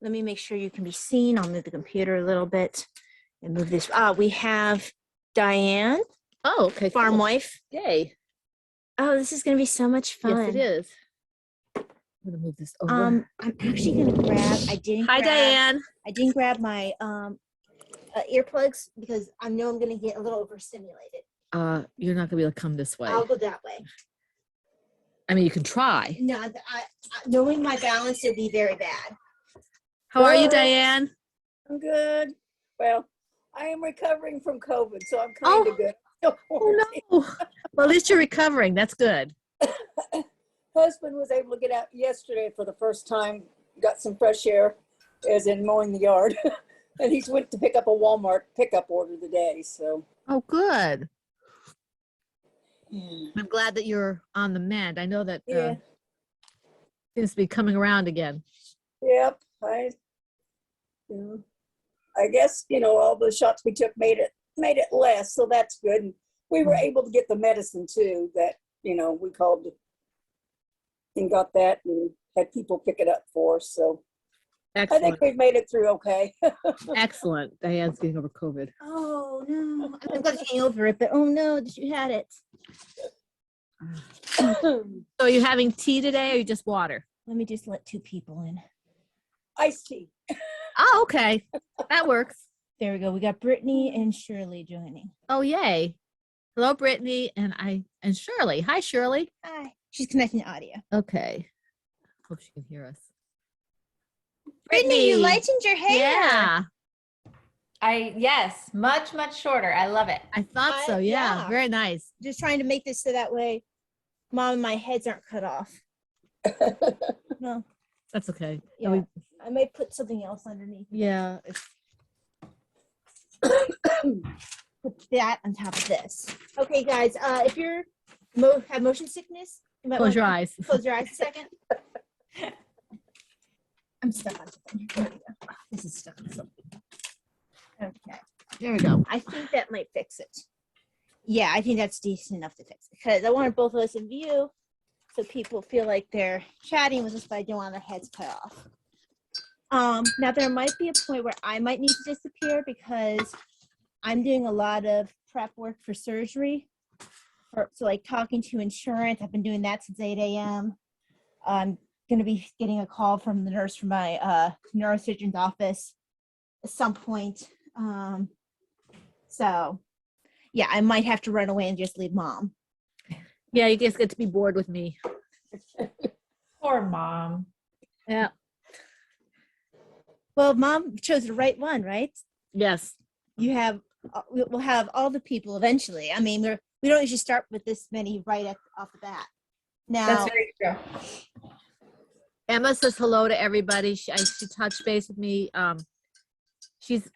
let me make sure you can be seen. I'll move the computer a little bit and move this. We have Diane. Oh, okay. Farm cool. wife. Yay. Oh, this is going to be so much fun. Yes, it is. I'm going to move this over. I'm actually going to grab, Hi, Diane. I didn't grab my earplugs because I know I'm going to get a little overstimulated. You're not going to be able to come this way. I'll go that way. I mean, you can try. No, knowing my balance, it'll be very bad. How are you, Diane? I'm good. Well, I am recovering from COVID, so I'm kind of good. Oh, no. Well, at least you're recovering. That's good. Husband was able to get out yesterday for the first time, got some fresh air, as in mowing the yard. And he's went to pick up a Walmart pickup order today, so. Oh, good. I'm glad that you're on the mend. I know that seems to be coming around again. Yep. I guess, all the shots we took made it less, so that's good. And we were able to get the medicine too that, we called and got that and had people pick it up for us. So Excellent. I think we've made it through okay. Excellent. Diane's getting over COVID. Oh, no. I'm going to hang over it, but oh, no, you had it. So are you having tea today or you just water? Let me just let two people in. Iced tea. Oh, okay. That works. There we go. We got Brittany and Shirley joining. Oh, yay. Hello, Brittany and Shirley. Hi, Shirley. Hi. She's connecting audio. Okay. Hope she can hear us. Brittany, you lightened your hair. Yeah. Yes, much shorter. I love it. I thought so. Yeah. Very nice. Just trying to make this so that way Mom and my heads aren't cut off. No. That's okay. Yeah. I may put something else underneath. Yeah. Put that on top of this. Okay, guys. If you're have motion sickness, you might Close your eyes. Close your eyes a second. I'm stuck on something. There we go. This is stuck on something. Okay. There we go. I think that might fix it. Yeah, I think that's decent enough to fix it because I wanted both of us in view so people feel like they're chatting with us, but I don't want their heads cut off. Now there might be a point where I might need to disappear because I'm doing a lot of prep work for surgery. So like talking to insurance, I've been doing that since 8 a.m. I'm going to be getting a call from the nurse from my neurosurgeon's office at some point. So yeah, I might have to run away and just leave Mom. Yeah, you just get to be bored with me. Poor Mom. Yeah. Well, Mom chose the right one, right? Yes. We'll have all the people eventually. I mean, we don't usually start with this many right off the bat. Now, That's very true. Emma says hello to everybody. She touched base with me. She's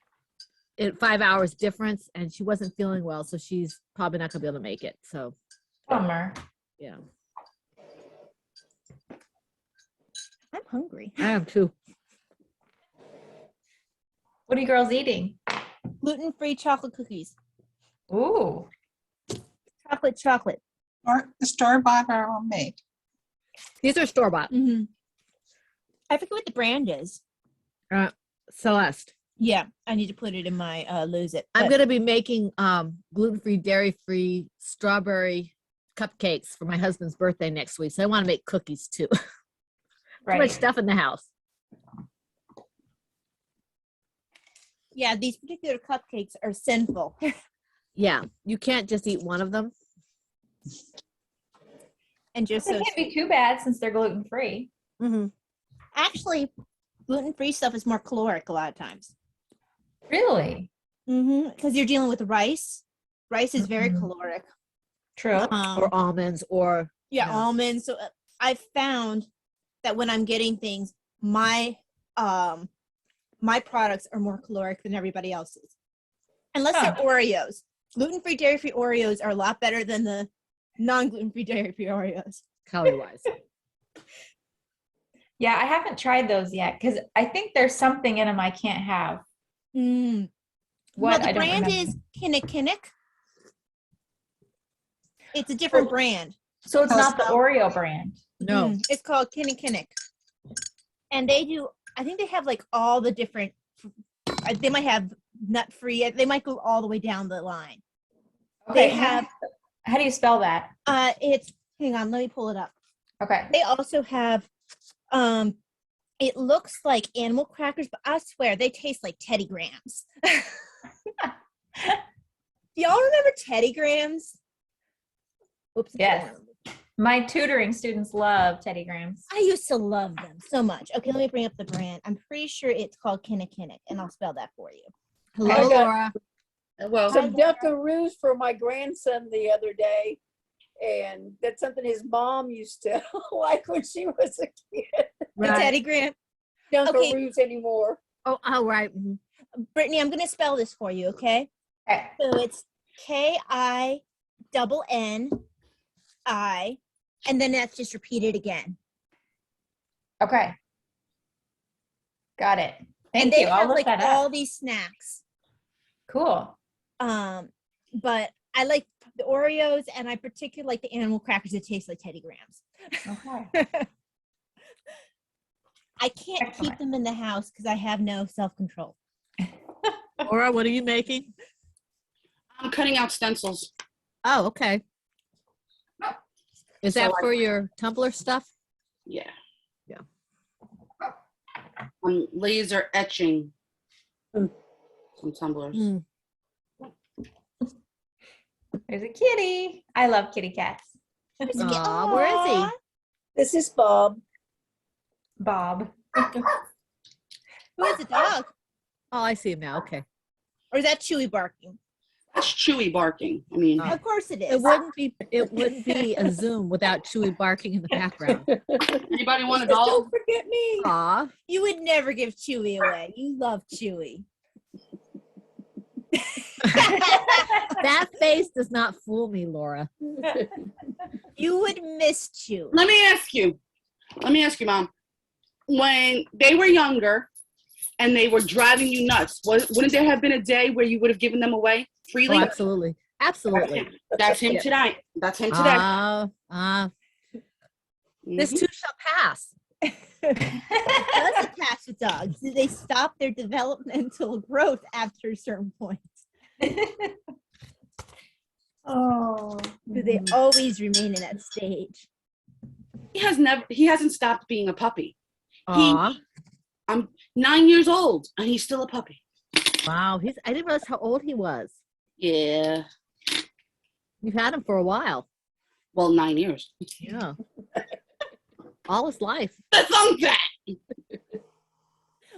at 5 hours difference and she wasn't feeling well, so she's probably not gonna be able to make it. So Bummer. yeah. I'm hungry. I am too. What are you girls eating? Gluten-free chocolate cookies. Ooh. Chocolate. Or the store-bought or homemade? These are store-bought. Mm-hmm. I forget what the brand is. Celeste. Yeah, I need to put it in my lose it. I'm gonna be making gluten-free, dairy-free strawberry cupcakes for my husband's birthday next week. So I want to make cookies too. Right. Too much stuff in the house. Yeah, these particular cupcakes are sinful. Yeah, you can't just eat one of them. And just It can't be too bad since they're gluten-free. Mm-hmm. Actually, gluten-free stuff is more caloric a lot of times. Really? Mm-hmm. Because you're dealing with rice. Rice is very caloric. True. Or almonds or almonds. So I've found that when I'm getting things, my products are more caloric than everybody else's. Unless they're Oreos. Gluten-free, dairy-free Oreos are a lot better than the non-gluten-free, dairy-free Oreos. calorie-wise. Yeah, I haven't tried those yet because I think there's something in them I can't have. Mm. What? Well, the brand is Kinnick. It's a different brand. So it's not the Oreo brand. No. It's called Kinnick. And they do I think they have like all the different, they might have nut free, they might go all the way down the line. Okay. They have, How do you spell that? it's, hang on, let me pull it up. Okay. They also have, it looks like animal crackers, but I swear they taste like Teddy Grahams. Do y'all remember Teddy Grahams? Oops. Yes. My tutoring students love Teddy Grahams. I used to love them so much. Okay, let me bring up the brand. I'm pretty sure it's called Kinnikinnick, and I'll spell that for you. Hello, I got- Laura. Well, Some Dunkaroos for my grandson the other day. And that's something his mom used to like when she was a kid. The Teddy Graham. Dunkaroos anymore. Oh, right. Mhm. Brittany, I'm going to spell this for you, okay? Okay. So it's Kinni, and then that's just repeated again. Okay. Got it. Thank And they you. I'll have look like that all up. these snacks. Cool. But I like the Oreos, and I particularly like the animal crackers that taste like Teddy Grahams. Okay. I can't keep Excellent. them in the house because I have no self-control. Laura, what are you making? I'm cutting out stencils. Oh, okay. Is that So I- for your Tumblr stuff? Yeah. Yeah. I'm laser etching Mm. some tumblers. Mm. There's a kitty. I love kitty cats. Aw, where is he? This is Bob. Bob. Who is the dog? Oh, I see him now. Okay. Or is that Chewy barking? That's Chewy barking. I mean, Of course it is. It wouldn't be a Zoom without Chewy barking in the background. anybody want a Just dog? don't forget me. Aw. You would never give Chewy away. You love Chewy. That face does not fool me, Laura. You would miss Chewy. Let me ask you, Mom. When they were younger and they were driving you nuts, wouldn't there have been a day where you would have given them away Oh, freely? absolutely. Absolutely. That's him Yeah. tonight. That's him today. This Mhm. too shall pass. Does attach with dogs? Do they stop their developmental growth after a certain point? Oh. Do they always remain in that stage? He hasn't stopped being a puppy. Aw. I'm 9 years old and he's still a puppy. Wow. I didn't realize how old he was. Yeah. You've had him for a while. Well, 9 years. Yeah. All his life. That's on that.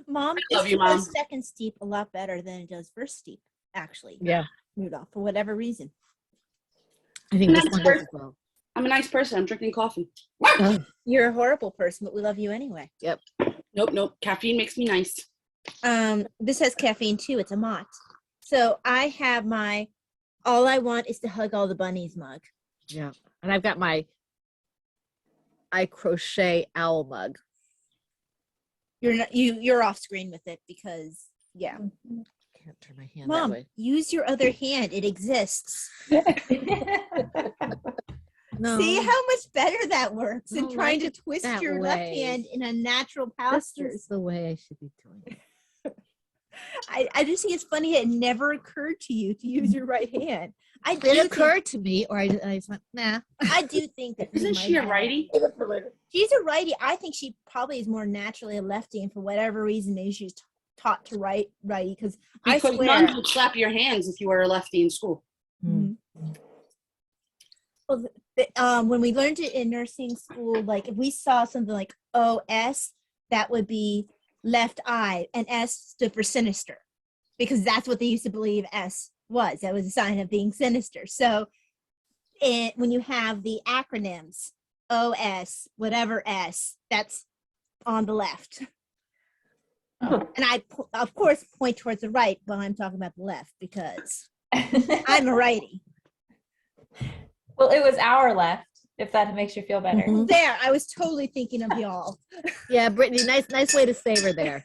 Mom, love this you, Mom. does second steep a lot better than it does first steep, actually. Yeah. Rudolph, for whatever reason. I think this Nice one does person. as well. I'm a nice person. I'm drinking coffee. Ugh. You're a horrible person, but we love you anyway. Nope. Caffeine makes me nice. This has caffeine too. It's a Mott. So I have my all I want is to hug all the bunnies mug. Yeah. And I've got my I crochet owl mug. You're off screen with it because yeah. Can't turn my hand that Mom, way. use your other hand. It exists. No. See how much better that works than don't trying like to twist that your left way. hand in a natural This posture. is the way I should be doing it. I just think it's funny it never occurred to you to use your right hand. I do It think- occurred to me, or I just went, nah. I do think that Isn't we she might a have- righty? Give it for later. She's a righty. I think she probably is more naturally a lefty, and for whatever reason, maybe she's taught to write righty. Because I Because swear, nuns would slap your hands if you were a lefty in school. Mm. when we learned it in nursing school, like if we saw something like OS, that would be left eye, and S stood for sinister, because that's what they used to believe S was. That was a sign of being sinister. So, when you have the acronyms OS, whatever S, that's on the left. Oh. And I, of course, point towards the right while I'm talking about the left because I'm a righty. Well, it was our left, if that makes you feel better. Mhm. There, I was totally thinking of y'all. Yeah, Brittany, nice way to save her there.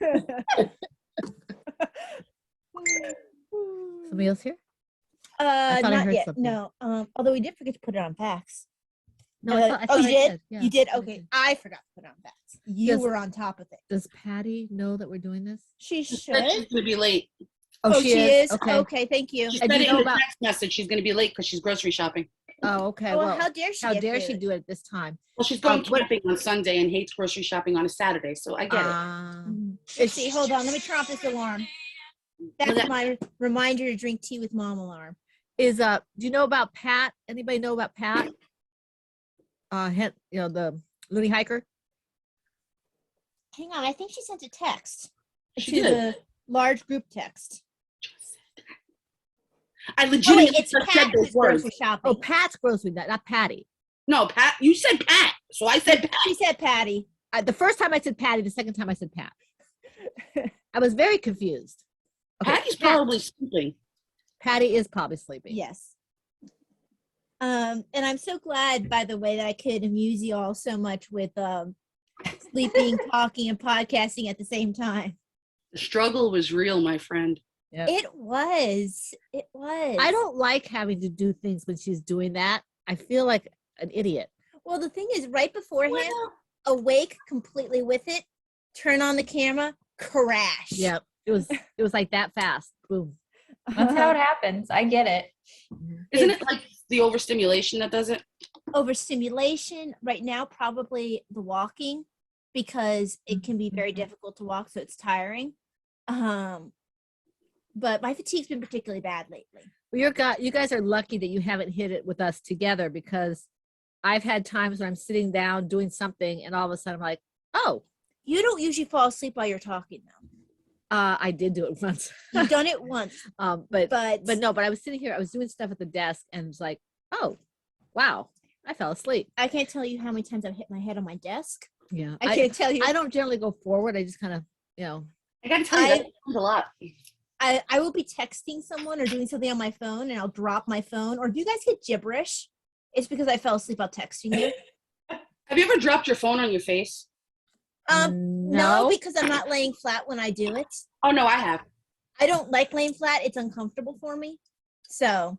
Somebody else here? thought I Not heard yet. something. No. Although we did forget to put it on fax. No, I thought, I oh, thought you I did? Yeah, You did? I thought I Okay. did. I forgot to put on bats. You Yes. were on top of it. Does Patty know that we're doing this? She She said should. she's gonna be late. Oh, she is? Okay. Okay, thank you. She And said you it know in the about- text message. She's gonna be late because she's grocery shopping. Oh, okay. Oh, Well, how dare she? how get dare she food? do it at this time? Well, she's going what- camping on Sunday and hates grocery shopping on a Saturday, so I get it. Let's see. Hold on. Let me turn off this alarm. That's that- my reminder to drink tea with mom alarm. Do you know about Pat? Anybody know about Pat? The loony hiker. Hang on. I think she sent a text She to did. the large group text. I Oh, legitimately wait, it's just Pat said those who's words. grocery shopping. Oh, Pat's grocery, not Patty. No, Pat, you said Pat, so I said Pat. She said Patty. The first time I said Patty, the second time I said Pat. I was very confused. Okay, Patty's Pat- probably sleeping. Patty is probably sleeping. Yes. And I'm so glad, by the way, that I could amuse you all so much with sleeping, talking, and podcasting at the same time. The struggle was real, my friend. Yep. It was. It was. I don't like having to do things when she's doing that. I feel like an idiot. Well, the thing is, right beforehand, Well, awake completely with it, turn on the camera, crash. Yep. It was like that fast. Boom. That's how it happens. I get it. isn't it like the overstimulation that does it? Overstimulation right now, probably the walking, because it can be very difficult to walk, so it's tiring. But my fatigue's been particularly bad lately. Well, you guys are lucky that you haven't hit it with us together, because I've had times when I'm sitting down doing something and all of a sudden I'm like, oh, You don't usually fall asleep while you're talking, though. I did do it once. You've done it once, But but no, but I was sitting here, I was doing stuff at the desk and it's like, oh, wow, I fell asleep. I can't tell you how many times I've hit my head on my desk. Yeah. I can't tell you. I don't generally go forward. I just kind of, I gotta tell you, that happens a lot. I will be texting someone or doing something on my phone, and I'll drop my phone. Or do you guys get gibberish? It's because I fell asleep while texting you. Have you ever dropped your phone on your face? No, because I'm not laying flat when I do it. Oh no, I have. I don't like laying flat. It's uncomfortable for me. So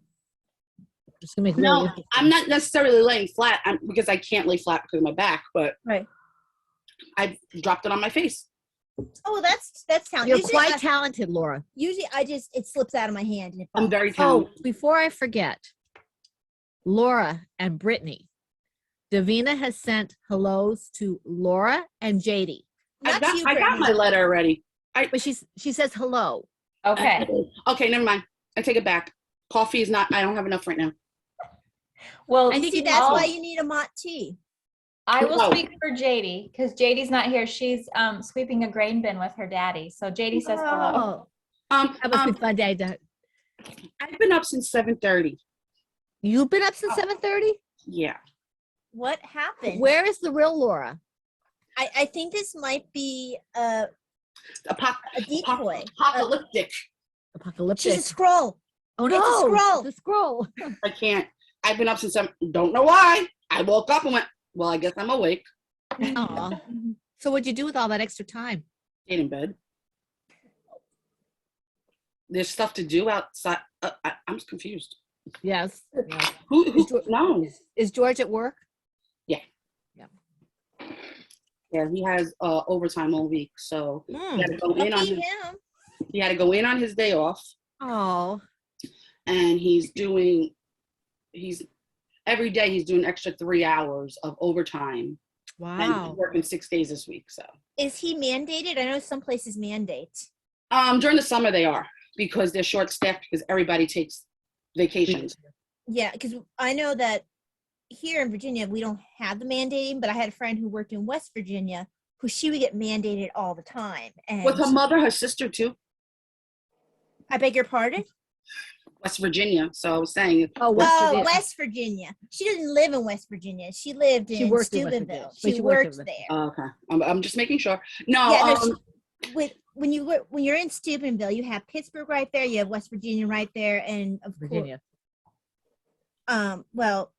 just gonna make it No, really interesting. I'm not necessarily laying flat because I can't lay flat because of my back, but right. I dropped it on my face. Oh, that's talented. You're Usually quite I- talented, Laura. Usually it slips out of my hand. And it I'm falls. very Oh, talented. before I forget, Laura and Brittany, Davina has sent hellos to Laura and JD, Not you, I got Brittany. my letter already. but she says hello. Okay. Okay, never mind. I take it back. Coffee is not. I don't have enough right now. Well, And see, that's I'll- why you need a mott tea. I will No. speak for JD because JD's not here. She's sweeping a grain bin with her daddy. So JD says hello. Oh, that must be fun day. I've been up since 7:30. You've been up since 7:30. Yeah. What happened? Where is the real Laura? I think this might be a decoy. Apocalyptic. Apocalyptic. She's a scroll. Oh it's a no! scroll. It's a scroll. I can't. I've been up since 7. Don't know why. I woke up and went, well, I guess I'm awake. Aw. So what'd you do with all that extra time? Stayed in bed. There's stuff to do outside. I'm confused. Yes. Yes. Who no. Is George at work? Yeah, he has overtime all week, so he had to go in on Lucky his, him. he had to go in on his day off, Oh. and he's every day he's doing extra 3 hours of overtime, and he's Wow. working 6 days this week. So Is he mandated? I know some places mandate. during the summer they are because they're short staffed because everybody takes vacations. Yeah, because I know that here in Virginia we don't have the mandating, but I had a friend who worked in West Virginia who she would get mandated all the time. And With her mother, her sister too, I beg your pardon? West Virginia. So I was saying, Oh, West Oh, Virginia. West Virginia. She didn't live in West Virginia. She lived She in worked in West Virginia, Steubenville. but She she worked worked in- there. okay, I'm just making sure. No, Yeah, no, when you're in Steubenville, you have Pittsburgh right there, you have West Virginia right there, and of Virginia. course, well,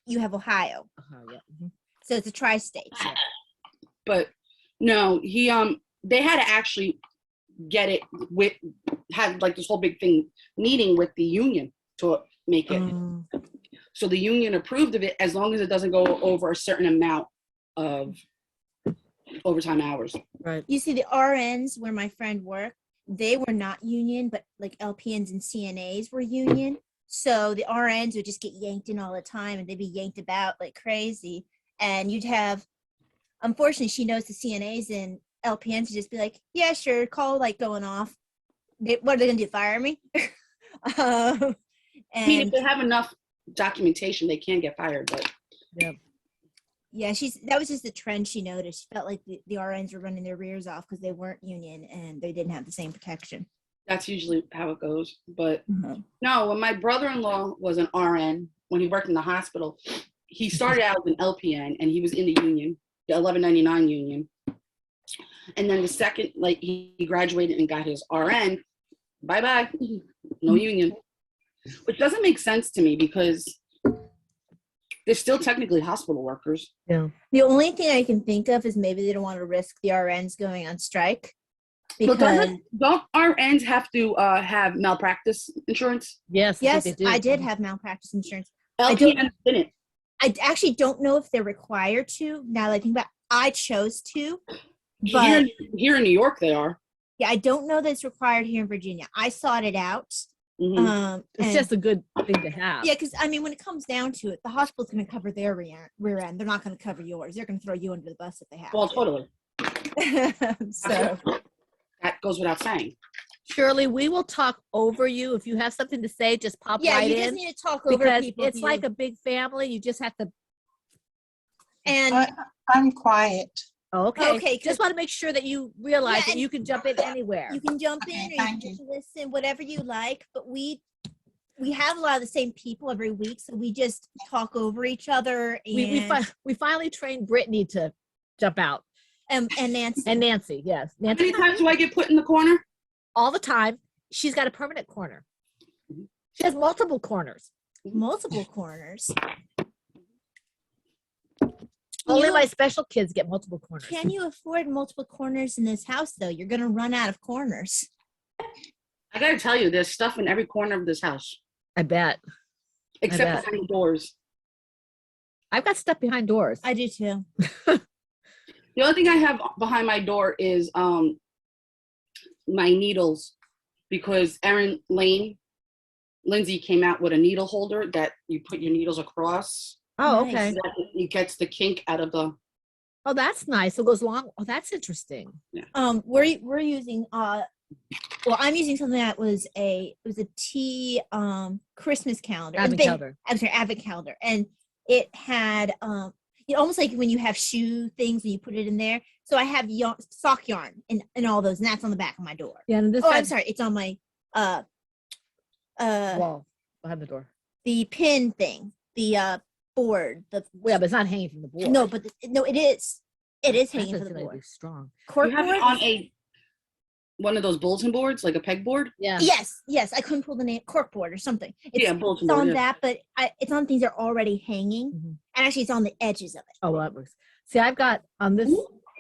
you have Ohio, Oh, yeah. Mhm. so it's a tri-state. but no, he they had to actually get it had like this whole big thing meeting with the union to make it. Oh. So the union approved of it as long as it doesn't go over a certain amount of overtime hours. Right. You see, the RNs where my friend worked, they were not union, but like LPNs and CNAs were union. So the RNs would just get yanked in all the time, and they'd be yanked about like crazy. And you'd have, unfortunately, she knows the CNAs and LPNs would just be like, yeah, sure, call like going off. What are they gonna do? Fire me? I mean, if And they have enough documentation, they can get fired. But yeah, that was just the trend she noticed. She felt like the RNs were running their rears off because they weren't union and they didn't have the same protection. that's usually how it goes. But no, when my brother-in-law was an RN, when he worked in the hospital, he started out as an LPN and he was in the union, the 1199 union. And then the second, like he graduated and got his RN, bye-bye, no union. Which doesn't make sense to me because they're still technically hospital workers. Yeah. The only thing I can think of is maybe they don't want to risk the RNs going on strike. But Because don't RNs have to have malpractice insurance? Yes. yes, they do. I did have malpractice insurance. LPNs didn't. I actually don't know if they're required to. Now that I think about it, I chose to. But Here in New York, they are. yeah, I don't know that it's required here in Virginia. I sought it out. Mhm. It's And- just a good thing to have. yeah, because I mean, when it comes down to it, the hospital's going to cover their rear end. They're not going to cover yours. They're going to throw you under the bus if they have Well, to. totally. So That goes without saying. Shirley, we will talk over you. If you have something to say, just pop yeah, right you just in. need to talk over Because people. it's like a big family. You just have to. and I'm quiet. Oh, okay. Okay, 'cause- Just want to make sure that you realize Yeah, that and- you can jump in anywhere. you can jump Okay, in or you thank can you. just listen, whatever you like. But we have a lot of the same people every week, so we just talk over each other. And We finally trained Brittany to jump out, and Nancy. and Nancy. Yes, How Nancy many times do I get put in the corner? all the time. She's got a permanent corner. She has multiple corners. Multiple corners. Only You- my special kids get multiple corners. Can you afford multiple corners in this house, though? You're going to run out of corners. I gotta tell you, there's stuff in every corner of this house, I bet. except bet. behind the doors. I've got stuff behind doors. I do too. The only thing I have behind my door is my needles, because Lindsay came out with a needle holder that you put your needles across. Oh, Nice. okay. That it gets the kink out of the. Oh, that's nice. So it goes along. Oh, that's interesting. We're using well, I'm using something that was a tea Christmas calendar. Advent calendar. I'm sorry, advent calendar, and it had almost like when you have shoe things and you put it in there. So I have sock yarn and all those, and that's on the back of my door. Yeah, and this Oh, I'm guy's sorry, it's on my wall behind the door. the pin thing, the board, the Yeah, but it's not hanging from the board. no, but no, it is That hanging doesn't from the feel like board. it's strong. Cork You have board? it on one of those bulletin boards, like a pegboard. Yeah. Yes, I couldn't pull the name, cork board or something. Yeah, It's bulletin on board. Yeah. that, but it's on things that are already hanging, Mhm. and actually it's on the edges of it. Oh, well, that works. See, I've got on this.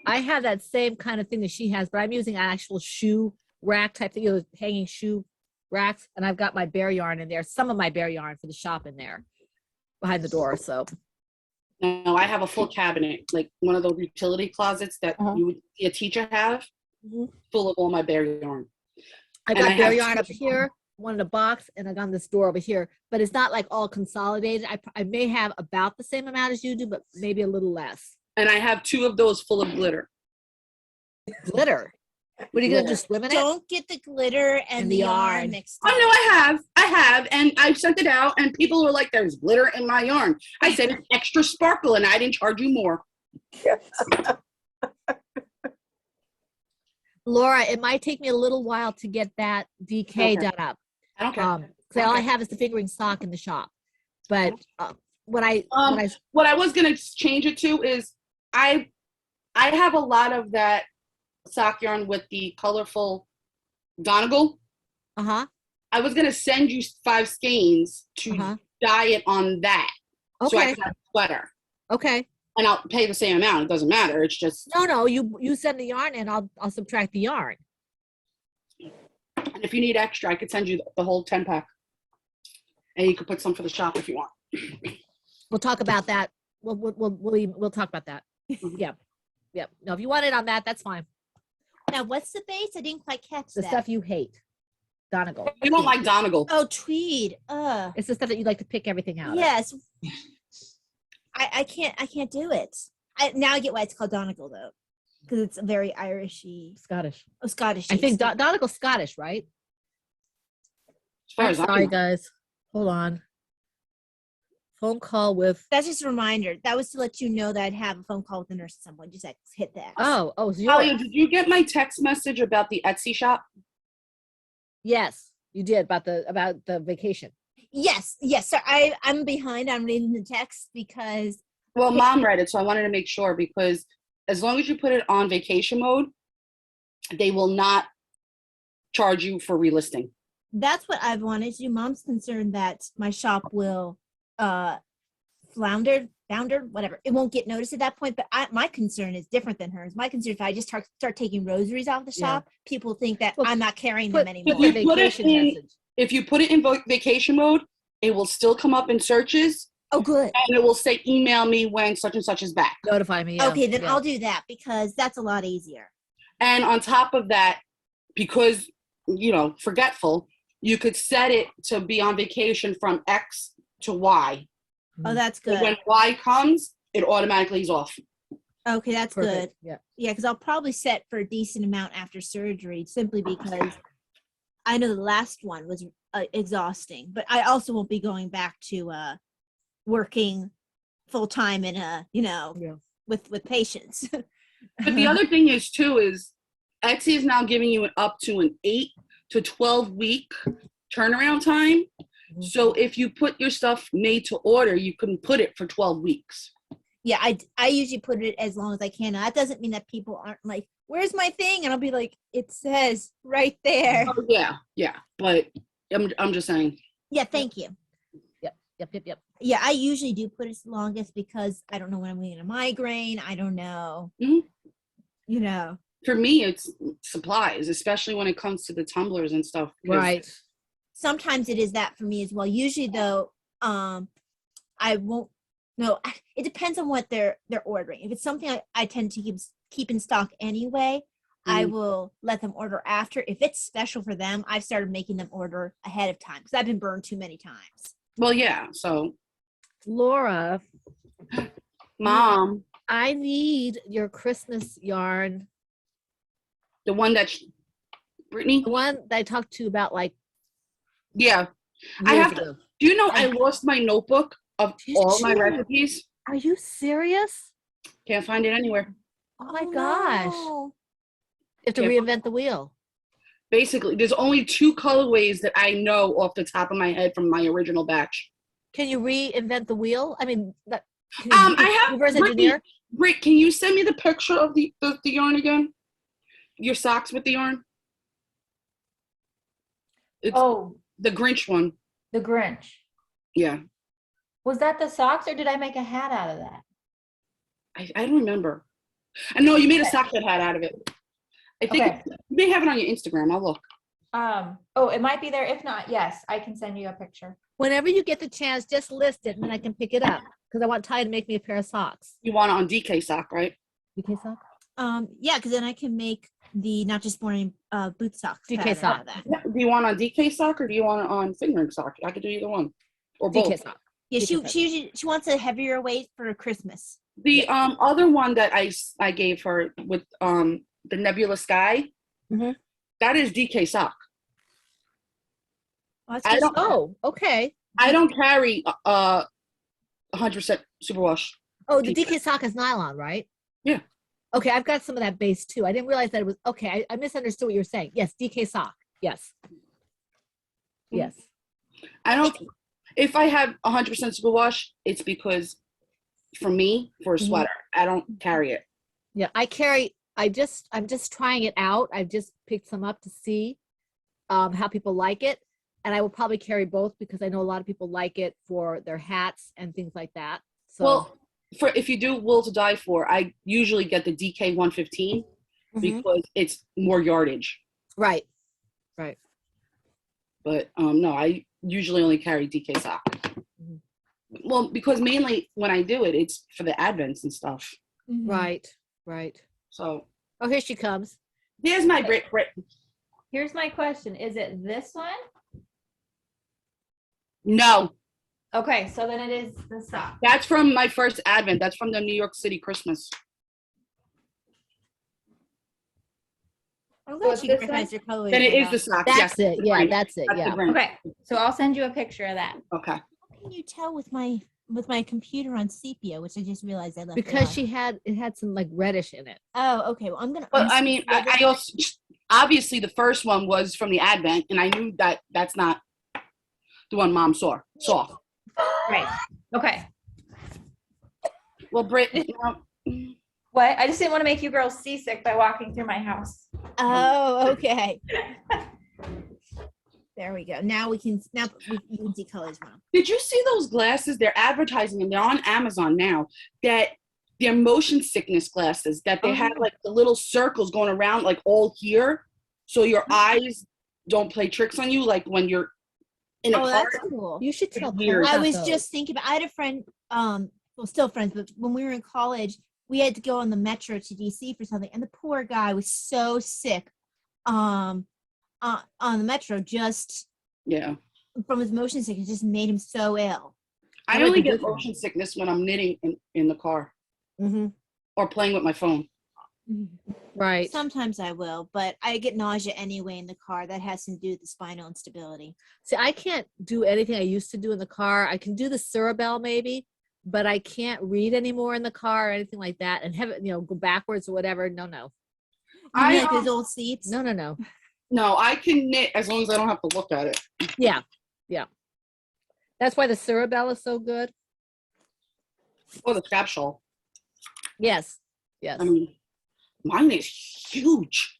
I have that same kind of thing that she has, but I'm using an actual shoe rack type thing, hanging shoe racks, and I've got my bear yarn in there. Some of my bear yarn for the shop in there, behind the door. So No, I have a full cabinet, like one of those utility closets that Uh-huh. you would see a teacher have, Mhm. full of all my bear yarn. I And got I bear have yarn up two- here, one in a box, and I got this door over here. But it's not like all consolidated. I may have about the same amount as you do, but maybe a little less. And I have 2 of those full of glitter. Glitter. What are you gonna do? Swim in it? Don't get the glitter and the yarn mixed Oh up. no, I have, and I've sent it out, and people were like, "There's glitter in my yarn." I said it's extra sparkle, and I didn't charge you more. Laura, it might take me a little while to get that DK Okay. done up. I don't care. So all I Okay. have is the fingering sock in the shop. But when I What I was gonna change it to is I have a lot of that sock yarn with the colorful Donegal. uh-huh. I was gonna send you 5 skeins to Uh-huh. dye it on that, so I Okay. can have a sweater, Okay. and I'll pay the same amount. It doesn't matter. It's just, No, you send the yarn and I'll subtract the yarn. and if you need extra, I could send you the whole 10 pack, and you could put some for the shop if you want. We'll talk about that. We'll talk about that. Yeah. Yeah. No, if you want it on that, that's fine. Now, what's the base? I didn't quite catch The that. stuff you hate. Donegal. You don't like Donegal. Oh, tweed. It's the stuff that you like to pick everything out of. Yes. I can't do it. Now I get why it's called Donegal though, because it's a very Irishy, Scottish. Scottish. I think Donegal's Scottish, right? As far I'm as I sorry, know. guys. Hold on. Phone call with. That's just a reminder. That was to let you know that I'd have a phone call with the nurse at some point. Just like hit that. Oh, so Talia, did you get my text message about the Etsy shop? yes, you did about the vacation. Yes. So I'm behind. I'm reading the text because Well, Mom read it, so I wanted to make sure because as long as you put it on vacation mode, they will not charge you for relisting. that's what I've wanted to do. Mom's concerned that my shop will flounder, whatever. It won't get noticed at that point. But my concern is different than hers. My concern if I just start taking rosaries off the Yeah. shop, people think that Well, I'm not carrying Put, them put anymore. the You put it vacation in- message. If you put it in vacation mode, it will still come up in searches Oh, good. and it will say email me when such and such is back. Notify me. Yeah, Okay, then yeah. I'll do that because that's a lot easier. And on top of that, because, forgetful, you could set it to be on vacation from X to Y. Oh, that's So good. when Y comes, it automatically is off. Okay, that's Perfect. good. Yeah. Yeah, because I'll probably set for a decent amount after surgery simply because I know the last one was exhausting, but I also won't be going back to working full time in Yeah. with patients. But the other thing is Etsy is now giving you up to an 8 to 12 week turnaround time. Mhm. So if you put your stuff made to order, you can put it for 12 weeks. Yeah, I usually put it as long as I can. Now, that doesn't mean that people aren't like, "Where's my thing?" And I'll be like, "It says right there." Oh, yeah. But I'm just saying. Yeah, thank you. Yep. Yeah, I usually do put it as longest because I don't know when I'm getting a migraine. I don't know. Mhm. For me, it's supplies, especially when it comes to the tumblers and stuff. 'cause Right. Sometimes it is that for me as well. Usually though, I won't no, it depends on what they're ordering. If it's something I tend to keep in stock anyway, I will let them order after. If it's special for them, I've started making them order ahead of time because I've been burned too many times. Well, yeah. So, Laura, Mom, I need your Christmas yarn. the one that Brittany. The one that I talked to you about like Yeah. I years have to. ago. Do you know I lost my notebook of Did all my you? recipes? Are you serious? Can't find it anywhere. Oh my gosh. no. You have to Yeah. reinvent the wheel. Basically, there's only 2 colorways that I know off the top of my head from my original batch. Can you reinvent the wheel? I mean, that, can I have reverse engineer? Britt, can you send me the picture of the yarn again? Your socks with the yarn? It's Oh, the Grinch one. the Grinch. Yeah. Was that the socks or did I make a hat out of that? I don't remember. I know you made a sock hat out of it. I think Okay. you may have it on your Instagram. I'll look. Oh, it might be there. If not, yes, I can send you a picture. Whenever you get the chance, just list it and then I can pick it up because I want Ty to make me a pair of socks. You want it on DK sock, right? DK sock? Yeah, because then I can make the not just morning boot socks. DK pattern out sock. of that. Yeah. Do you want it on DK sock or do you want it on fingering sock? I could do either one. Or both. DK sock. Yeah, she DK usually she wants a heavier weight for Christmas. The other one that I gave her with the Nebula Sky, Mhm. that is DK sock. Oh, that's I good. don't- Oh, okay. I don't carry 100% superwash. Oh, the DK sock is nylon, right? Yeah. Okay, I've got some of that base too. I didn't realize that it was okay. I misunderstood what you were saying. Yes, DK sock. Yes. Yes. I don't. If I have 100% superwash, it's because for me, for a Mhm. sweater, I don't carry it. Yeah, I'm just trying it out. I've just picked some up to see how people like it. And I will probably carry both because I know a lot of people like it for their hats and things like that. So Well, if you do wool to dye for, I usually get the DK 115 Mhm. because it's more yardage. right. But no, I usually only carry DK sock. Well, because mainly when I do it, it's for the Advents and stuff. Right, right. So Oh, here she comes. there's my Brit. Here's my question. Is it this one? No, Okay, so then it is the sock. that's from my first Advent. That's from the New York City Christmas. I'm So glad it's she this recognized your color. Then it is the sock. Yes, That's it. the Yeah, Grinch. that's it. That's Yeah. the Grinch. Okay, so I'll send you a picture of that. Okay. How can you tell with my computer on sepia, which I just realized I left Because on? it had some like reddish in it. Oh, okay. Well, I'm gonna. But I unsee mean, the other- I also obviously the first one was from the Advent, and I knew that that's not the one Mom saw. Right. Okay. Well, Britt, What? I just didn't want to make you girls seasick by walking through my house. Oh, okay. There we go. Now you can see colors, Mom. did you see those glasses? They're advertising and they're on Amazon now. That they're motion sickness glasses. That they have like the little circles going around, like all here, so your eyes don't play tricks on you, like when you're in a Oh, car. that's cool. You should tell Weird. Paul I about was those. just thinking about. I had a friend. Well, still friends, but when we were in college, we had to go on the metro to DC for something, and the poor guy was so sick. On the metro, just Yeah. from his motion sickness, just made him so ill. I That might only be get good for motion sickness when I'm knitting in the car Mm-hmm. or playing with my phone. Right. Sometimes I will, but I get nausea anyway in the car. That has to do with the spinal instability. See, I can't do anything I used to do in the car. I can do the Cerebell maybe, but I can't read anymore in the car or anything like that. And have it, go backwards or whatever. No. You mean I, like those old seats? No. No, I can knit as long as I don't have to look at it. Yeah. That's why the Cerebell is so good. Or the scap shawl. Yes. I mean, mine is huge.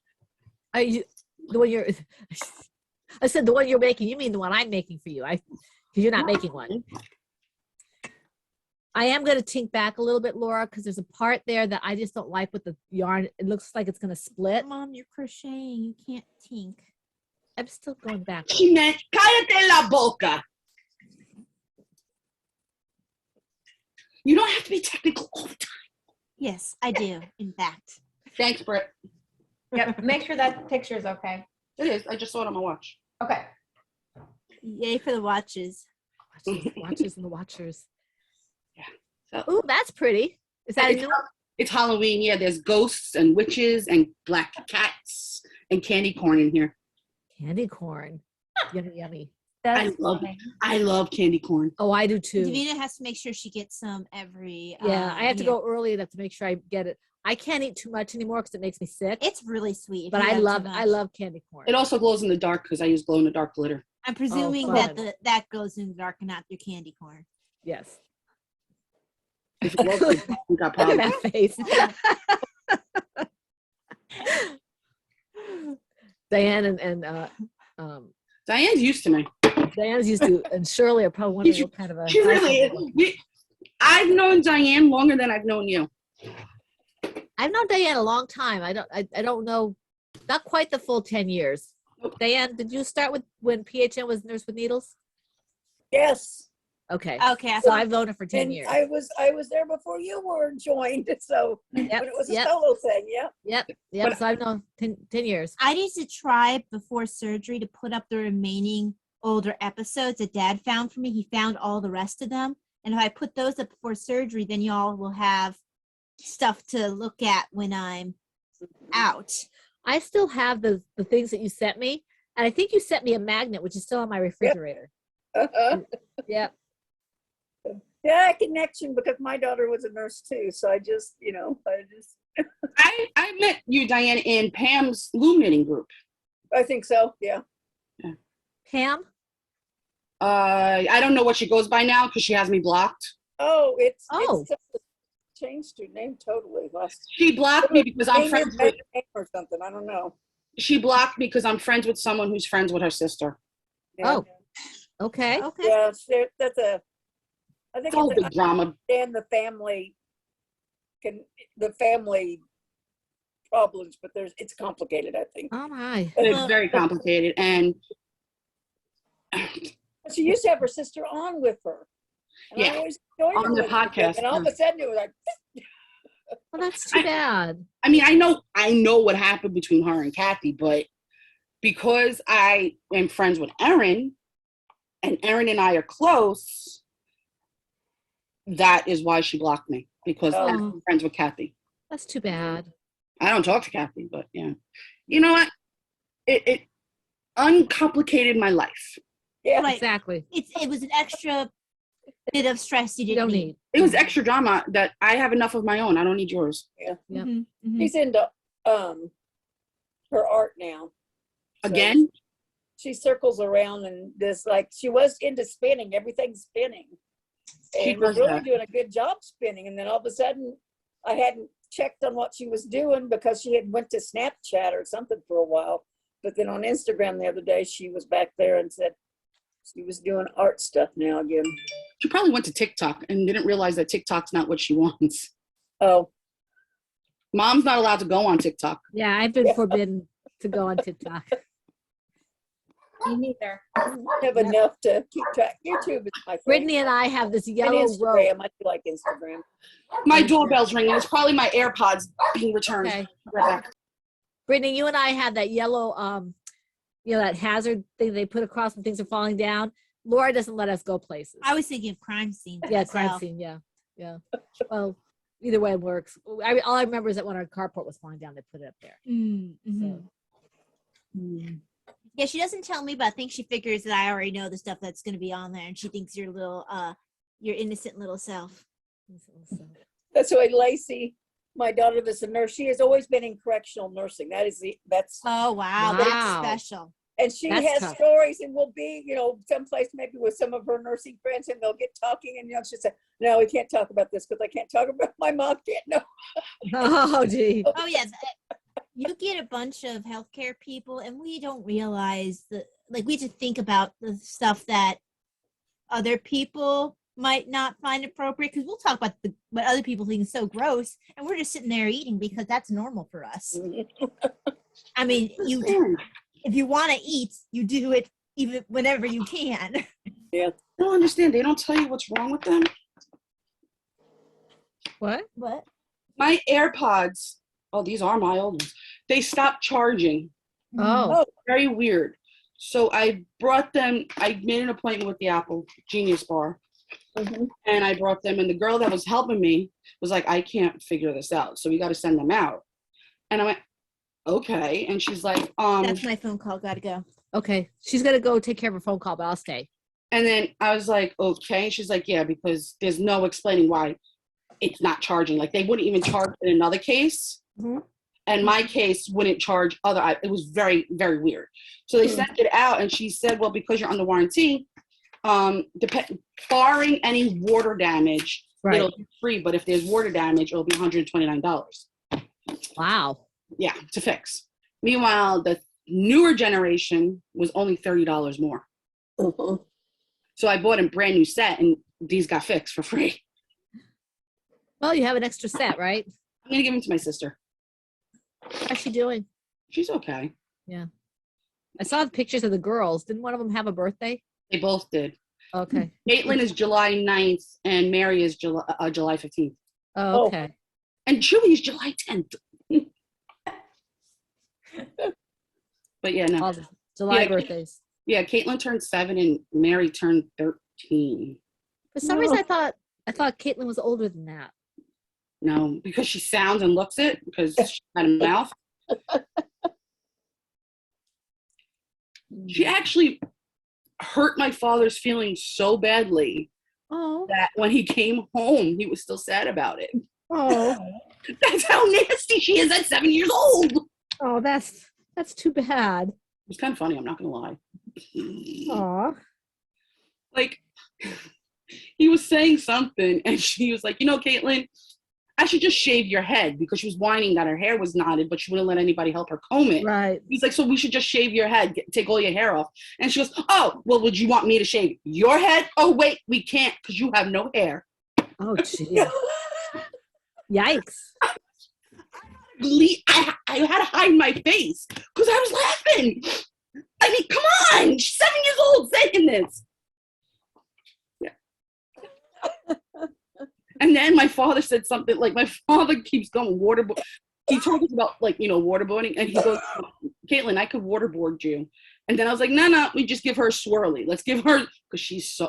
The one you're. I said the one you're making. You mean the one I'm making for you? Because you're not making one. I am going to tink back a little bit, Laura, because there's a part there that I just don't like with the yarn. It looks like it's going to split. Mom, you're crocheting. You can't tink. I'm still going back. She meant, cállate la boca. You don't have to be technical all the time. Yes, I do. In fact. Thanks, Britt. Yep. Make sure that picture is okay. It is. I just saw it on my watch. Okay. Yay for the watches. Watchers and the watchers. So, Ooh, that's pretty. Is that a new one? it's Halloween. Yeah, there's ghosts and witches and black cats and candy corn in here. Candy corn. Yummy. That's I love candy corn. Oh, I do too. Davina has to make sure she gets some every. Yeah, I have to go early enough to make sure I get it. I can't eat too much anymore because it makes me sick. It's really sweet. if But you I have too love much. candy corn. It also glows in the dark because I use glow in the dark glitter. I'm presuming fun. that goes in the dark and not your candy corn. Yes. If it glows in the dark, we got Look problems. at that face. Diane and Diane's used to me. Diane's used to, and Shirley are probably wondering what kind of a. She really is. I've known Diane longer than I've known you. I've known Diane a long time. I don't know, not quite the full 10 years. Diane, did you start with when PHN was Nurse with Needles? Yes. Okay. Okay, I So thought I've known her for 10 And years. I was there before you were joined, so Yep. when it was a Yep. solo thing, yeah. Yep. But- So I've known 10 years. I need to try before surgery to put up the remaining older episodes that Dad found for me. He found all the rest of them, and if I put those up before surgery, then y'all will have stuff to look at when I'm out. I still have the things that you sent me. And I think you sent me a magnet, which is still on my refrigerator. Yep. Yeah, connection because my daughter was a nurse too. So I just. I met you, Diane, in Pam's loom knitting group. I think so. Yeah. Pam? I don't know what she goes by now because she has me blocked. Oh, it's changed her name totally. She blocked me because I'm friends with. Or something. I don't know. She blocked me because I'm friends with someone who's friends with her sister. Yeah. Oh, okay. Okay. Yeah, that's a. I think Oh, it's big drama. understand the family problems, but it's complicated. I think Oh my. It's very complicated, and she used to have her sister on with her. And I Yeah, always enjoyed on it the when it did, podcast, and all of yeah. a sudden it was like, Well, that's too bad. I mean, I know what happened between her and Kathy, but because I am friends with Erin, and Erin and I are close, that is why she blocked me, because Oh. I'm friends with Kathy. That's too bad. I don't talk to Kathy, but yeah. You know what? It uncomplicated my life. yeah. Right. Exactly. It was an extra bit of stress you You didn't don't need. need. It was extra drama that I have enough of my own. I don't need yours. Yep. Mhm, mhm. She's into her art now. So Again? she circles around and this, like, she was into spinning, everything's spinning. She And was does really that. doing a good job spinning. And then all of a sudden I hadn't checked on what she was doing because she had went to Snapchat or something for a while. But then on Instagram the other day, she was back there and said she was doing art stuff now again. She probably went to TikTok and didn't realize that TikTok's not what she wants. Oh, Mom's not allowed to go on TikTok. Yeah, I've been forbidden to go on TikTok. Me neither. I have enough to keep track. YouTube is my thing. Brittany and I have this And yellow rope. Instagram, I do like Instagram. My doorbell's ringing. It's probably my AirPods being returned. Okay. Right back. Brittany, you and I have that yellow, that hazard thing they put across when things are falling down. Laura doesn't let us go places. I was thinking of crime scenes. Yeah, crime myself. scene. Yeah. Well, either way it works. All I remember is that when our carport was falling down, they put it up there. Mm, mhm. So, Yeah, she doesn't tell me, but I think she figures that I already know the stuff that's going to be on there, and she thinks your little, your innocent little self. That's why Lacey, my daughter that's a nurse, she has always been in correctional nursing. That's Oh wow, Wow. that's special. and she That's has tough. stories and will be, someplace maybe with some of her nursing friends and they'll get talking and she'll say, no, we can't talk about this because I can't talk about my mom can't know. Oh, gee. Oh yeah, you get a bunch of healthcare people, and we don't realize that. Like, we have to think about the stuff that other people might not find appropriate, because we'll talk about what other people think is so gross, and we're just sitting there eating because that's normal for us. I mean, if you want to eat, you do it even whenever you can. I don't understand. They don't tell you what's wrong with them. What? What? My AirPods, these are my old ones. They stopped charging. Oh, Very weird. So I brought them, I made an appointment with the Apple Genius Bar. Mhm. And I brought them, and the girl that was helping me was like, I can't figure this out, so we got to send them out. And I went, okay. And she's like, That's my phone call. Gotta go. okay. She's going to go take care of her phone call, but I'll stay. and then I was like, okay. And she's like, yeah, because there's no explaining why it's not charging. Like, they wouldn't even charge in another case. Mhm. And my case wouldn't charge it was very, very weird. So they sent it out, and she said, well, because you're under warranty, barring any water damage, Right. it'll be free. But if there's water damage, it'll be $129. Wow. Yeah, to fix. Meanwhile, the newer generation was only $30 more. Mhm. So I bought a brand new set, and these got fixed for free. Well, you have an extra set, right? I'm gonna give them to my sister. How's she doing? She's okay. I saw the pictures of the girls. Didn't one of them have a birthday? They both did. Okay. Caitlin is July 9th, and Mary is July 15th. Oh, okay. And Chewy is July 10th. But yeah, no. All the July Yeah. birthdays. Yeah, Caitlin turned 7 and Mary turned 13. For some reason, I thought Caitlin was older than that. No, because she sounds and looks it, because she had a mouth. She actually hurt my father's feelings so badly Oh. that when he came home, he was still sad about it. Oh. That's how nasty she is at 7 years old. It Oh, that's too bad. was kind of funny, I'm not gonna lie. Aw. Like, he was saying something, and she was like, Caitlin, I should just shave your head, because she was whining that her hair was knotted, but she wouldn't let anybody help her comb it. Right. He's like, so we should just shave your head, take all your hair off. And she goes, oh, well, would you want me to shave your head? Oh, wait, we can't, because you have no hair. Oh, gee. Yikes. I had to hide my face because I was laughing. I mean, come on, she's 7 years old saying this. Yeah. And then my father said something like, my father keeps going waterboard. He told us about like, waterboarding, and he goes, Caitlin, I could waterboard you. And then I was like, no, we just give her a swirly. Let's give her, because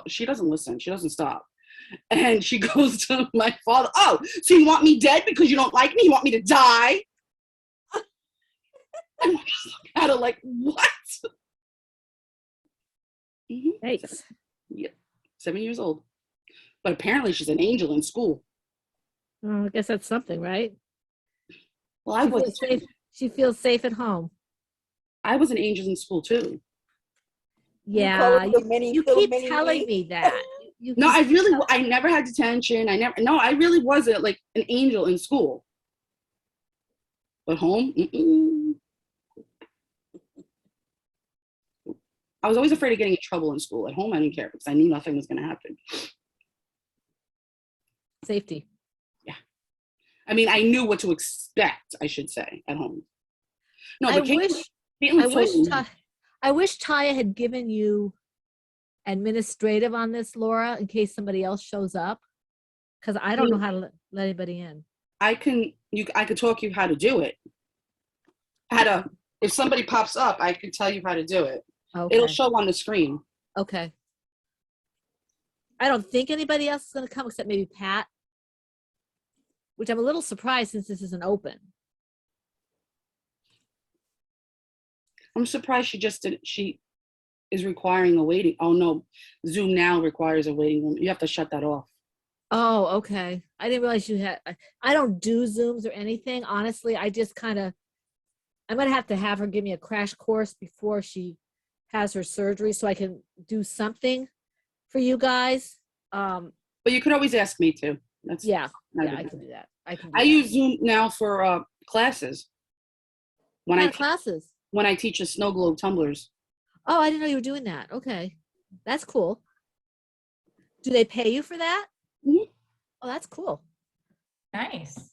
she doesn't listen. She doesn't stop. And she goes to my father, oh, so you want me dead because you don't like me? You want me to die? And I just look at her like, what? Thanks. Yeah, 7 years old. But apparently she's an angel in school. Well, I guess that's something, right? Well, I was safe. She feels safe at home. I was an angel in school too. Yeah, You keep telling me that. No, I never had detention. I really was like an angel in school. But home, I was always afraid of getting in trouble in school. At home, I didn't care because I knew nothing was going to happen. Safety. Yeah. I mean, I knew what to expect, I should say, at home. No, but I wish Taya had given you administrative on this, Laura, in case somebody else shows up, because I don't know how to let anybody in. I could talk you how to do it. If somebody pops up, I could tell you how to do it. Okay. It'll show on the screen. Okay. I don't think anybody else is going to come except maybe Pat, which I'm a little surprised since this isn't open. I'm surprised she is requiring a waiting. Oh no, Zoom now requires a waiting room. You have to shut that off. Oh, okay. I didn't realize you had, I don't do Zooms or anything. Honestly, I just I'm going to have her give me a crash course before she has her surgery so I can do something for you guys. But you could always ask me too. I can do that. I use Zoom now for classes. What kind of classes? When I teach the snow globe tumblers. Oh, I didn't know you were doing that. Okay. That's cool. Do they pay you for that? Mm-hmm. Oh, that's cool. Nice.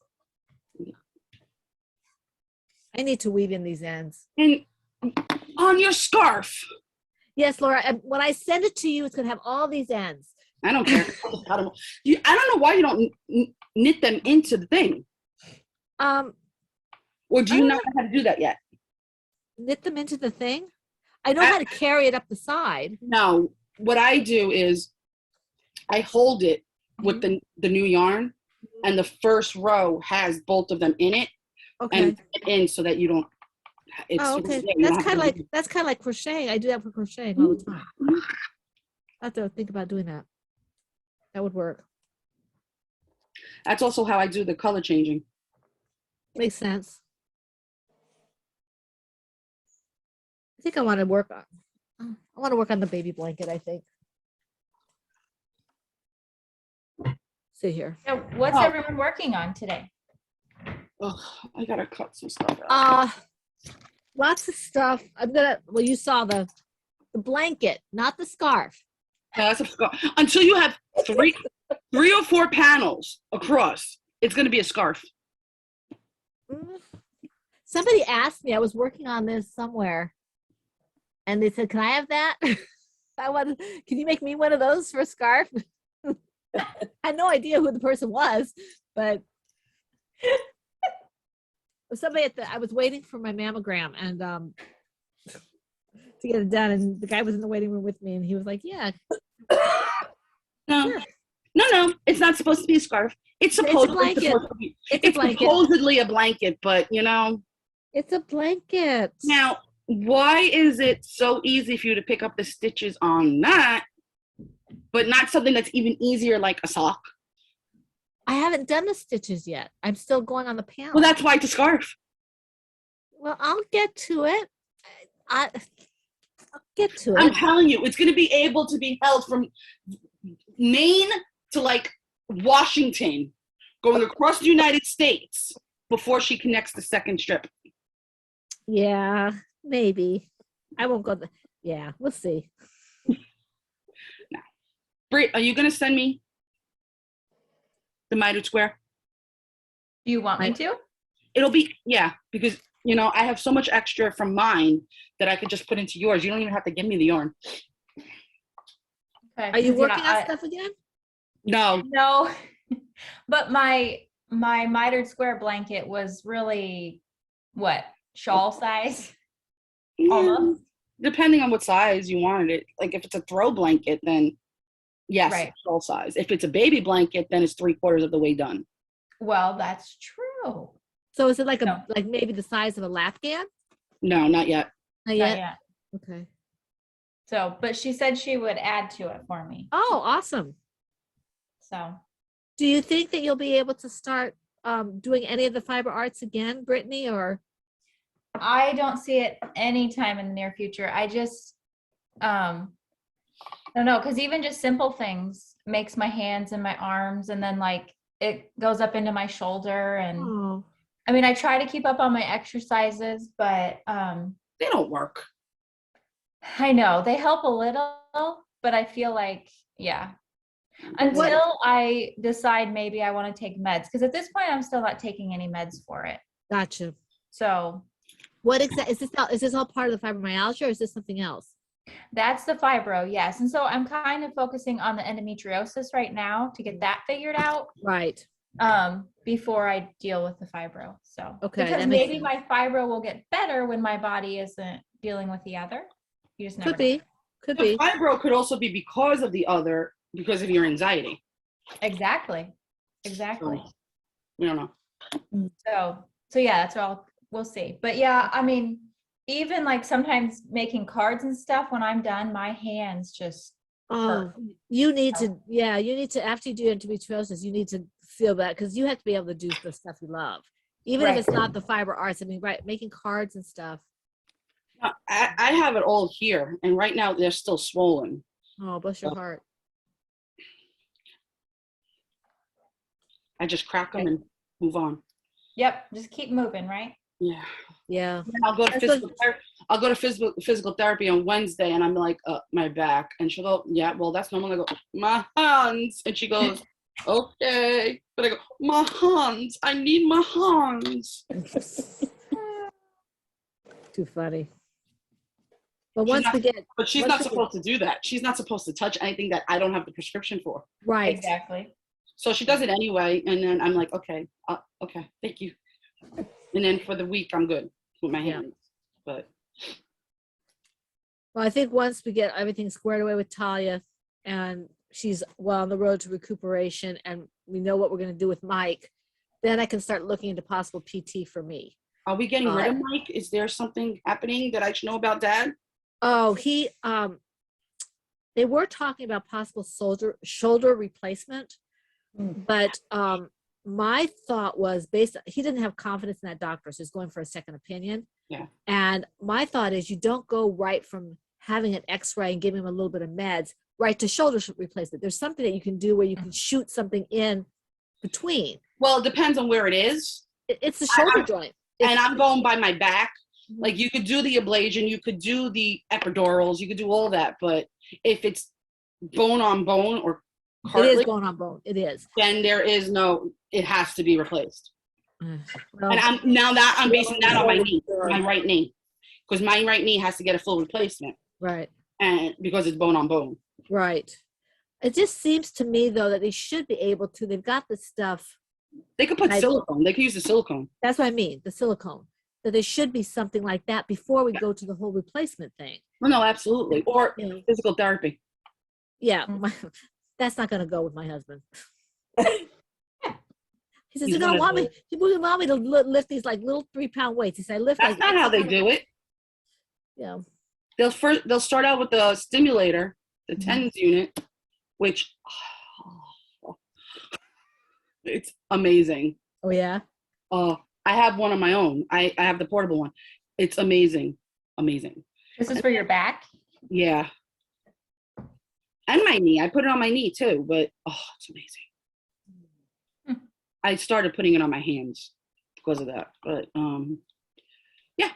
I need to weave in these ends. And on your scarf. Yes, Laura. And when I send it to you, it's going to have all these ends. I don't care. I don't know why you don't knit them into the thing. Or do you not know how to do that yet? Knit them into the thing? I know how to carry it up the side. No, what I do is I hold it with the new yarn, and the first row has both of them in it. Okay. And so that you don't. Okay. That's kind of like crocheting. I do that for crocheting all the time. I have to think about doing that. That would work. That's also how I do the color changing. Makes sense. I think I want to work on the baby blanket, I think. See here. So what's everyone working on today? Oh, I gotta cut some stuff out. Lots of stuff. You saw the blanket, not the scarf. Yeah, that's a scarf. Until you have three or four panels across, it's gonna be a scarf. Somebody asked me, I was working on this somewhere, and they said, "Can I have that?" Can you make me one of those for a scarf? I had no idea who the person was, but somebody I was waiting for my mammogram and to get it done, and the guy was in the waiting room with me, and he was like, "Yeah." No, sure. No, it's not supposed to be a scarf. It's supposedly supposedly a blanket, but it's a blanket. Now, why is it so easy for you to pick up the stitches on that, but not something that's even easier like a sock? I haven't done the stitches yet. I'm still going on the panel. Well, that's why it's a scarf. Well, I'll get to it. I'll get to it. I'm telling you, it's going to be able to be held from Maine to like Washington, going across the United States before she connects the second strip. Yeah, maybe. I won't go. Yeah, we'll see. Now, Britt, are you going to send me the mitered square? Do you want me to? It'll be, yeah, because, I have so much extra from mine that I could just put into yours. You don't even have to give me the yarn. Okay. Are you working on stuff again? No. No. But my mitered square blanket was really what, shawl size? Yeah, Almost. depending on what size you wanted it. Like if it's a throw blanket, then yes, Right. full size. If it's a baby blanket, then it's 3/4 of the way done. Well, that's true. So is it like No. like maybe the size of a lapgan? No, not yet. Not Not yet? yet. Okay. So, but she said she would add to it for me. Oh, awesome. So Do you think that you'll be able to start doing any of the fiber arts again, Brittany, or? I don't see it anytime in the near future. I just, I don't know, because even just simple things makes my hands and my arms, and then like it goes up into my shoulder. And Oh, I mean, I try to keep up on my exercises, but They don't work. I know they help a little, but I feel like, yeah, until I decide maybe I want to take meds, because at this point I'm still not taking any meds for it. gotcha. So What exactly is this all part of the fibromyalgia or is this something else? that's the fibro, yes. And so I'm kind of focusing on the endometriosis right now to get that figured out Right. before I deal with the fibro. So Okay, because that makes maybe sense. my fibro will get better when my body isn't dealing with the other. You just never Could be. Could The be. fibro could also be because of the other, because of your anxiety. Exactly. Exactly. So, we don't know. So yeah, that's all we'll see. But yeah, I mean, even like sometimes making cards and stuff, when I'm done, my hands just Oh, hurt. you need to, yeah, you need to, after you do endometriosis, you need to feel that because you have to be able to do the stuff you love. Even if Right. it's not the fiber arts, I mean, right, making cards and stuff. I have it all here, and right now they're still swollen. Oh, bless your heart. I just crack them Okay. and move on. Yep, just keep moving, right? Yeah. Yeah. Then I'll go to That's physical therapy. I'll go to physical therapy on Wednesday, and I'm like, my back, and she'll go, yeah, well, that's normal. I go, my hands, and she goes, okay, but I go, my hands, I need my hands. Too funny. But She's once not- we get, But she's once not we get- supposed to do that. She's not supposed to touch anything that I don't have the prescription for. right. Exactly. So she does it anyway, and then I'm like, okay, okay, thank you. And then for the week, I'm good with my Yeah. hands. But Well, I think once we get everything squared away with Talia and she's well on the road to recuperation and we know what we're going to do with Mike, then I can start looking into possible PT for me. are we getting rid of Mike? Is there something happening that I should know about, Dad? Oh, they were talking about possible shoulder replacement, but my thought was he didn't have confidence in that doctor, so he's going for a second opinion. Yeah. And my thought is you don't go right from having an x-ray and giving him a little bit of meds right to shoulder replacement. There's something that you can do where you can shoot something in between. Well, it depends on where it is. It's the shoulder joint. And I'm going by my back. Like you could do the ablation, you could do the epidurals, you could do all that. But if it's bone on bone or It is cartilage, bone on bone. It is. then there is no, it has to be replaced. Well, And I'm basing that on my knee, my right knee. Because my right knee has to get a full replacement. right. And because it's bone on bone. Right. It just seems to me though that they should be able to. They've got the stuff. They could put silicone. They could use the silicone. That's what I mean, the silicone. That there should be something like that before we go to the whole replacement thing. Well, no, absolutely. Or You know, physical therapy. yeah, Mhm. that's not going to go with my husband. He says, He's "You're going to one want of me. You want me to lift these like little 3-pound weights." He said, "I lift That's like." not how they do it. Yeah. They'll start out with the stimulator, the Mhm. TENS unit, which it's amazing. Oh yeah. I have one on my own. I have the portable one. It's amazing. Amazing. This is for your back. Yeah. And my knee. I put it on my knee too, but it's amazing. I started putting it on my hands because of that. But yeah.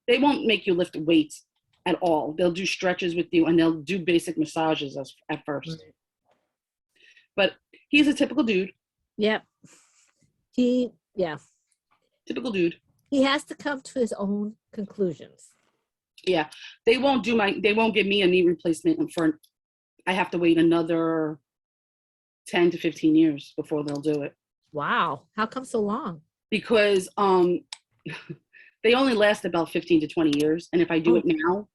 They won't make you lift weights at all. They'll do stretches with you and they'll do basic massages at first. But he's a typical dude. Yep. Typical dude. He has to come to his own conclusions. Yeah. They won't give me a knee replacement I have to wait another 10 to 15 years before they'll do it. Wow. How come so long? Because they only last about 15 to 20 years. And if I do it now,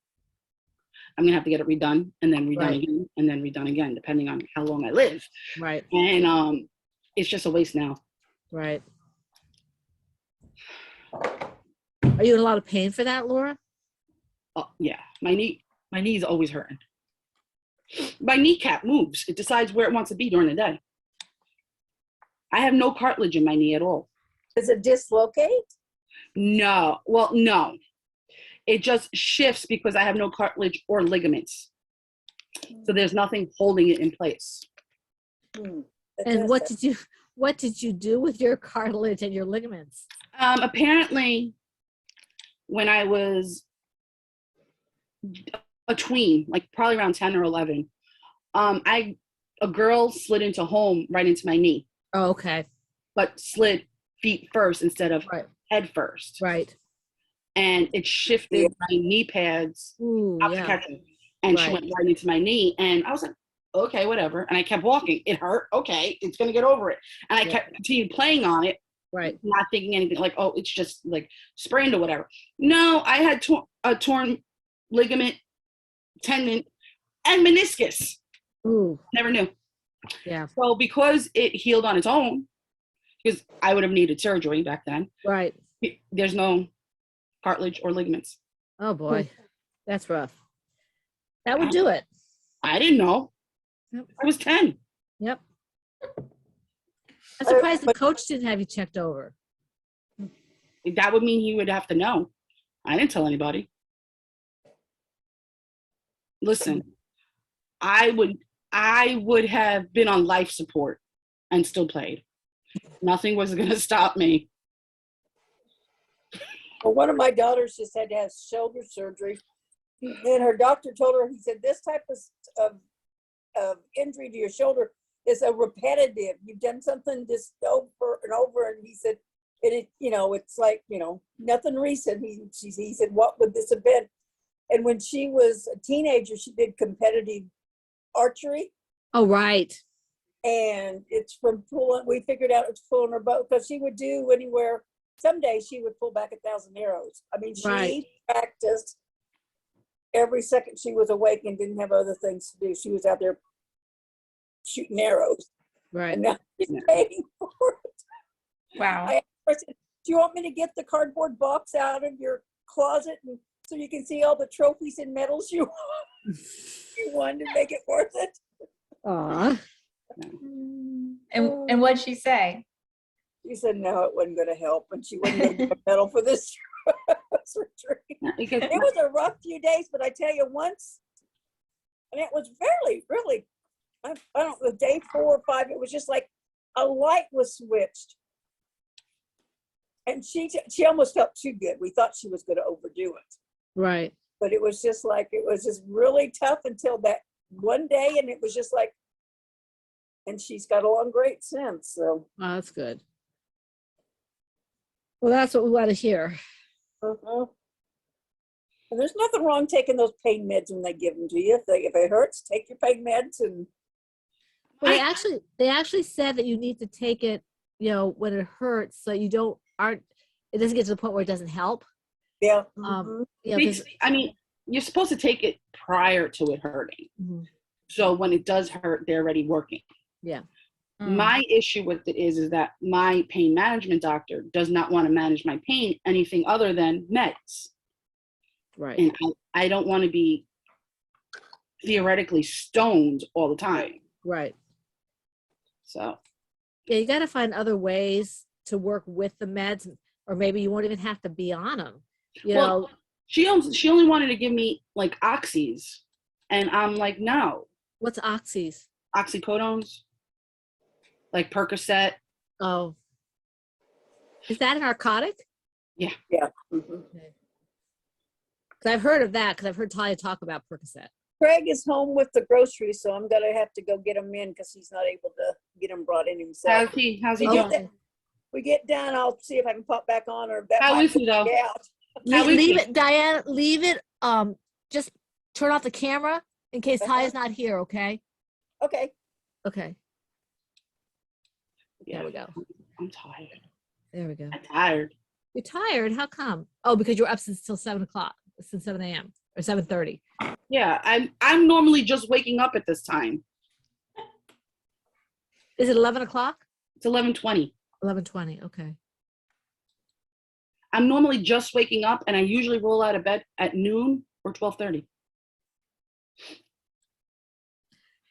I'm gonna have to get it redone and then redone Right. again and then redone again, depending on how long I live. Right. And it's just a waste now. Right. Are you in a lot of pain for that, Laura? Yeah, my knee's always hurting. My kneecap moves. It decides where it wants to be during the day. I have no cartilage in my knee at all. Does it dislocate? No. Well, no. It just shifts because I have no cartilage or ligaments. So there's nothing holding it in place. And what did you do with your cartilage and your ligaments? Apparently, when I was a tween, like probably around 10 or 11, a girl slid into home right into my knee, Oh, okay. but slid feet first instead of Right. head first. Right. And it shifted my knee pads Ooh, out to yeah. catch it. And she Right. went right into my knee. And I was like, okay, whatever. And I kept walking. It hurt. Okay, it's going to get over it. And I Yeah. continued playing on it, Right. not thinking anything like, oh, it's just like sprained or whatever. No, I had a torn ligament, tendon, and meniscus. Ooh, Never knew. yeah. So because it healed on its own, because I would have needed surgery back then, Right. there's no cartilage or ligaments. Oh boy. That's rough. That would do it. I didn't know. Yep. I was 10. Yep. I'm surprised the coach didn't have you checked over. That would mean he would have to know. I didn't tell anybody. Listen, I would have been on life support and still played. Nothing was going to stop me. Well, one of my daughters just had to have shoulder surgery, and her doctor told her, he said, this type of injury to your shoulder is a repetitive. You've done something just over and over, and he said, it's like, nothing recent. He said, what would this have been? And when she was a teenager, she did competitive archery, Oh, right. and it's from pulling. We figured out it's pulling her bow because she would do anywhere. Some days she would pull back 1,000 arrows. I mean, she Right. practiced every second she was awake and didn't have other things to do. She was out there shooting arrows, Right. and now she's paying for it. Wow. I said, do you want me to get the cardboard box out of your closet and so you can see all the trophies and medals you won to make it worth it? Aw. And what'd she say? She said no, it wasn't going to help, and she wasn't going to get a medal for this surgery. Because It was a rough few days, but I tell you, once, and it was really, I don't know, day 4 or 5, it was just like a light was switched. And she almost felt too good. We thought she was going to overdo it. Right. But it was just really tough until that one day, and it was just like, and she's got along great since. So Oh, that's good. Well, that's what we want to hear. and there's nothing wrong taking those pain meds when they give them to you. If it hurts, take your pain meds. And Well, they actually said that you need to take it, when it hurts, so it doesn't get to the point where it doesn't help. yeah, I mean, you're supposed to take it prior to it hurting. Mhm. So when it does hurt, they're already working. Yeah. My issue with it is that my pain management doctor does not want to manage my pain anything other than meds. Right. And I don't want to be theoretically stoned all the time. Right. So Yeah, you got to find other ways to work with the meds, or maybe you won't even have to be on them. Well, she only wanted to give me like oxys, and I'm like, no. What's oxys? Oxycodones, like Percocet. Oh, is that a narcotic? yeah. Mhm. Because I've heard of that. Because I've heard Talia talk about Percocet. Craig is home with the groceries, so I'm gonna have to go get him in because he's not able to get him brought in himself. How's he Okay. doing? We get done, I'll see if I can pop back on, or that How might is he though? be out. How is Leave he? it, Diana. Leave it. Just turn off the camera in case Uh-huh. Talia's not here. Okay. Okay. Okay. There we go. I'm tired. There we go. I'm tired. You're tired? How come? Oh, because you're up since till 7 o'clock, since 7 a.m. or 7:30. Yeah, I'm normally just waking up at this time. Is it 11 o'clock? It's 11:20. 11:20. Okay. I'm normally just waking up, and I usually roll out of bed at noon or 12:30.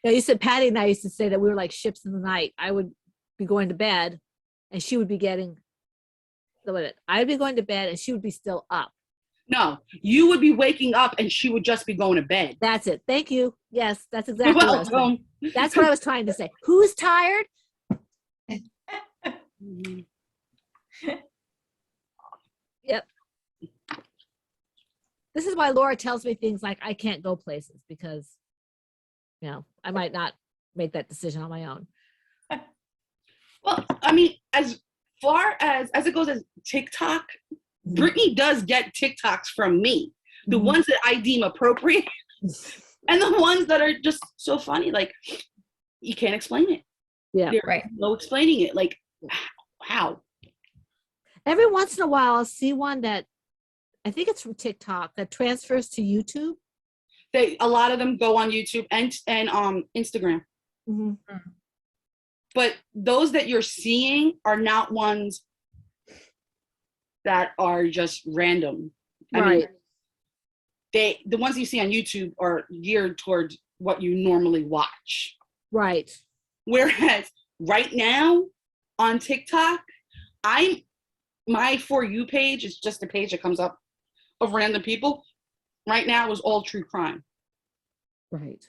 Yeah, you said Patty and I used to say that we were like ships in the night. I would be going to bed, and she would be getting. I'd be going to bed, and she would be still up. No, you would be waking up, and she would just be going to bed. That's it. Thank you. Yes, that's You're exactly what I was saying. welcome. That's what I was trying to say. Who's tired? Yep. This is why Laura tells me things like I can't go places because, I might not make that decision on my own. Well, I mean, as far as it goes as TikTok, Brittany does get TikToks from me. The Mhm. ones that I deem appropriate and the ones that are just so funny. Like, you can't explain it. Yeah. There's Right. no explaining it. Like, how? Every once in a while, I'll see one that I think it's from TikTok that transfers to YouTube. A lot of them go on YouTube and Instagram. Mhm. But those that you're seeing are not ones that are just random. I mean, the ones you see on YouTube are geared towards what you normally watch. Right. Whereas right now on TikTok, my For You page is just a page that comes up of random people. Right now it was all true crime. Right.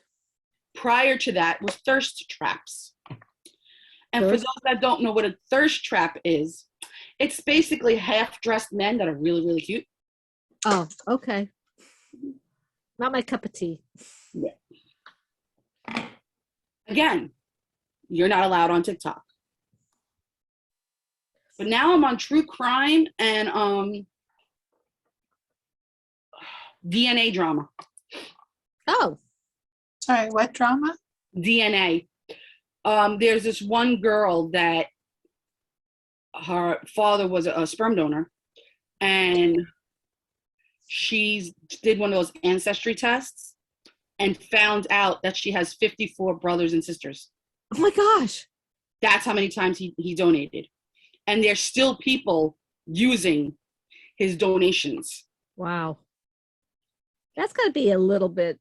Prior to that was thirst traps. And for those that don't know what a thirst trap is, it's basically half-dressed men that are really, really cute. Oh, okay. Not my cup of tea. Yeah. Again, you're not allowed on TikTok. But now I'm on true crime and DNA drama. Oh. Sorry, what drama? DNA. There's this one girl that her father was a sperm donor, and she did one of those ancestry tests and found out that she has 54 brothers and sisters. Oh my gosh. That's how many times he donated. And there's still people using his donations. Wow. That's got to be a little bit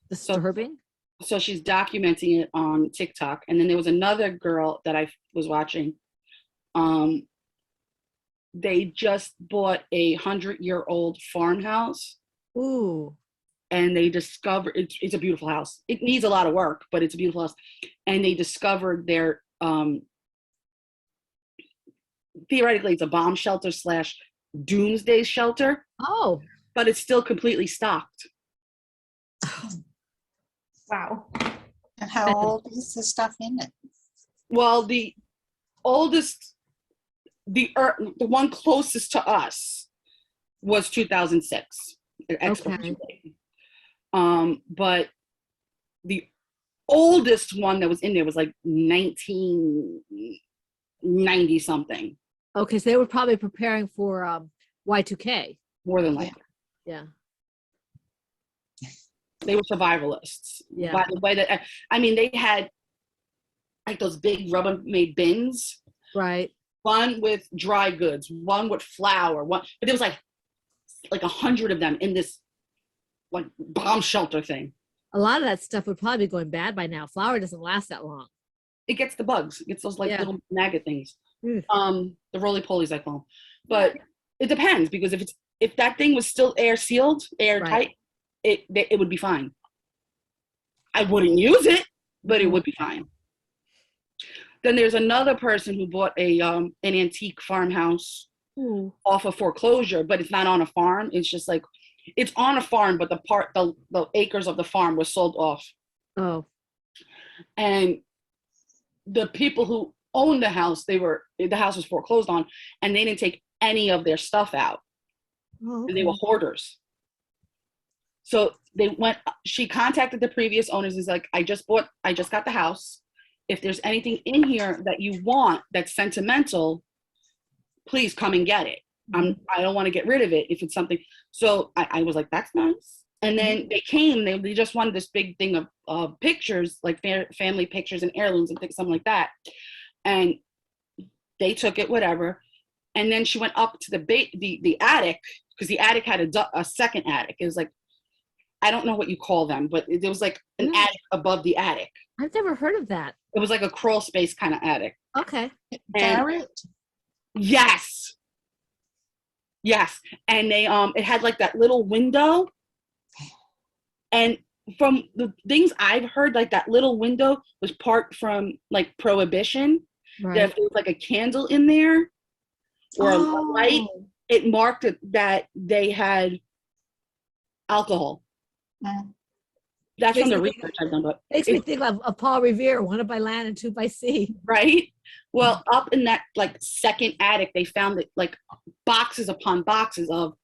disturbing. So she's documenting it on TikTok. And then there was another girl that I was watching. They just bought a 100-year-old farmhouse. Ooh. And they discovered, it's a beautiful house. It needs a lot of work, but it's a beautiful house. And they discovered their, theoretically, it's a bomb shelter / doomsday shelter. Oh. But it's still completely stocked. Wow. And how old is the stuff in it? Well, the oldest, the one closest to us was 2006. Okay. But the oldest one that was in there was like 1990 something. Okay, so they were probably preparing for Y2K. More than likely. Yeah. They were survivalists. Yeah. By the way that, I mean, they had like those big Rubbermaid bins. Right. One with dry goods, one with flour, but there was like 100 of them in this like bomb shelter thing. A lot of that stuff would probably be going bad by now. Flour doesn't last that long. It gets the bugs. It gets those like little maggot things. Mm. The roly-polies I call them. But it depends, because if that thing was still airtight, it would be fine. I wouldn't use it, but it would be fine. Then there's another person who bought an antique farmhouse off of foreclosure, but it's not on a farm. It's just like, it's on a farm, but the acres of the farm was sold off. Oh. And the people who owned the house, the house was foreclosed on, and they didn't take any of their stuff out. Oh, okay. And they were hoarders. So she contacted the previous owners. Is like, I just got the house. if there's anything in here that you want that's sentimental, please come and get it. I don't want to get rid of it if it's something. So I was like, that's nice. And then they came, they just wanted this big thing of pictures, like family pictures and heirlooms and things, something like that. And they took it, whatever. And then she went up to the attic, because the attic had a second attic. It was like, I don't know what you call them, but there was like an attic above the attic. I've never heard of that. It was like a crawl space kind of attic. Okay. Garrett? Yes. Yes. And they it had like that little window. And from the things I've heard, like that little window was part from like Prohibition. Right. That if there was like a candle in there or a light, it marked that they had alcohol. That's from the research I've done, but Makes me think of Paul Revere, 1 by land and 2 by sea. right? Well, up in that like second attic, they found that like boxes upon boxes of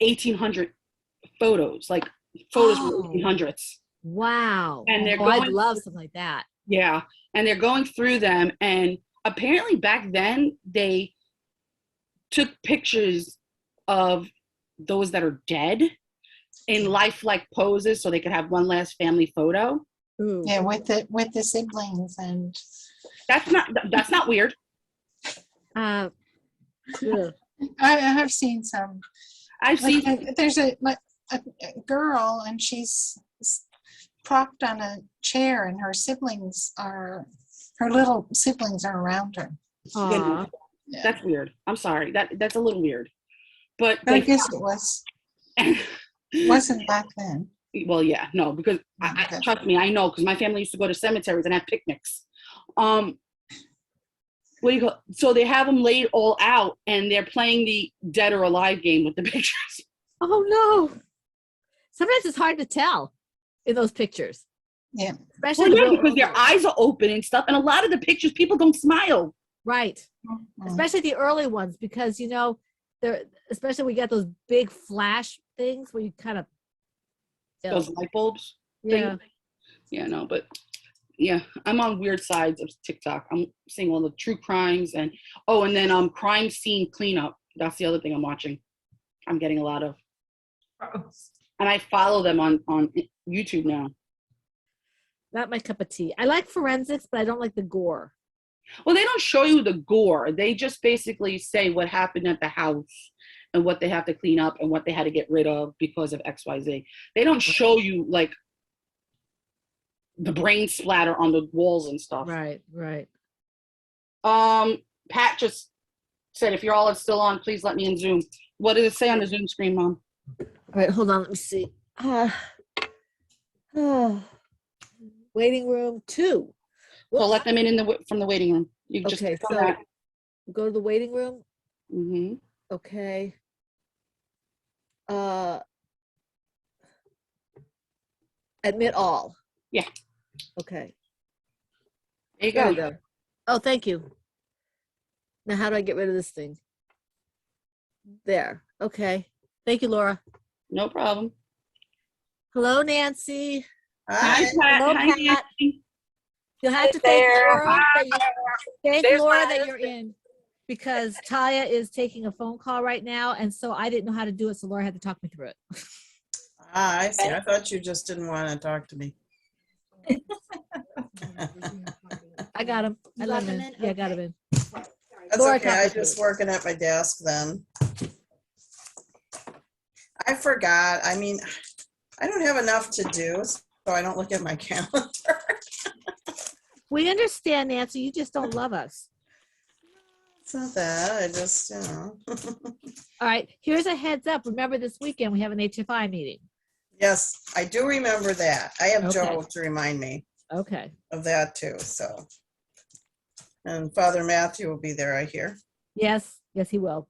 1800 photos, like photos from the 1800s. Wow. And they're I'd going love something like that. Yeah, and they're going through them, and apparently back then they took pictures of those that are dead in lifelike poses so they could have one last family photo. Ooh. Yeah, with the siblings and That's not weird. Yeah. I have seen some. I've seen There's a girl and she's propped on a chair and her little siblings are around her. Aw. Yeah. that's weird. I'm sorry. That's a little weird. But I they guess it wasn't back then. well, yeah, no, because Okay. trust me, I know, because my family used to go to cemeteries and have picnics. What do you call? So they have them laid all out, and they're playing the dead or alive game with the pictures. Oh no. Sometimes it's hard to tell in those pictures. Yeah. Especially Well, yeah, the because their early- eyes are open and stuff, and a lot of the pictures people don't smile. right. Mhm. Especially the early ones, because they're especially we get those big flash things where you kind of Those light bulbs. yeah. Yeah, no, but yeah, I'm on weird sides of TikTok. I'm seeing all the true crimes and then crime scene cleanup. That's the other thing I'm watching. I'm getting a lot of, and I follow them on YouTube now. Not my cup of tea. I like forensics, but I don't like the gore. Well, they don't show you the gore. They just basically say what happened at the house and what they have to clean up and what they had to get rid of because of XYZ. They don't show you like the brain splatter on the walls and stuff. Right. Pat just said, if you're all still on, please let me in Zoom. What does it say on the Zoom screen, Mom? All right, hold on. Let me see. Waiting room 2. So let them in from the waiting room. You can just Okay, click on so that. go to the waiting room. Mm-hmm. Okay. Admit all. Yeah. Okay. There you There go. we go. Oh, thank you. Now, how do I get rid of this thing? There. Okay. Thank you, Laura. No problem. Hello, Nancy. Hi, Pat. Hello, Hi, Pat. Nancy. You'll have to thank Laura. Thank There's Laura my that you're in, because Talia is taking a phone call right now, and so I didn't know how to do it, so Laura had to talk me through it. Ah, I see. I thought you just didn't want to talk to me. I got him. I You let got him them in. in? Yeah, I got him Okay. in. That's Laura okay. I'm talked to just me. working at my desk then. I forgot. I mean, I don't have enough to do, so I don't look at my calendar. We understand, Nancy. You just don't love us. It's not that. I just, All right. Here's a heads up. Remember, this weekend we have an HFI meeting. Yes, I do remember that. I have Okay. Joe to remind me Okay. of that too, so. And Father Matthew will be there, I hear. Yes. Yes, he will.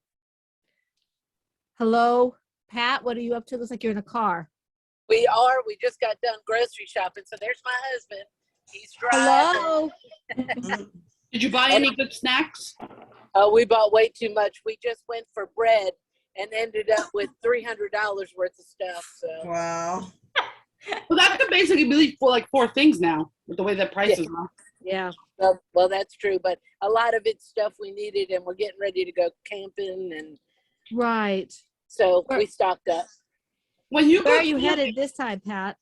Hello, Pat. What are you up to? Looks like you're in a car. We are. We just got done grocery shopping. So there's my husband. He's driving. Hello. Mm, Did you buy any good snacks? We bought way too much. We just went for bread and ended up with $300 worth of stuff. So Wow. Well, that could basically be for like 4 things now with the way that prices are. Yeah. Well, that's true, but a lot of it's stuff we needed, and we're getting ready to go camping, and Right. so we stocked up. When you Where go are you camping- headed this time, Pat?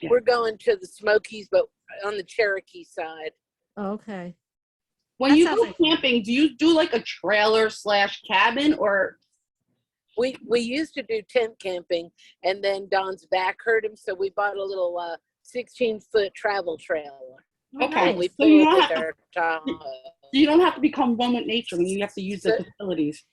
Yeah. We're going to the Smokies, but on the Cherokee side. Oh, okay. When That you sounds go like- camping, do you do like a trailer / cabin, or We used to do tent camping, and then Don's back hurt him, so we bought a little 16-foot travel trailer. okay? And we So you pulled don't with have our top. you don't have to become one with nature when you have to use the facilities.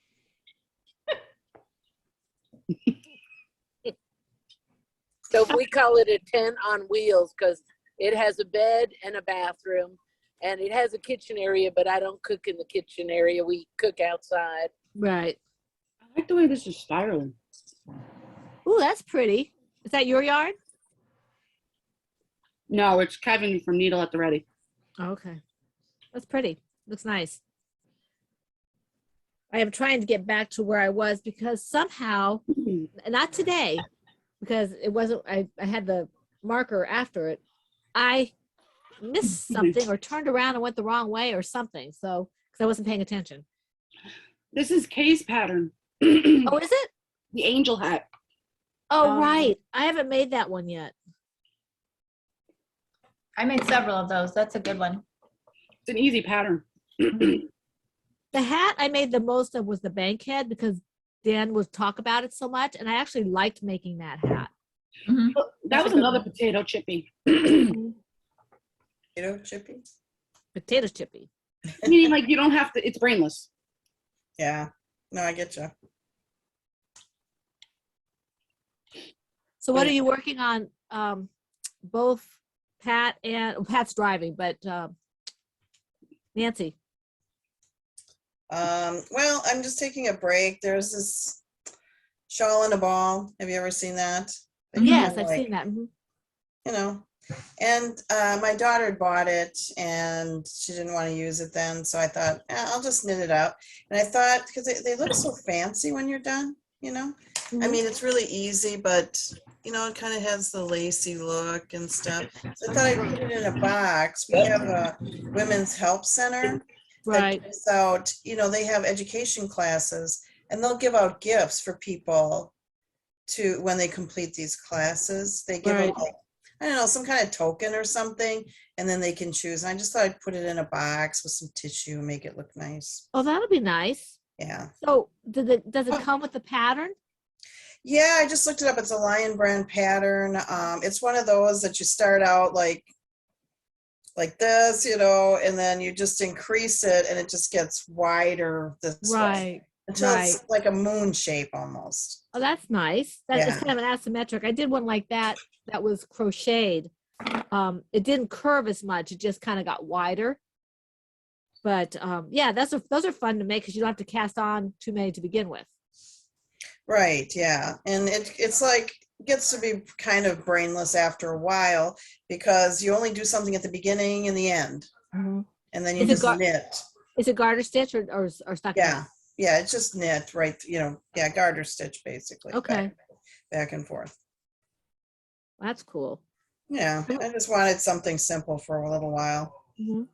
So we call it a tent on wheels because it has a bed and a bathroom, and it has a kitchen area, but I don't cook in the kitchen area. We cook outside. Right. I like the way this is spiraling. Ooh, that's pretty. Is that your yard? No, it's Kevin from Needle at the Ready. Oh, okay. That's pretty. Looks nice. I am trying to get back to where I was because somehow, not today, because it wasn't, I had the marker after it. I missed something or turned around and went the wrong way or something. So, because I wasn't paying attention. This is Kay's pattern. Oh, is it? The angel hat. Oh, right. I haven't made that one yet. I made several of those. That's a good one. It's an easy pattern. The hat I made the most of was the bank head because Dan would talk about it so much. And I actually liked making that hat. Mhm. That was another potato chippy. Potato chippy? Potato chippy. Meaning like you don't have to, it's brainless. Yeah. No, I get you. So what are you working on? Both Pat and Pat's driving, but Nancy. Well, I'm just taking a break. There's this shawl and a ball. Have you ever seen that? They Yes, kinda I've like, seen that. Mhm. You know, and my daughter bought it and she didn't want to use it then. So I thought, I'll just knit it up. And I thought, because they look so fancy when you're done, you know? I Mhm. mean, it's really easy, but you know, it kind of has the lacy look and stuff. So I thought I'd put it in a box. We have a women's help center that Right. gives out, you know, they have education classes and they'll give out gifts for people to when they complete these classes. They give them Right. like, I don't know, some kind of token or something, and then they can choose. And I just thought I'd put it in a box with some tissue and make it look nice. Oh, that'll be nice. Yeah. So does it come with the pattern? Yeah, I just looked it up. It's a Lion Brand pattern. It's one of those that you start out like this, you know, and then you just increase it and it just gets wider this way Right. until it's right. like a moon shape almost. Oh, that's nice. That is Yeah. kind of an asymmetric. I did one like that that was crocheted. It didn't curve as much. It just kind of got wider. But yeah, those are fun to make because you don't have to cast on too many to begin with. Right, yeah. And it's like gets to be kind of brainless after a while because you only do something at the beginning and the end. Mhm. And then you Is it just knit. Is it garter stitch or stockinette? Yeah. Yeah, it's just knit, right? You know, yeah, garter stitch basically. Okay. Back and forth. That's cool. Yeah, I just wanted something simple for a little while. Mhm.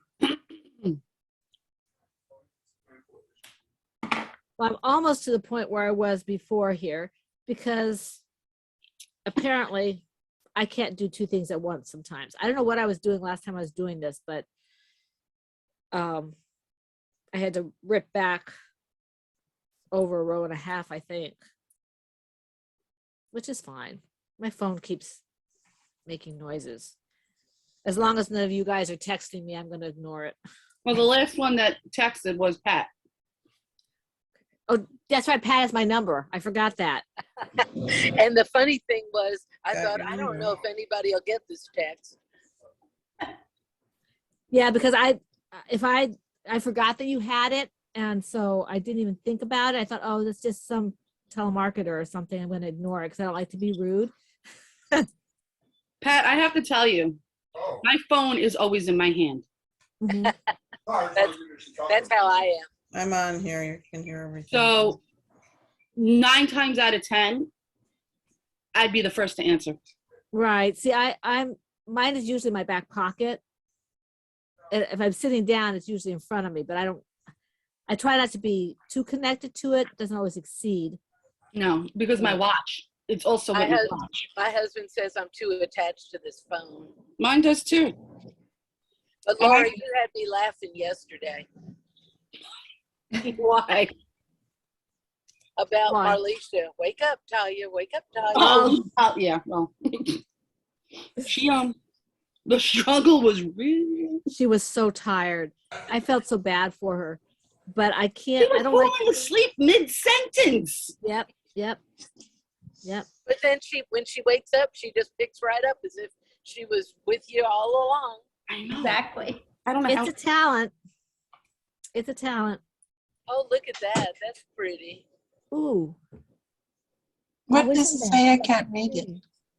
Well, I'm almost to the point where I was before here because apparently I can't do two things at once sometimes. I don't know what I was doing last time I was doing this, but I had to rip back over a row and a half, I think, which is fine. My phone keeps making noises. As long as none of you guys are texting me, I'm going to ignore it. Well, the last one that texted was Pat. Oh, that's right. Pat has my number. I forgot that. And the funny thing was, I Got thought, your I don't number. know if anybody will get this text. Yeah, because I forgot that you had it, and so I didn't even think about it. I thought, oh, that's just some telemarketer or something. I'm going to ignore it because I don't like to be rude. Pat, I have to tell you, my phone is always in my hand. Mhm. That's how I am. I'm on here. You can hear everything. So 9 times out of 10, I'd be the first to answer. Right. See, I'm mine is usually my back pocket, if I'm sitting down, it's usually in front of me, but I try not to be too connected to it. It doesn't always exceed. No, because my watch. It's also My, with my hus- watch. my husband says I'm too attached to this phone. Mine does too. But And I- Laura, you had me laughing yesterday Why? about Why? Marlisha. Wake up, Talia. Wake up, Talia. Oh, yeah. Well, she the struggle was real. She was so tired. I felt so bad for her, but I She can't. I was don't like. falling asleep mid-sentence. Yep. But then when she wakes up, she just picks right up as if she was with you all along. I know. Exactly. I don't know It's how. a talent. It's a talent. Oh, look at that. That's pretty. Ooh. What What does is it that? say? I can't read it.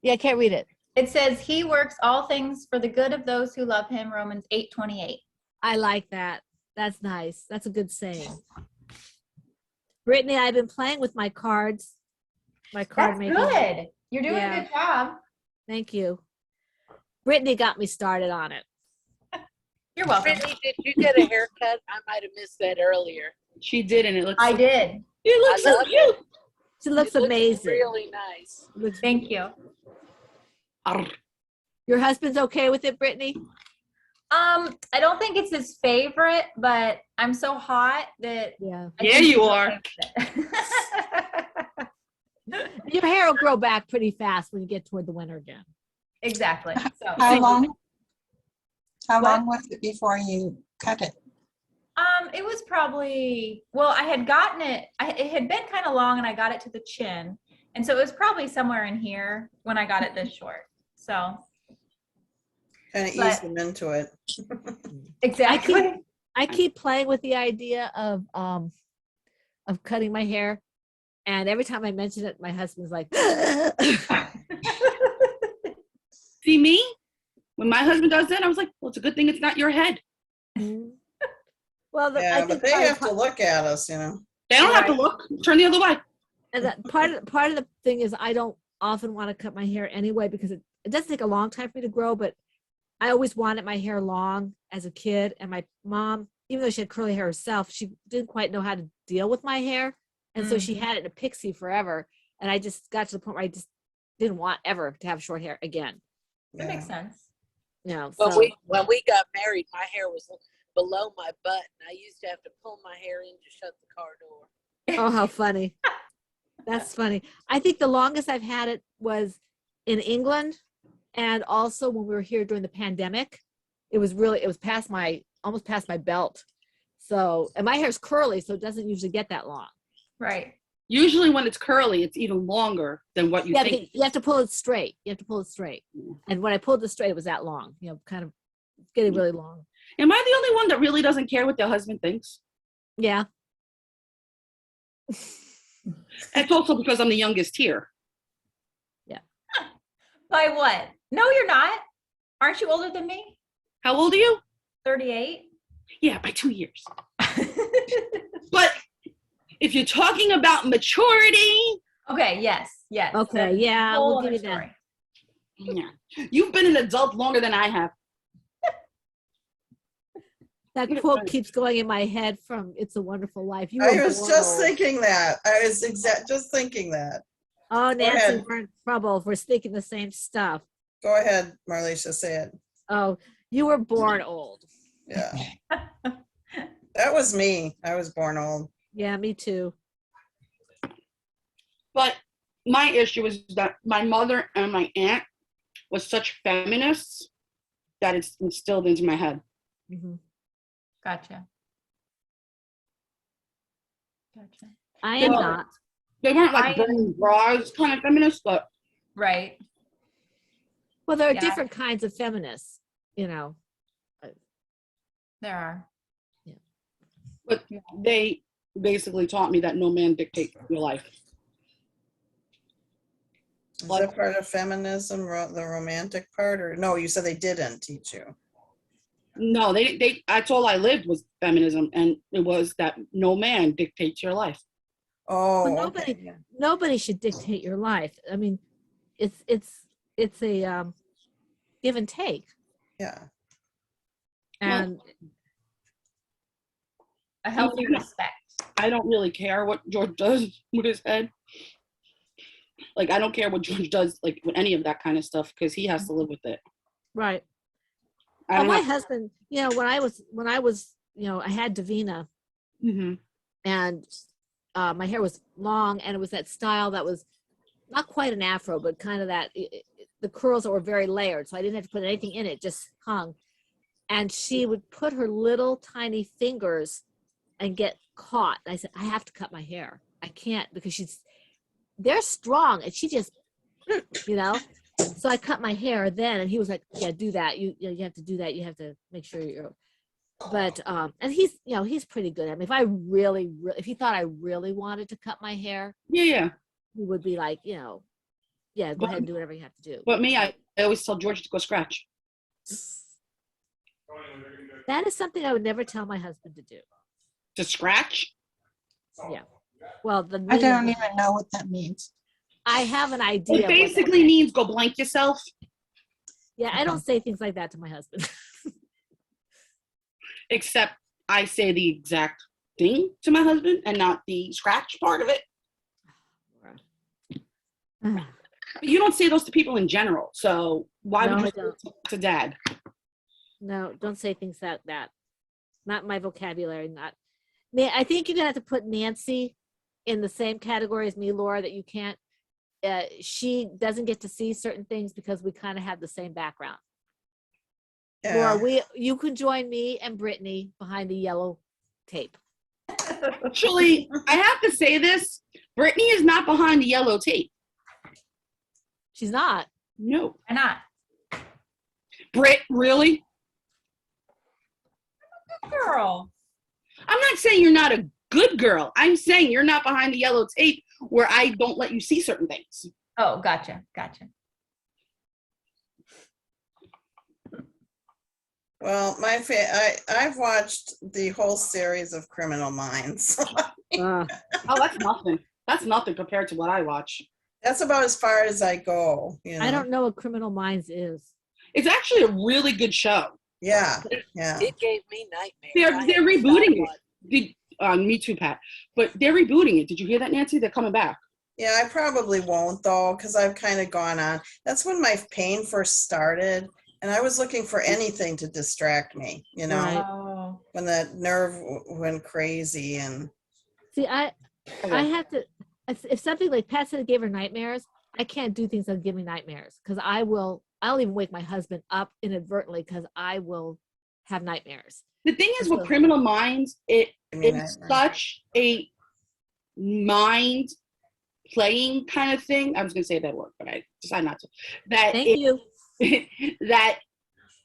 Yeah, I can't read it. It says he works all things for the good of those who love him, Romans 8:28. I like that. That's nice. That's a good saying. Brittany, I've been playing with my cards. My card That's making. good. You're doing Yeah. a good job. Thank you. Brittany got me started on it. You're welcome. Brittany, did you get a haircut? I might have missed that earlier. She did, and it looks. I so, did. You look I so love cute. She looks It looks amazing. really nice. Looks- Thank you. Arr. Your husband's okay with it, Brittany? I don't think it's his favorite, but I'm so hot that Yeah. I Yeah, think you he's are. okay with it. Your hair will grow back pretty fast when you get toward the winter again. Exactly. So How long? How What? long was it before you cut it? it was probably, well, I had gotten it, it had been kind of long and I got it to the chin. And so it was probably somewhere in here when I got it this short. So Kind of But- ease them into it. exactly. I keep playing with the idea of cutting my hair, and every time I mention it, my husband's like, See me? When my husband does that, I was like, well, it's a good thing it's not your head. well, I Yeah, think but they have to look at us, you know. They don't have to Right. look. Turn the other way. and that part of the thing is I don't often want to cut my hair anyway because it doesn't take a long time for me to grow, but I always wanted my hair long as a kid, and my mom, even though she had curly hair herself, she didn't quite know how to deal with my hair, and so she had it in a pixie forever, and I just got to the point where I just didn't want ever to have short hair again. That makes sense. You know, When so we got married, my hair was below my butt, and I used to have to pull my hair in to shut the car door. oh, how funny. That's funny. I think the longest I've had it was in England, and also when we were here during the pandemic. It was almost past my belt. So, and my hair's curly, so it doesn't usually get that long. Right. Usually when it's curly, it's even longer than what you Yeah, think. you have to pull it straight. You have to pull it straight. And when I pulled it straight, it was that long, kind of getting really long. Am I the only one that really doesn't care what their husband thinks? Yeah. It's also because I'm the youngest here. By what? No, you're not. Aren't you older than me? How old are you? 38. Yeah, by 2 years. But if you're talking about maturity, Okay. Yes. Yes. Okay. That's a Yeah. whole We'll give other you that. story. yeah, you've been an adult longer than I have. That quote keeps going in my head from It's a Wonderful Life. You I were was born just old. thinking that. I was just thinking that. Oh, Nancy, ahead. we're in trouble if we're thinking the same stuff. Go ahead, Marlisha, say it. Oh, you were born old. Yeah. That was me. I was born old. Yeah, me too. But my issue is that my mother and my aunt was such feminists that it's instilled into my head. Mhm. Gotcha. Gotcha. I am Well, not. They weren't like I- burning bras kind of feminists, but Right. Well, there are Yeah. different kinds of feminists, There are. they basically taught me that no man dictates your life. Is that part of feminism, the romantic part, or no? You said they didn't teach you. No, they that's all I lived was feminism, and it was that no man dictates your life. Oh, Well, okay. nobody should dictate your life. I mean, it's a give and take. Yeah. And A healthy respect. I don't really care what George does with his head. Like, I don't care what George does, like, with any of that kind of stuff, because he has to live with it. right. I Well, don't my have- husband, you know, when I was, you know, I had Davina, Mhm. and my hair was long, and it was that style that was not quite an afro, but kind of that the curls that were very layered, so I didn't have to put anything in it, just hung. And she would put her little tiny fingers and get caught. And I said, I have to cut my hair. I can't, because they're strong, and she just, you know. So I cut my hair then, and he was like, yeah, do that. You have to do that. You have to make sure you're. But and he's, you know, he's pretty good. I mean, if I really, if he thought I really wanted to cut my hair, Yeah. he would be like, you know, yeah, go ahead and do whatever you have to do. But me, I always tell George to go scratch. That is something I would never tell my husband to do. To scratch? Yeah. Well, the I meaning don't of- even know what that means. I have an idea. It of what that basically means. means go blank yourself. Yeah, I don't say things like that to my husband. Except I say the exact thing to my husband and not the scratch part of it. But you don't say those to people in general. So why No, would I you don't. say it to dad? No, don't say things that not my vocabulary. Not. I think you're gonna have to put Nancy in the same category as me, Laura. That you can't. She doesn't get to see certain things because we kind of have the same background. Yeah. Laura, you can join me and Brittany behind the yellow tape. Actually, I have to say this. Brittany is not behind the yellow tape. She's not. No. Why not? Britt, really? Girl. I'm not saying you're not a good girl. I'm saying you're not behind the yellow tape where I don't let you see certain things. Oh, gotcha. Well, I've watched the whole series of Criminal Minds. Uh, Oh, that's nothing. That's nothing compared to what I watch. That's about as far as I go. You know? I don't know what Criminal Minds is. It's actually a really good show. Yeah, yeah. It gave me nightmares. They're rebooting it. Me too, Pat. But they're rebooting it. Did you hear that, Nancy? They're coming back. Yeah, I probably won't though, because I've kind of gone on. That's when my pain first started, and I was looking for anything to distract me. You know, Right. Oh. when that nerve went crazy, and See, I have to. If something like Pat said it gave her nightmares, I can't do things that give me nightmares because I'll even wake my husband up inadvertently because I will have nightmares. The thing is with So- Criminal Minds, I mean, it's such a mind playing kind of thing. I was going to say that word, but I decided not to. Thank you. That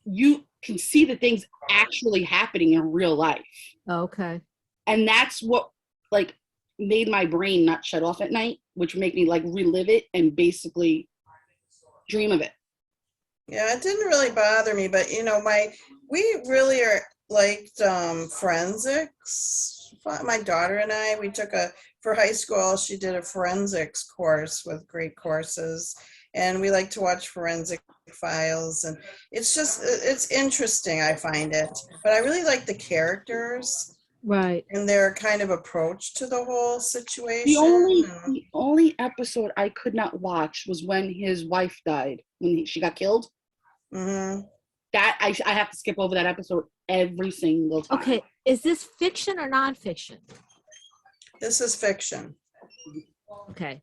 you can see the things actually happening in real life. Okay. And that's what like made my brain not shut off at night, which would make me like relive it and basically dream of it. yeah, it didn't really bother me. But you know, we really liked forensics. My daughter and I, we took for high school. She did a forensics course with great courses, and we like to watch forensic files, and it's interesting. I find it, but I really like the characters Right. and their kind of approach to the whole situation. The only episode I could not watch was when his wife died, when she got killed. Mm-hmm. That I have to skip over that episode every single time. Okay. Is this fiction or nonfiction? This is fiction. Okay.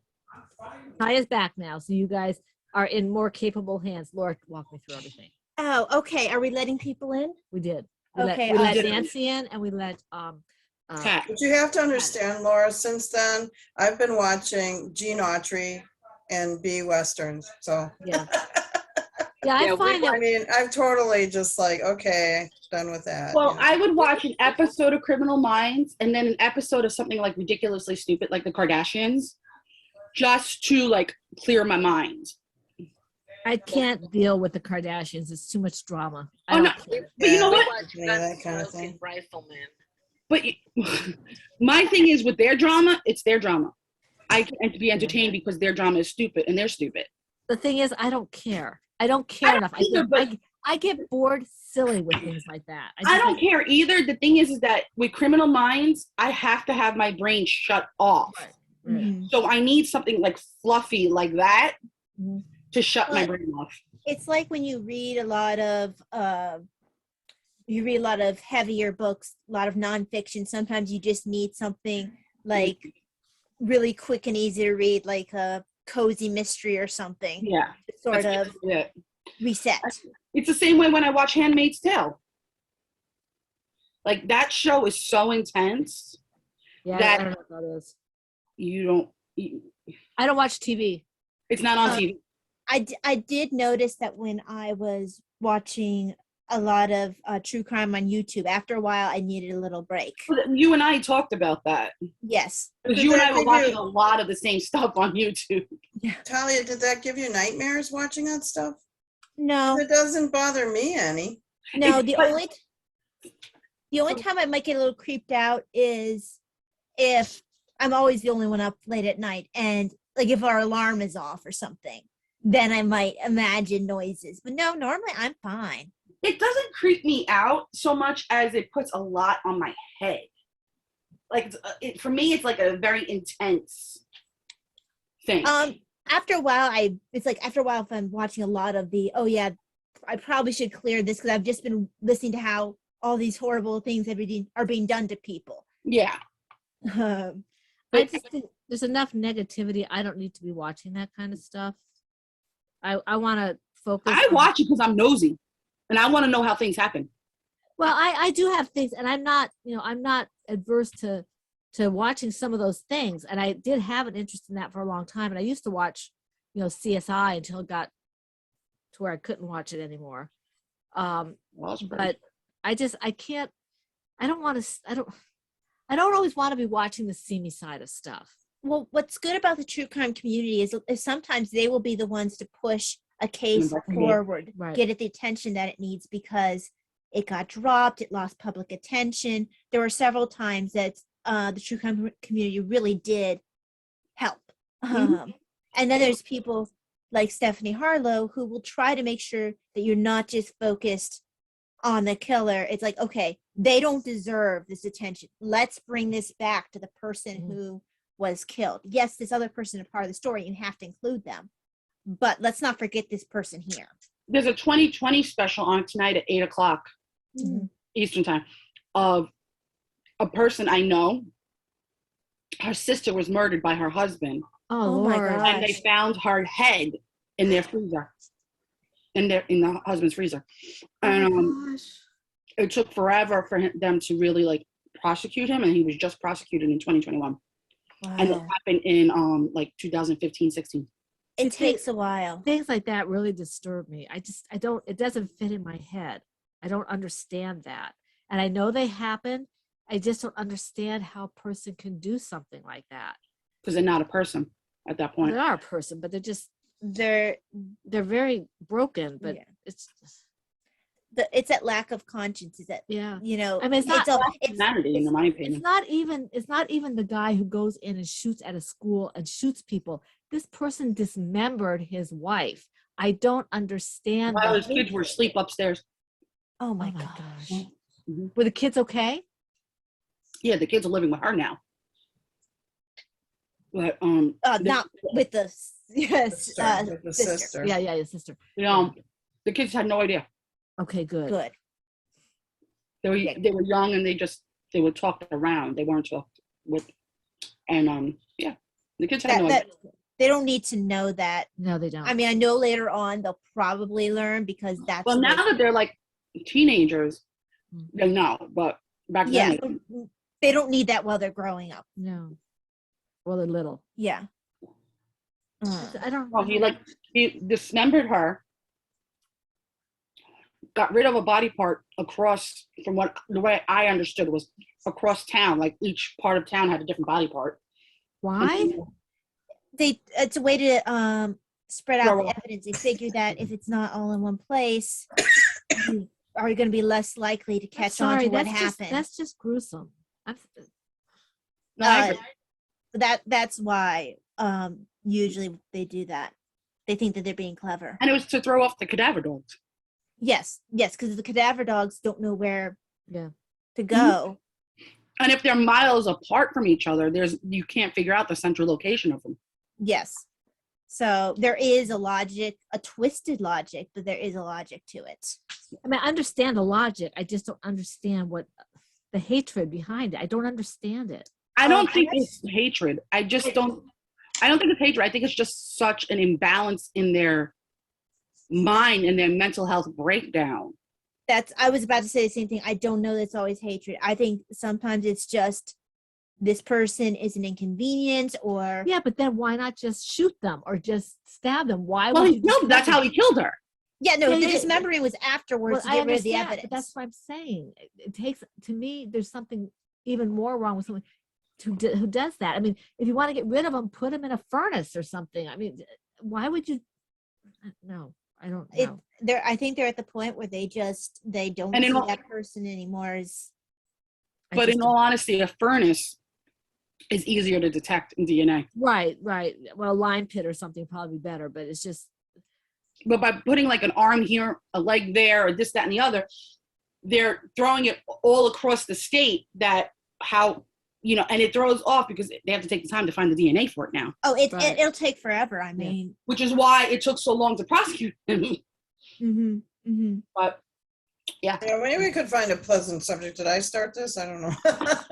Ty is back now, so you guys are in more capable hands. Laura, walk me through everything. Oh, okay. Are we letting people in? We did. We Okay, let did. Nancy in, and we let Cat. But you have to understand, Laura, since then, I've been watching Gene Autry and B Westerns. So, yeah. Yeah, I find I that mean, I've totally just like, okay, done with that. Well, you know. I would watch an episode of Criminal Minds and then an episode of something like ridiculously stupid, like the Kardashians, just to like clear my mind. I can't deal with the Kardashians. It's too much drama. Oh, no. But you know We what? watched Yeah, that kind of Gunsmoke thing. and Rifleman. But my thing is with their drama, it's their drama. I can be entertained because their drama is stupid and they're stupid. The thing is, I don't care. I don't care enough. either, but I get bored silly with things like that. I just, don't like, care either. The thing is that with Criminal Minds, I have to have my brain shut off. Right. Mhm. So I need something like fluffy like that Mhm. to shut my But- brain off. It's like when you read a lot of heavier books, a lot of nonfiction. Sometimes you just need something like really quick and easy to read, like a cozy mystery or something. Yeah. To sort That's of it. reset. It's the same way when I watch Handmaid's Tale. Like that show is so intense. Yeah, That- I don't know what that is. I don't watch TV. It's not on TV. I did notice that when I was watching a lot of true crime on YouTube, after a while I needed a little break. You and I talked about that. Yes. Because you and I Did were that watching give a lot of the same stuff on YouTube. Talia, did that give you nightmares watching that stuff? No, It doesn't bother me any. no. It's- The only time I might get a little creeped out is if I'm always the only one up late at night, and like if our alarm is off or something, then I might imagine noises. But no, normally I'm fine. It doesn't creep me out so much as it puts a lot on my head. Like for me, it's like a very intense thing. After a while, if I'm watching a lot of the, oh yeah, I probably should clear this because I've just been listening to how all these horrible things are being done to people. Yeah. I just think there's enough negativity. I don't need to be watching that kind of stuff. I want to focus. I on- watch it because I'm nosy and I want to know how things happen. Well, I do have things, and I'm not adverse to watching some of those things. And I did have an interest in that for a long time. And I used to watch, CSI until it got to where I couldn't watch it anymore. Well, that's pretty- But I can't. I don't want to. I don't always want to be watching the seamy side of stuff. Well, what's good about the true crime community is sometimes they will be the ones to push a case Investigate. forward, Right. get it the attention that it needs because it got dropped, it lost public attention. There were several times that the true crime community really did help. Mhm. And then there's people like Stephanie Harlow who will try to make sure that you're not just focused on the killer. It's like, okay, they don't deserve this attention. Let's bring this back to the person Mhm. who was killed. Yes, this other person is part of the story. You have to include them, but let's not forget this person here. There's a 2020 special on tonight at 8:00 Mhm. Eastern time of a person I know. Her sister was murdered by her husband, Oh, Oh my Lord. God. and they found her head in their freezer, in the husband's freezer. And Oh my gosh. it took forever for them to really prosecute him, and he was just prosecuted in 2021. And it Wow. happened in 2015, 16. It takes a while. Things like that really disturb me. It doesn't fit in my head. I don't understand that. And I know they happen. I just don't understand how a person can do something like that. Because they're not a person at that point. They are a person, but They're they're very broken, but Yeah. it's it's that lack of conscience. Is that yeah. I mean, it's not Humanity, in my opinion. it's not even the guy who goes in and shoots at a school and shoots people. This person dismembered his wife. I don't understand While the his kids were asleep upstairs. oh Oh my my gosh. gosh. Mhm. Were the kids okay? Yeah, the kids are living with her now. But Not with the yes, With the sister. sister. Yeah, your sister. the kids had no idea. Okay, good. Good. They were young and they were talked around. They weren't talked with. And the kids had no idea. They don't need to know that. No, they don't. I mean, I know later on they'll probably learn because that's Well, the way- now that they're like teenagers, Mhm. they know. But back yeah, then, they don't need that while they're growing up. no. Well, they're little. Yeah. I don't. well, he dismembered her, got rid of a body part across from the way I understood it was across town. Like each part of town had a different body part. Why? It's a way to spread out Throw the off. evidence. They figure that if it's not all in one place, you are going to be less likely to I'm catch on sorry, to what that's happened. that's just gruesome. No, I Uh, agree. that's why usually they do that. They think that they're being clever. And it was to throw off the cadaver dogs. Yes, because the cadaver dogs don't know where Yeah. to go. And if they're miles apart from each other, you can't figure out the central location of them. Yes. So there is a twisted logic, but there is a logic to it. I mean, I understand the logic. I just don't understand what the hatred behind it. I don't understand it. I don't think it's hatred. I don't think it's hatred. I think it's just such an imbalance in their mind and their mental health breakdown. I was about to say the same thing. I don't know that's always hatred. I think sometimes it's just this person is an inconvenience or Yeah, but then why not just shoot them or just stab them? Why Well, would you that's how he killed her. yeah, no, Yeah, the yeah. dismembering was afterwards to get rid of the understand, evidence. but that's what I'm saying. It takes, to me, there's something even more wrong with someone who does that. I mean, if you want to get rid of them, put them in a furnace or something. I mean, why would you? No, I don't know. I think they're at the point where they don't And see in all- that person anymore as But in all honesty, a furnace is easier to detect in DNA. Right. Well, a lime pit or something probably better, but it's just, But by putting like an arm here, a leg there, or this, that, and the other, they're throwing it all across the state and it throws off because they have to take the time to find the DNA for it now. Right. it'll take forever. I mean, Which is why it took so long to prosecute him. But Yeah, maybe we could find a pleasant subject. Did I start this? I don't know.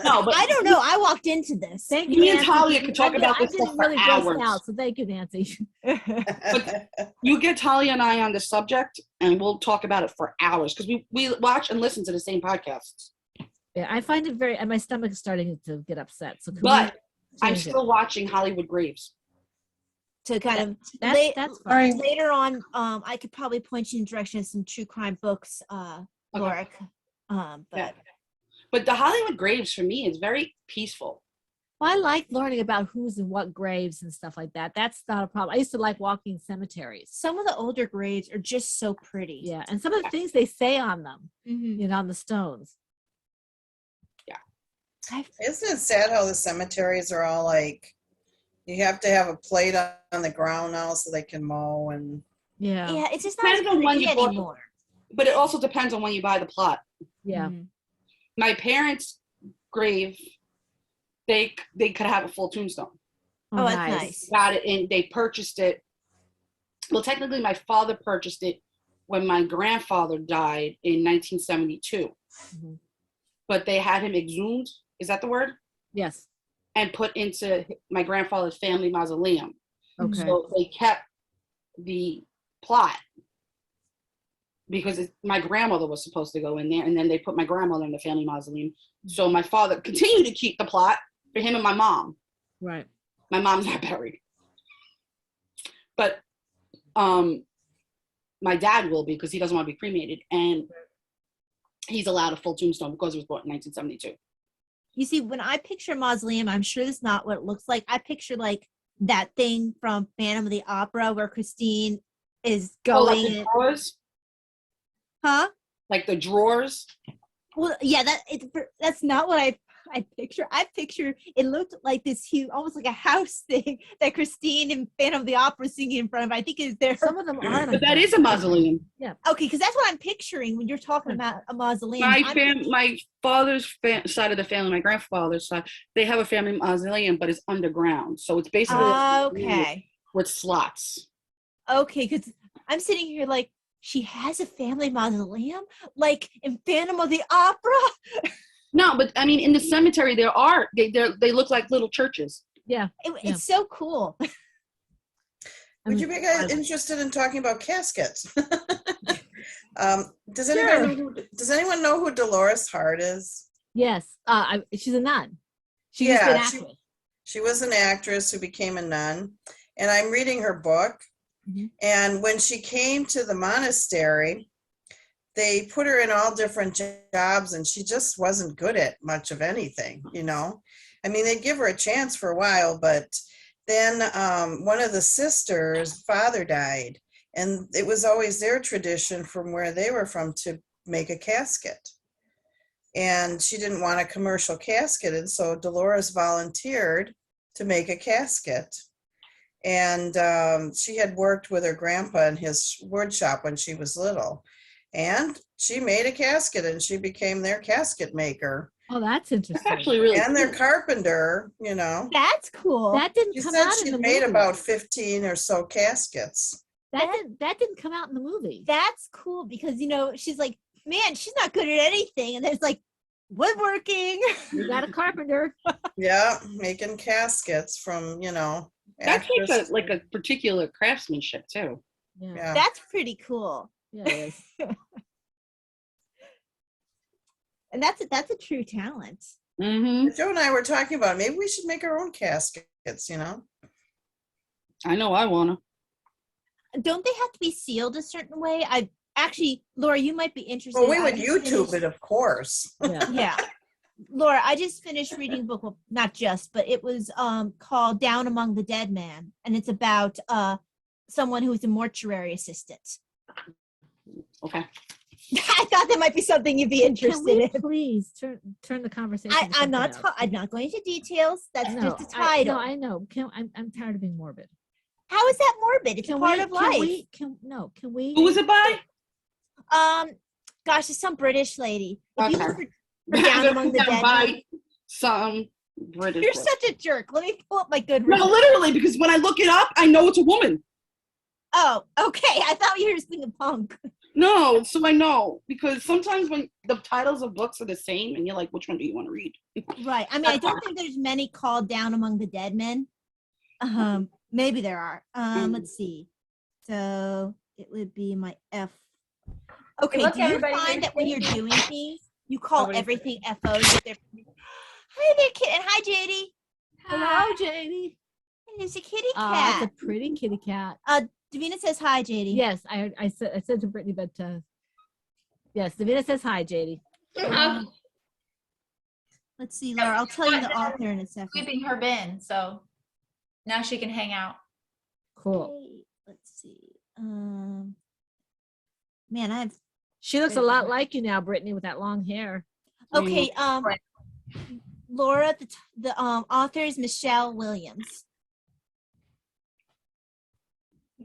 no, but I don't know. I walked into this. thank Me you, and Nancy. Talia could talk about this I'm getting stuff for really grossed hours. out, so thank you, Nancy. you get Talia and I on the subject, and we'll talk about it for hours because we watch and listen to the same podcasts. Yeah, I find it very, and my stomach is starting to get upset. So, But I'm change it? still watching Hollywood Graves. To kind of That's fine. later on, I could probably point you in the direction of some true crime books, Lorik. But Yeah. But the Hollywood Graves for me is very peaceful. Well, I like learning about who's in what graves and stuff like that. That's not a problem. I used to like walking cemeteries. some of the older graves are just so pretty. Yeah, and some of the things they say on them, Mhm. on the stones. Isn't it sad how the cemeteries are all like, you have to have a plate on the ground now so they can mow and. Yeah, Yeah, it's just not as Depends on when pretty you bought anymore. But it also depends on when you buy the plot. yeah. Mhm. My parents' grave, they could have a full tombstone. Oh, that's nice. Got it, and they purchased it. Well, technically, my father purchased it when my grandfather died in 1972. Mhm. But they had him exhumed. Is that the word? Yes. And put into my grandfather's family mausoleum. Okay. So they kept the plot because my grandmother was supposed to go in there, and then they put my grandmother in the family mausoleum. So my father continued to keep the plot for him and my mom. Right. My mom's not buried. But my dad will be because he doesn't want to be cremated. And he's allowed a full tombstone because he was born in 1972. You see, when I picture mausoleum, I'm sure that's not what it looks like. I picture like that thing from Phantom of the Opera where Christine is Oh, like going. the drawers? Huh? Like the drawers? Well, yeah, that's not what I picture. I picture it looked like this huge, almost like a house thing that Christine and Phantom of the Opera singing in front of. I think is there. Some of them are. But that is a mausoleum. Okay, because that's what I'm picturing when you're talking about a mausoleum. My father's side of the family, my grandfather's side, they have a family mausoleum, but it's underground. So it's basically a mausoleum Okay. with slots. Okay, because I'm sitting here like, she has a family mausoleum? Like in Phantom of the Opera? No, but I mean, in the cemetery, they look like little churches. Yeah. It's so cool. Would you be guys interested in talking about caskets? Does anyone know who Dolores Hart is? Yes. She's a nun. She Yeah, used to be an actress. She was an actress who became a nun, and I'm reading her book. Mhm. And when she came to the monastery, they put her in all different jobs, and she just wasn't good at much of anything, I mean, they'd give her a chance for a while, but then one of the sisters' father died, and it was always their tradition from where they were from to make a casket. And she didn't want a commercial casket, and so Dolores volunteered to make a casket. And she had worked with her grandpa in his wood shop when she was little. And she made a casket and she became their casket maker Oh, that's That's interesting. actually really and their cool. carpenter, you know. That's cool. That didn't She come said out in she the made movie. about 15 or so caskets. That didn't come out in the movie. That's cool because, you know, she's like, man, she's not good at anything. And there's like woodworking. You got a carpenter. Yeah, making caskets from, you know, That takes actress. like a particular craftsmanship too. Yeah, Yeah. That's pretty cool. yeah, it is. And that's a true talent. Mm-hmm. Joe and I were talking about maybe we should make our own caskets, you know. I know I wanna. Don't they have to be sealed a certain way? I actually, Laura, you might be interested. Well, we I would just YouTube finished- it, of course. Yeah. Yeah. Laura, I just finished reading a book, well, not just, but it was called Down Among the Dead Man. And it's about someone who's a mortuary assistant. Okay. I thought that might be something you'd be Can interested we in. please turn the conversation? to I'm something not. else? I'm not going into details. That's No, just a title. I know. I'm tired of being morbid. How is that morbid? It's a part of life. Can we? Who was it by? Gosh, it's some British lady. If you Okay. look for Down Among the Dead Man, Some British. you're woman. such a jerk. Let me pull up my good. No, review. literally, because when I look it up, I know it's a woman. Oh, okay. I thought you were just being a punk. No, so I know because sometimes when the titles of books are the same, and you're like, which one do you want to read? Right. I mean, I don't think there's many called Down Among the Dead Men. Maybe there are. Let's see. So it would be my F. Okay. look, Do you everybody, find there's that when you're Katie. doing things, you call Nobody- everything FOs? Hi there, kid. And hi, JD. Hello, JD. And there's a kitty Oh, cat. that's a pretty kitty cat. Davina says hi, JD. Yes, I said to Brittany, but yes, Davina says hi, JD. Let's see, Laura. I'll tell you the author in a second. Sweeping her bin, so now she can hang out. Cool. Okay, let's see. Man, I have. She looks a lot like you now, Brittany, with that long hair. Okay, Right. Laura, the author is Michelle Williams.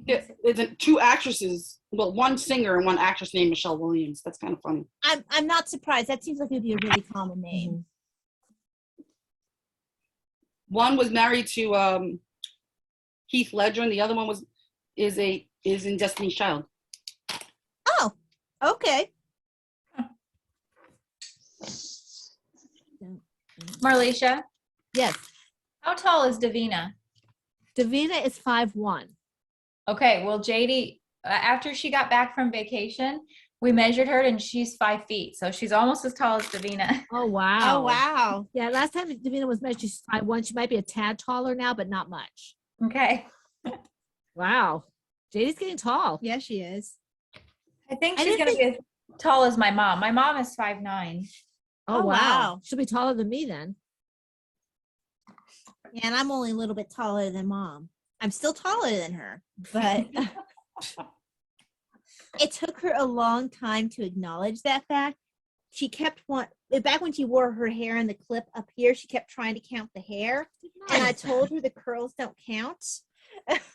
There's two actresses, well, one singer and one actress named Michelle Williams. That's kind of funny. I'm not surprised. That seems like it would be a really common name. One was married to Heath Ledger, and the other one is in Destiny's Child. Oh, okay. Marlisha, Yes, how tall is Davina? Davina is 5'1". Okay, well, JD, after she got back from vacation, we measured her and she's 5 feet. So she's almost as tall as Davina. Oh wow. Oh, wow. Yeah, last time Davina was measured, she's 5'1". She might be a tad taller now, but not much. Okay. Wow. JD's getting tall. Yeah, she is. I think I she's didn't going to be as tall as my mom. My mom is 5'9". Oh, Oh, wow. wow. She'll be taller than me then. Yeah, and I'm only a little bit taller than Mom. I'm still taller than her, but it took her a long time to acknowledge that fact. She kept back when she wore her hair in the clip up here, she kept trying to count the hair. And I told her the curls don't count.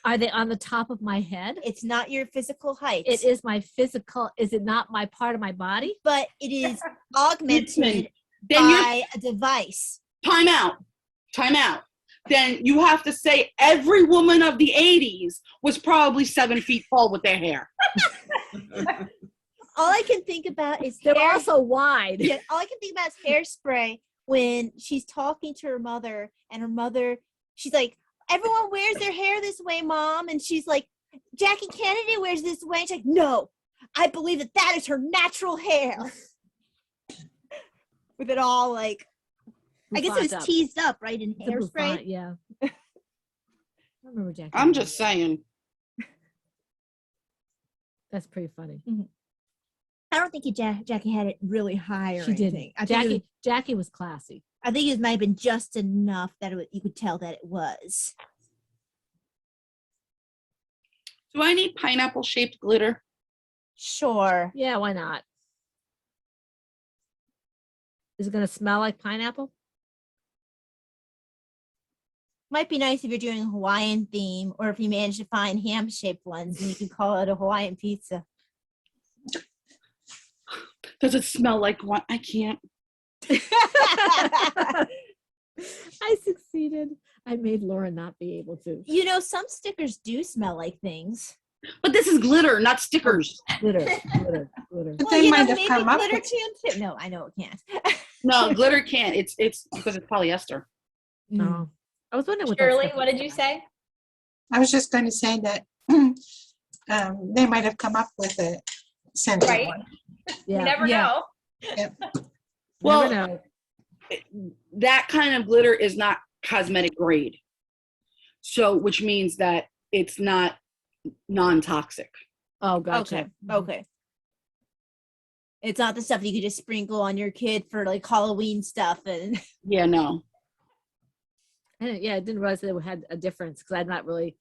Are they on the top of my head? It's not your physical height. It is my physical. Is it not my part of my body? But it is augmented Then you're by a device. time out. Then you have to say every woman of the 80s was probably 7 feet tall with their hair. All I can think about is They're hair. also wide. Yeah, all I can think about is hairspray when she's talking to her mother, and her mother, she's like, everyone wears their hair this way, Mom. And she's like, Jackie Kennedy wears this way. And she's like, no, I believe that is her natural hair. With it all like, I guess it was Bouffant up. teased up, right, in The hairspray. bouffant, yeah. I remember Jackie. I'm Kennedy. just saying. That's pretty funny. I don't think Jackie had it really high or She anything. didn't. Jackie was classy. I think it might have been just enough that you could tell that it was. Do I need pineapple shaped glitter? Sure. Yeah, why not? Is it going to smell like pineapple? Might be nice if you're doing a Hawaiian theme, or if you manage to find ham-shaped ones and you can call it a Hawaiian pizza. Does it smell like one? I can't. I succeeded. I made Laura not be able to. You know, some stickers do smell like things. But this is glitter, not stickers. Glitter, glitter, glitter. But Well, they you might know, have maybe come up glitter with- can too. No, I know it can't. No, glitter can't. It's because it's polyester. Oh, I was wondering what. that Shirley, stuff what was did you about. say? I was just going to say that they might have come up with a scented Right. one. You Yeah. never Yeah. know. Well, Never know. that kind of glitter is not cosmetic grade. So, which means that it's not non-toxic. Oh, gotcha. Okay. Okay. It's not the stuff you could just sprinkle on your kid for like Halloween stuff and Yeah, no. I didn't realize that it had a difference because I'm not really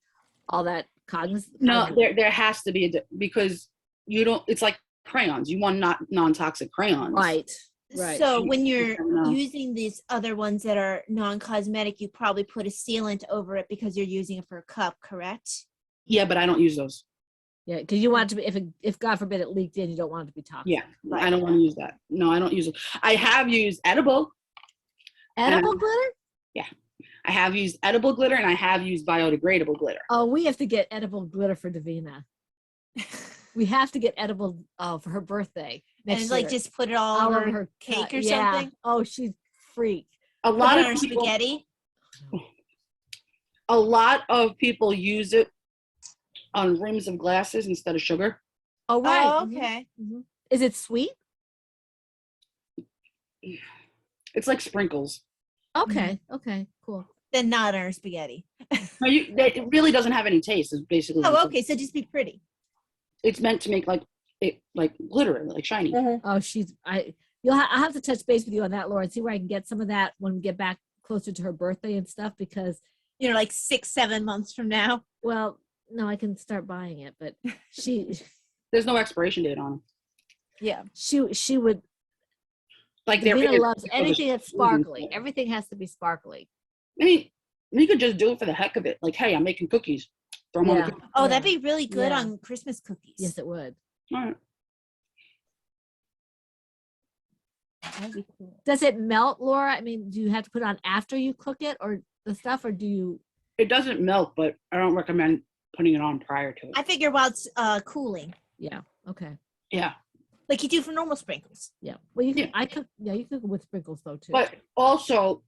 all that cognizant. No, there has to be because you don't, it's like crayons. You want not non-toxic crayons. Right. Right. So when you're never know. using these other ones that are non-cosmetic, you probably put a sealant over it because you're using it for a cup, correct? Yeah, but I don't use those. Yeah, because you want it to be if God forbid it leaked in, you don't want it to be toxic. Yeah, Right. I don't want to use that. No, I don't use it. I have used edible. Edible glitter? I have used edible glitter and I have used biodegradable glitter. Oh, we have to get edible glitter for Davina. We have to get edible for her birthday And next like year. just put it all, all over over her cake cut. or Yeah. something. Oh, she's freak. A Put lot it of on her people, spaghetti. a lot of people use it on rims of glasses instead of sugar. Oh, right. Oh, Mhm. okay. Mhm. Is it sweet? It's like sprinkles. Okay. Okay. Cool. Then not on her spaghetti. No, it really doesn't have any taste. It's basically Oh, okay. So just be pretty. It's meant to make like glitter, like shiny. Oh, I'll have to touch base with you on that, Laura, and see where I can get some of that when we get back closer to her birthday and stuff. Because, You know, like 6-7 months from now. well, no, I can start buying it, but There's no expiration date on it. Yeah. she would. Like there Davina is loves because anything it's that's sparkly. food. Everything has to be sparkly. I mean, you could just do it for the heck of it. Like, hey, I'm making cookies. Throw 'em on Yeah. the cookie. Oh, Yeah. that'd be really good Yeah. on Christmas cookies. Yes, it would. All right. That'd be cool. Does it melt, Laura? I mean, do you have to put it on after you cook it, or the stuff, or do you? It doesn't melt, but I don't recommend putting it on prior to it. I figure while it's cooling, Yeah. Okay. Yeah. like you do for normal sprinkles. Yeah. Well, you can. Yeah. I cook. Yeah, you cook it with sprinkles though too. But also,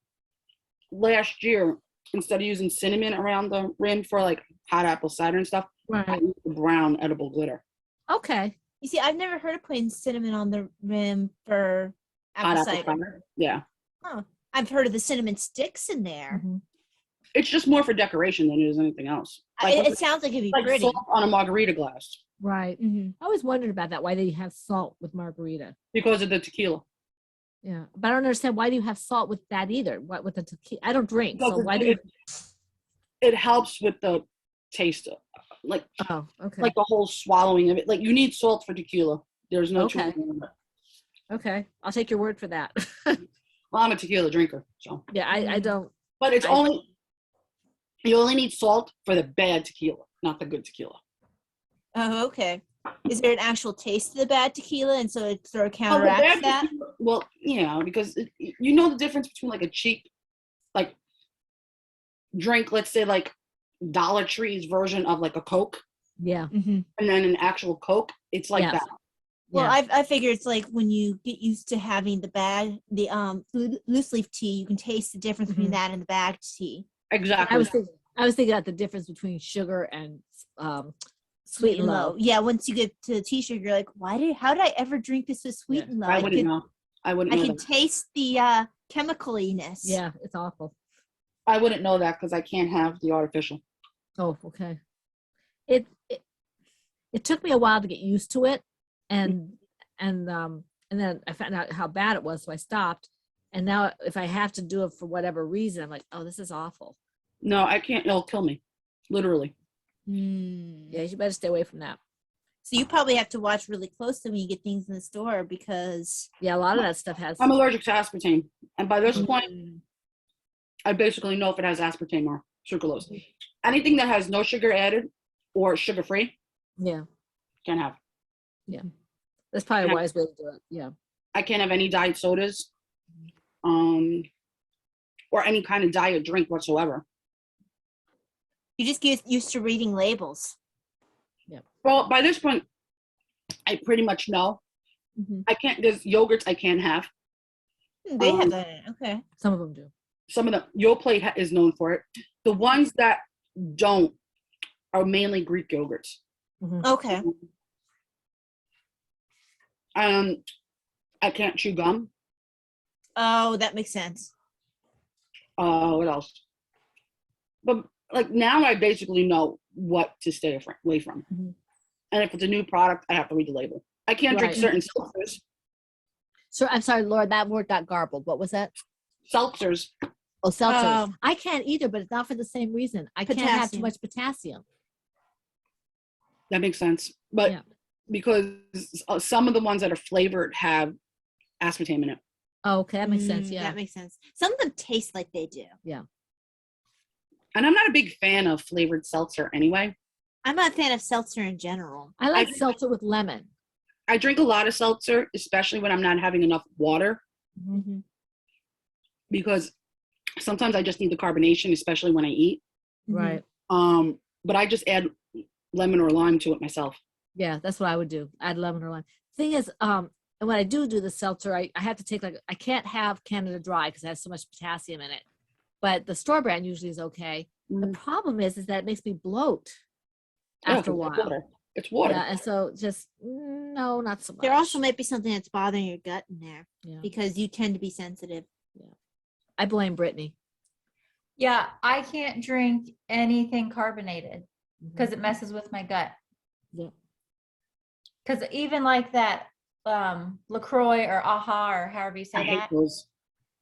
last year, instead of using cinnamon around the rim for like hot apple cider and stuff, I right. used the brown edible glitter. Okay. You see, I've never heard of putting cinnamon on the rim for Hot apple apple cider. cider. Yeah. I've heard of the cinnamon sticks in there. Mhm. It's just more for decoration than it is anything else. It sounds like it'd be like pretty. salt on a margarita glass Right. Mhm. I always wondered about that. Why they have salt with margarita? because of the tequila. Yeah, but I don't understand why do you have salt with that either? What with the tequila? I don't drink, so Because why do you? it helps with the taste of, like Oh, okay. like the whole swallowing of it. Like you need salt for tequila. There's no Okay. choice in it. Okay, I'll take your word for that. Well, I'm a tequila drinker, so Yeah, I don't. but it's I- only you only need salt for the bad tequila, not the good tequila. Oh, okay. Is there an actual taste to the bad tequila, and so it sort of Oh, the counteracts bad that? tequila- well, yeah, because you know the difference between like a cheap like drink, let's say like Dollar Tree's version of like a Coke, Yeah. Mm-hmm. and then an actual Coke. It's like Yes. that. Well, Yeah. I figure it's like when you get used to having the loose leaf tea, you can taste the difference between Mhm. that and the bagged tea. Exactly. I was thinking about the difference between sugar and sweet and low. Yeah, once you get to the t-shirt, you're like, how did I ever drink this with sweet Yeah, and low? I wouldn't know. I wouldn't I know can that. taste the chemicaliness. Yeah, it's awful. I wouldn't know that because I can't have the artificial. Oh, okay. It took me a while to get used to it, and then I found out how bad it was, so I stopped. And now, if I have to do it for whatever reason, I'm like, oh, this is awful. No, I can't. It'll kill me, literally. Yeah, you better stay away from that. So you probably have to watch really closely when you get things in the store because Yeah, a lot of that stuff has. I'm allergic to aspartame, and by this point, Mm. I basically know if it has aspartame or sucralose. Anything that has no sugar added or sugar free, Yeah, can't have. that's probably a Yeah. wise way to do it. Yeah. I can't have any diet sodas, or any kind of diet drink whatsoever. You just get used to reading labels. Well, by this point, I pretty much know. Mhm. I can't. There's yogurts I can't have. They have that. In it. Okay. Some of them do. Some of the Your Plate is known for it. The ones that don't are mainly Greek yogurts. Okay. I can't chew gum. Oh, that makes sense. What else? But like now, I basically know what to stay away from. Mhm. And if it's a new product, I have to read the label. I can't drink Right. certain seltzers. So I'm sorry, Laura, that word got garbled. What was that? Seltzers. Oh, seltzers. Oh. I can't either, but it's not for the same reason. I can't have too Potassium. much potassium. That makes sense. But Yeah. because some of the ones that are flavored have aspartame in it. Oh, okay, that makes sense. Yeah. That makes sense. Some of them taste like they do. And I'm not a big fan of flavored seltzer anyway. I'm not a fan of seltzer in general. I like seltzer with lemon. I drink a lot of seltzer, especially when I'm not having enough water, Mm-hmm. because sometimes I just need the carbonation, especially when I eat. Right. But I just add lemon or lime to it myself. Yeah, that's what I would do. Add lemon or lime. Thing is, and when I do the seltzer, I have to take I can't have Canada Dry because it has so much potassium in it. But the store brand usually is okay. The problem is that it makes me bloat after a while. It's water. Yeah, and so just no, not so much. There also might be something that's bothering your gut in there Yeah. because you tend to be sensitive. I blame Brittany. Yeah, I can't drink anything carbonated because it messes with my gut. Yeah. Because even like that LaCroix or AHA or however you say I hate that. those.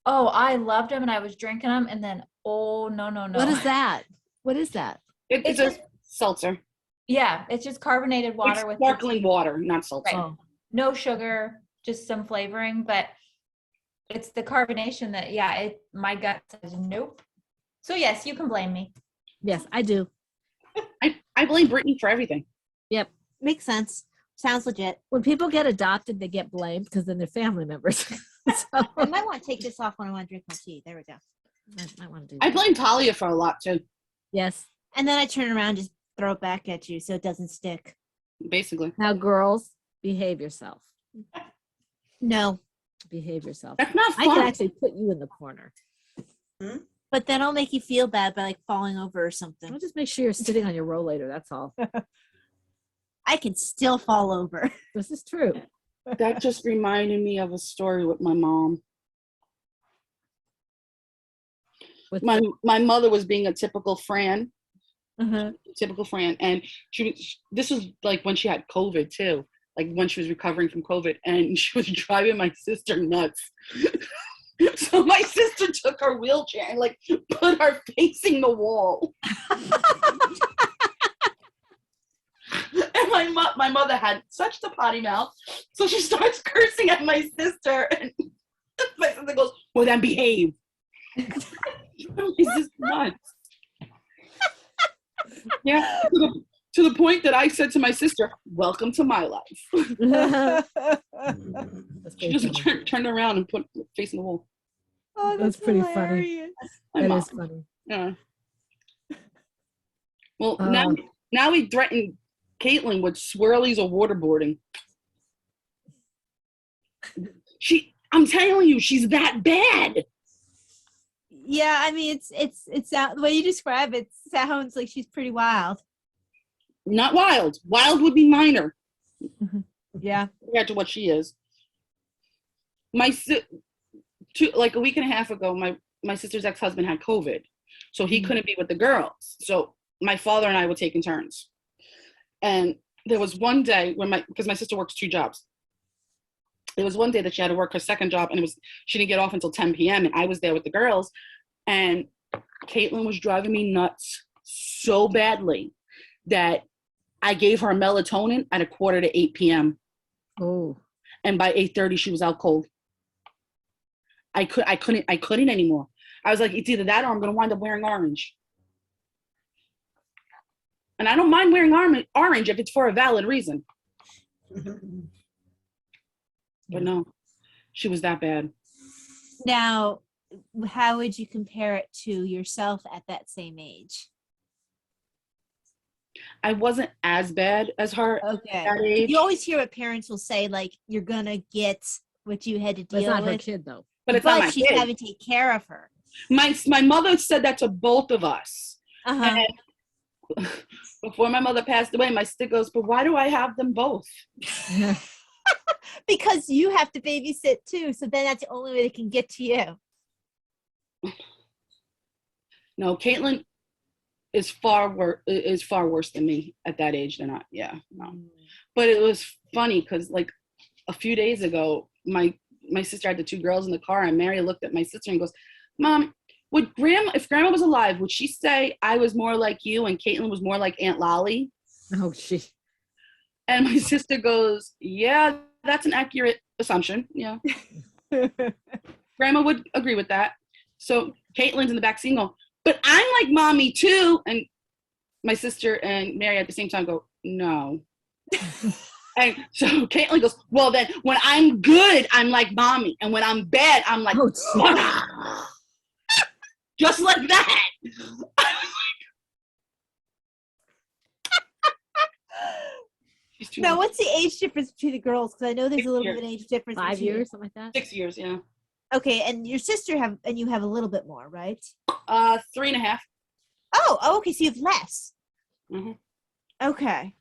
Oh, I loved them and I was drinking them and then no. What is that? What is that? It's It's a just- seltzer. Yeah, it's just carbonated water It's with sparkling water, not seltzer. Right. Oh, no sugar, just some flavoring, but it's the carbonation that my gut says nope. So yes, you can blame me. yes, I do. I blame Brittany for everything. Makes sense. Sounds legit. When people get adopted, they get blamed because then they're family members. So, I might want to take this off when I want to drink my tea. There we go. I want to do I that. blame Talia for a lot too, Yes. And then I turn around and just throw it back at you so it doesn't stick. basically. Now, girls, behave yourself. No. Behave yourself. That's not I can fun. actually put you in the corner. But then I'll make you feel bad by like falling over or something. I'll just make sure you're sitting on your rollator. That's all. I can still fall over. This is true. That just reminded me of a story with my mom. With My mother was being a typical Fran, uh-huh. and this was like when she had COVID too, like when she was recovering from COVID, and she was driving my sister nuts. So my sister took her wheelchair and like put her facing the wall. And my mother had such the potty mouth, so she starts cursing at my sister, and my sister goes, "Well, then behave." This is nuts. Yeah, to the point that I said to my sister, "Welcome to my life." That's She pretty just funny. turned around and put facing the wall. Oh, That's pretty funny. My That mom. is funny. Yeah. Well, Um, now we threaten Caitlin with swirlies or waterboarding. I'm telling you, she's that bad. Yeah, I mean it's the way you describe it sounds like she's pretty wild. Not wild. Wild would be minor Yeah. compared to what she is. Like a week and a half ago, my sister's ex-husband had COVID, so he couldn't be with the girls. So my father and I were taking turns. And there was one day because my sister works 2 jobs. There was one day that she had to work her second job, and she didn't get off until 10 p.m. And I was there with the girls, and Caitlin was driving me nuts so badly that I gave her melatonin at 7:45 p.m. Oh, And by 8:30, she was out cold. I couldn't anymore. I was like, it's either that or I'm going to wind up wearing orange. And I don't mind wearing orange if it's for a valid reason. But no. She was that bad. Now, how would you compare it to yourself at that same age? I wasn't as bad as her Okay. at that age. You always hear what parents will say, like, you're gonna get what you had to But it's deal not her with, kid though. But it's not my she's kid. having to take care of her. My mother said that to both of us. Uh-huh. And before my mother passed away, my sister goes, but why do I have them both? Because you have to babysit too, so then that's the only way they can get to you. No, Caitlin is far worse than me at that age than I. Yeah, no. But it was funny because like a few days ago, my sister had the two girls in the car, and Mary looked at my sister and goes, Mom, if grandma was alive, would she say I was more like you and Caitlin was more like Aunt Lolly? Oh, she. And my sister goes, yeah, that's an accurate assumption. Yeah. Grandma would agree with that. So Caitlin's in the back seat going, but I'm like mommy too. And my sister and Mary at the same time go, no. And so Caitlin goes, well then when I'm good, I'm like mommy. And when I'm bad, I'm like, Oh, just like that. She's too Now, much. what's the age difference between the girls? Because I know there's 6 a little years. bit of an age difference. 5 between you. years, something like that. 6 years, yeah. Okay, and your sister you have a little bit more, right? 3.5. Oh, okay, so you have less. Mhm. Okay.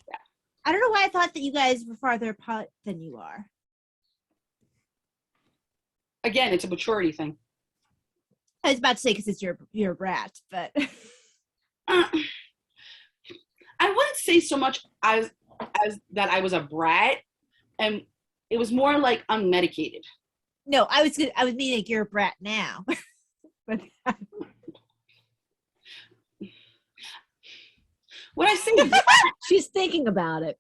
Yeah. I don't know why I thought that you guys were farther apart than you are. Again, it's a maturity thing. I was about to say because it's your brat, but I wouldn't say so much as that I was a brat, and it was more like unmedicated. no, I was meaning like you're a brat now. But Would I say She's thinking about it.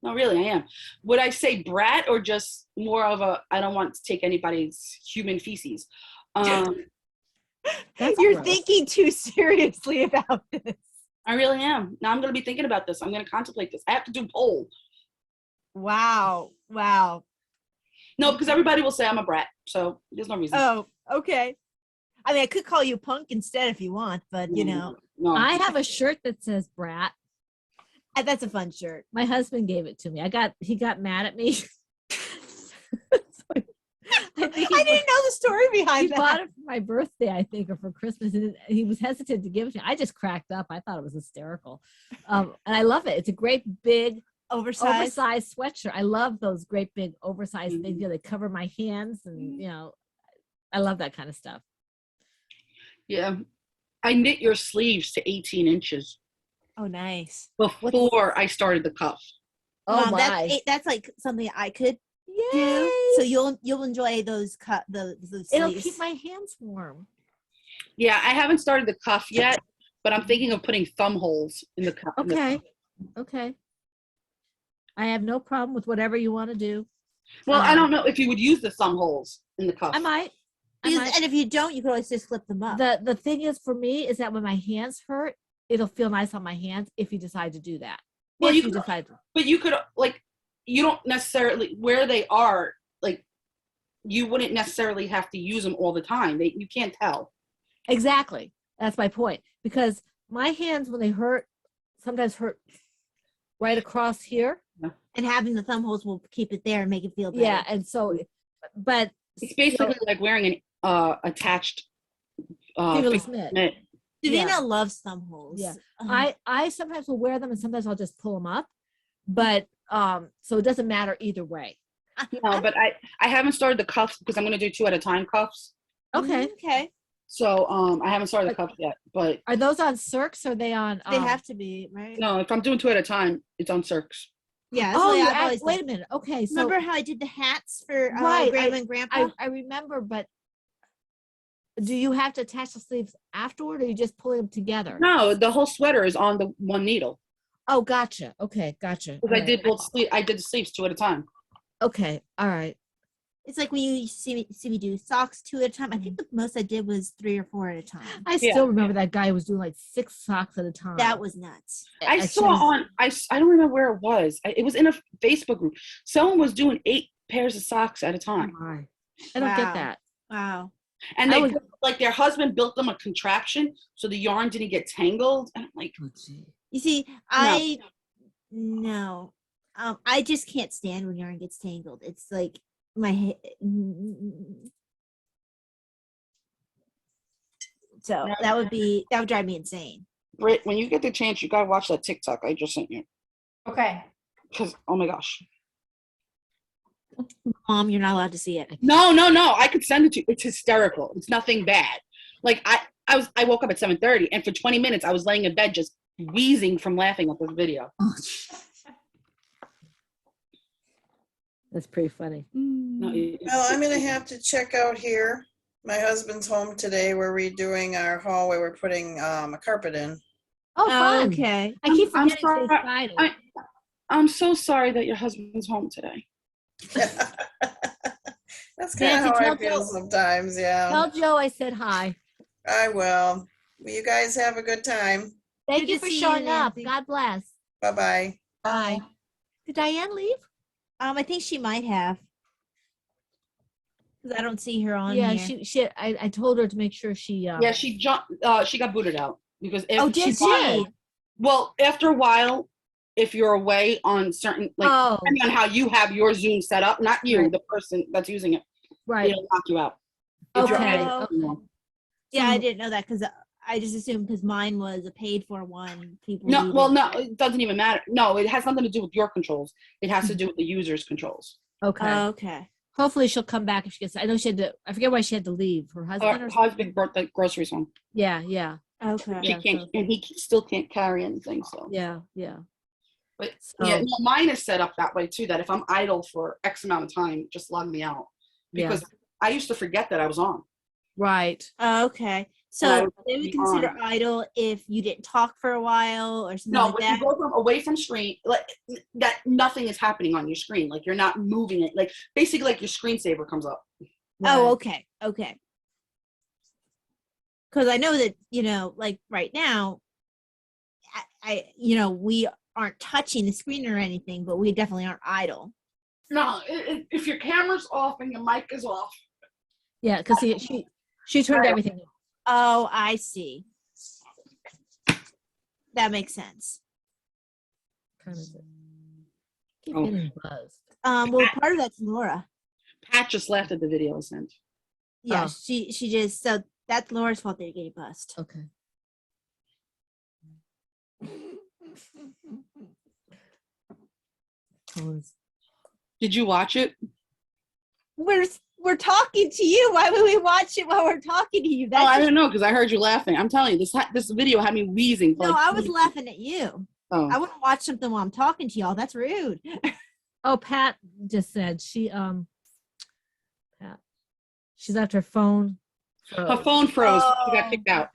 no, really, I am. Would I say brat or just more of a I don't want to take anybody's human feces? That's you're gross. thinking too seriously about this. I really am. Now I'm going to be thinking about this. I'm going to contemplate this. I have to do poll. Wow. No, because everybody will say I'm a brat, so there's no reason. Oh, okay. I mean, I could call you punk instead if you want, but you know, No. I have a shirt that says brat. that's a fun shirt. My husband gave it to me. He got mad at me. I think I didn't know the story he behind that. bought it for my birthday, I think, or for Christmas, and he was hesitant to give it to me. I just cracked up. I thought it was hysterical, and I love it. It's a great big Oversized. sweatshirt. I love those great big oversized things. You know, they cover my hands, and you know, I love that kind of stuff. Yeah. I knit your sleeves to 18 inches Oh, nice. before I started the cuff. Oh Mom, my! that's like something I could Yay! do. So you'll enjoy those those It'll sleeves. keep my hands warm. Yeah, I haven't started the cuff yet, but I'm thinking of putting thumb holes in the cuff. Okay. I have no problem with whatever you want to do. Well, I don't know if you would use the thumb holes in the cuff. I might. And if you don't, you can always just flip them up. The thing is for me is that when my hands hurt, it'll feel nice on my hands if you decide to do that. Well, If you could- decide to. But you could, like, you don't necessarily, where they are, like, you wouldn't necessarily have to use them all the time. You can't tell. Exactly. That's my point. Because my hands, when they hurt, sometimes hurt right across here. And having the thumb holes will keep it there and make it feel better. Yeah. And so, but It's basically like wearing an attached fingerless mitt. mitt. Davina loves thumb holes. Yeah. Uh-huh. I sometimes will wear them and sometimes I'll just pull them up. But so it doesn't matter either way. No, but I haven't started the cuffs because I'm going to do 2 at a time cuffs. Okay. Okay. So I haven't started the cuffs yet. But Are those on Cirques or are they on? They have to be, right? no, if I'm doing 2 at a time, it's on Cirques. Yeah. That's Oh, the way you I've always wait done. a minute. Okay. So Remember how I did the hats for Right, Grandma and Grandpa? I remember, but do you have to attach the sleeves afterward or you just pull them together? No, the whole sweater is on the one needle. Oh, gotcha. Okay. Gotcha. Because I did both sleeves. I did the sleeves 2 at a time. Okay. All right. It's like when you see me do socks 2 at a time. I think the most I did was 3 or 4 at a time. I still remember that guy who was doing like 6 socks at a time. That was nuts. I saw on, I don't remember where it was. It was in a Facebook group. Someone was doing 8 pairs of socks at a Oh time. my. I don't get Wow. that. Wow. And I they would- like their husband built them a contraption so the yarn didn't get tangled. And I'm like, Oh, gee. You see, no. I just can't stand when yarn gets tangled. It's like my so No. that would drive me insane. Britt, when you get the chance, you gotta watch that TikTok I just sent you. Okay. Because oh my gosh. Mom, you're not allowed to see it. No. I could send it to you. It's hysterical. It's nothing bad. Like I woke up at 7:30 and for 20 minutes I was laying in bed just wheezing from laughing at this video. That's pretty funny. No, Well, I'm gonna have to check out here. My husband's home today. We're redoing our hallway. We're putting a carpet in. Oh, fun. Okay. I keep I'm forgetting sorry. today's Friday. I'm so sorry that your husband's home today. That's kind Nancy, of how I tell feel Joe- sometimes, yeah. Tell Joe I said hi. I will. Well, you guys have a good time. Thank Good you to for see you, showing up. Nancy. God bless. Bye-bye. Bye. Did Diane leave? I think she might have. Because I don't see her on Yeah, here. I told her to make sure she Yeah, she jumped. She got booted out because Oh, after did she? Well, after a while, if you're away on certain Oh, depending on how you have your Zoom set up, not you, Right. the person that's using it, right. it'll knock you out. If you're Okay. away too long. Yeah, I So- didn't know that because I just assumed because mine was a paid for one. People. No, needed- well, no, it doesn't even matter. No, it has nothing to do with your controls. It has to do with the user's controls. Okay. Okay. Hopefully she'll come back if she gets. I know she had to. I forget why she had to leave. Her husband. Her Or husband brought the groceries home. Yeah, yeah, Okay. She Yeah, can't, and he still can't carry anything. So, yeah, yeah. but So, yeah, no, mine is set up that way too. That if I'm idle for X amount of time, just log me out because I used to forget that I was on. right. Okay. And I So would they would be consider on. idle if you didn't talk for a while or something No, like when that. you go from away from screen, like that, nothing is happening on your screen. Like you're not moving it. Like basically, like your screensaver comes up. Oh, right. okay. Okay. Because I know that, like right now, we aren't touching the screen or anything, but we definitely aren't idle. No, if your camera's off and your mic is off. Yeah, because she turned Right. everything. Oh, I see. That makes sense. Kind of. Keep Oh. getting buzzed. Well, part of that's Laura. Pat just laughed at the video I sent. Yeah, Oh. she just so that's Laura's fault that you're getting bust. Okay. Did you watch it? We're talking to you. Why would we watch it while we're talking to you? Oh, I That's don't know because I heard you laughing. I'm telling you, this video had me wheezing. For no, like I was laughing at you. Oh. I wouldn't watch something while I'm talking to y'all. That's rude. Oh, Pat just said Pat. She's left her phone. Her phone froze. She got Oh. kicked out.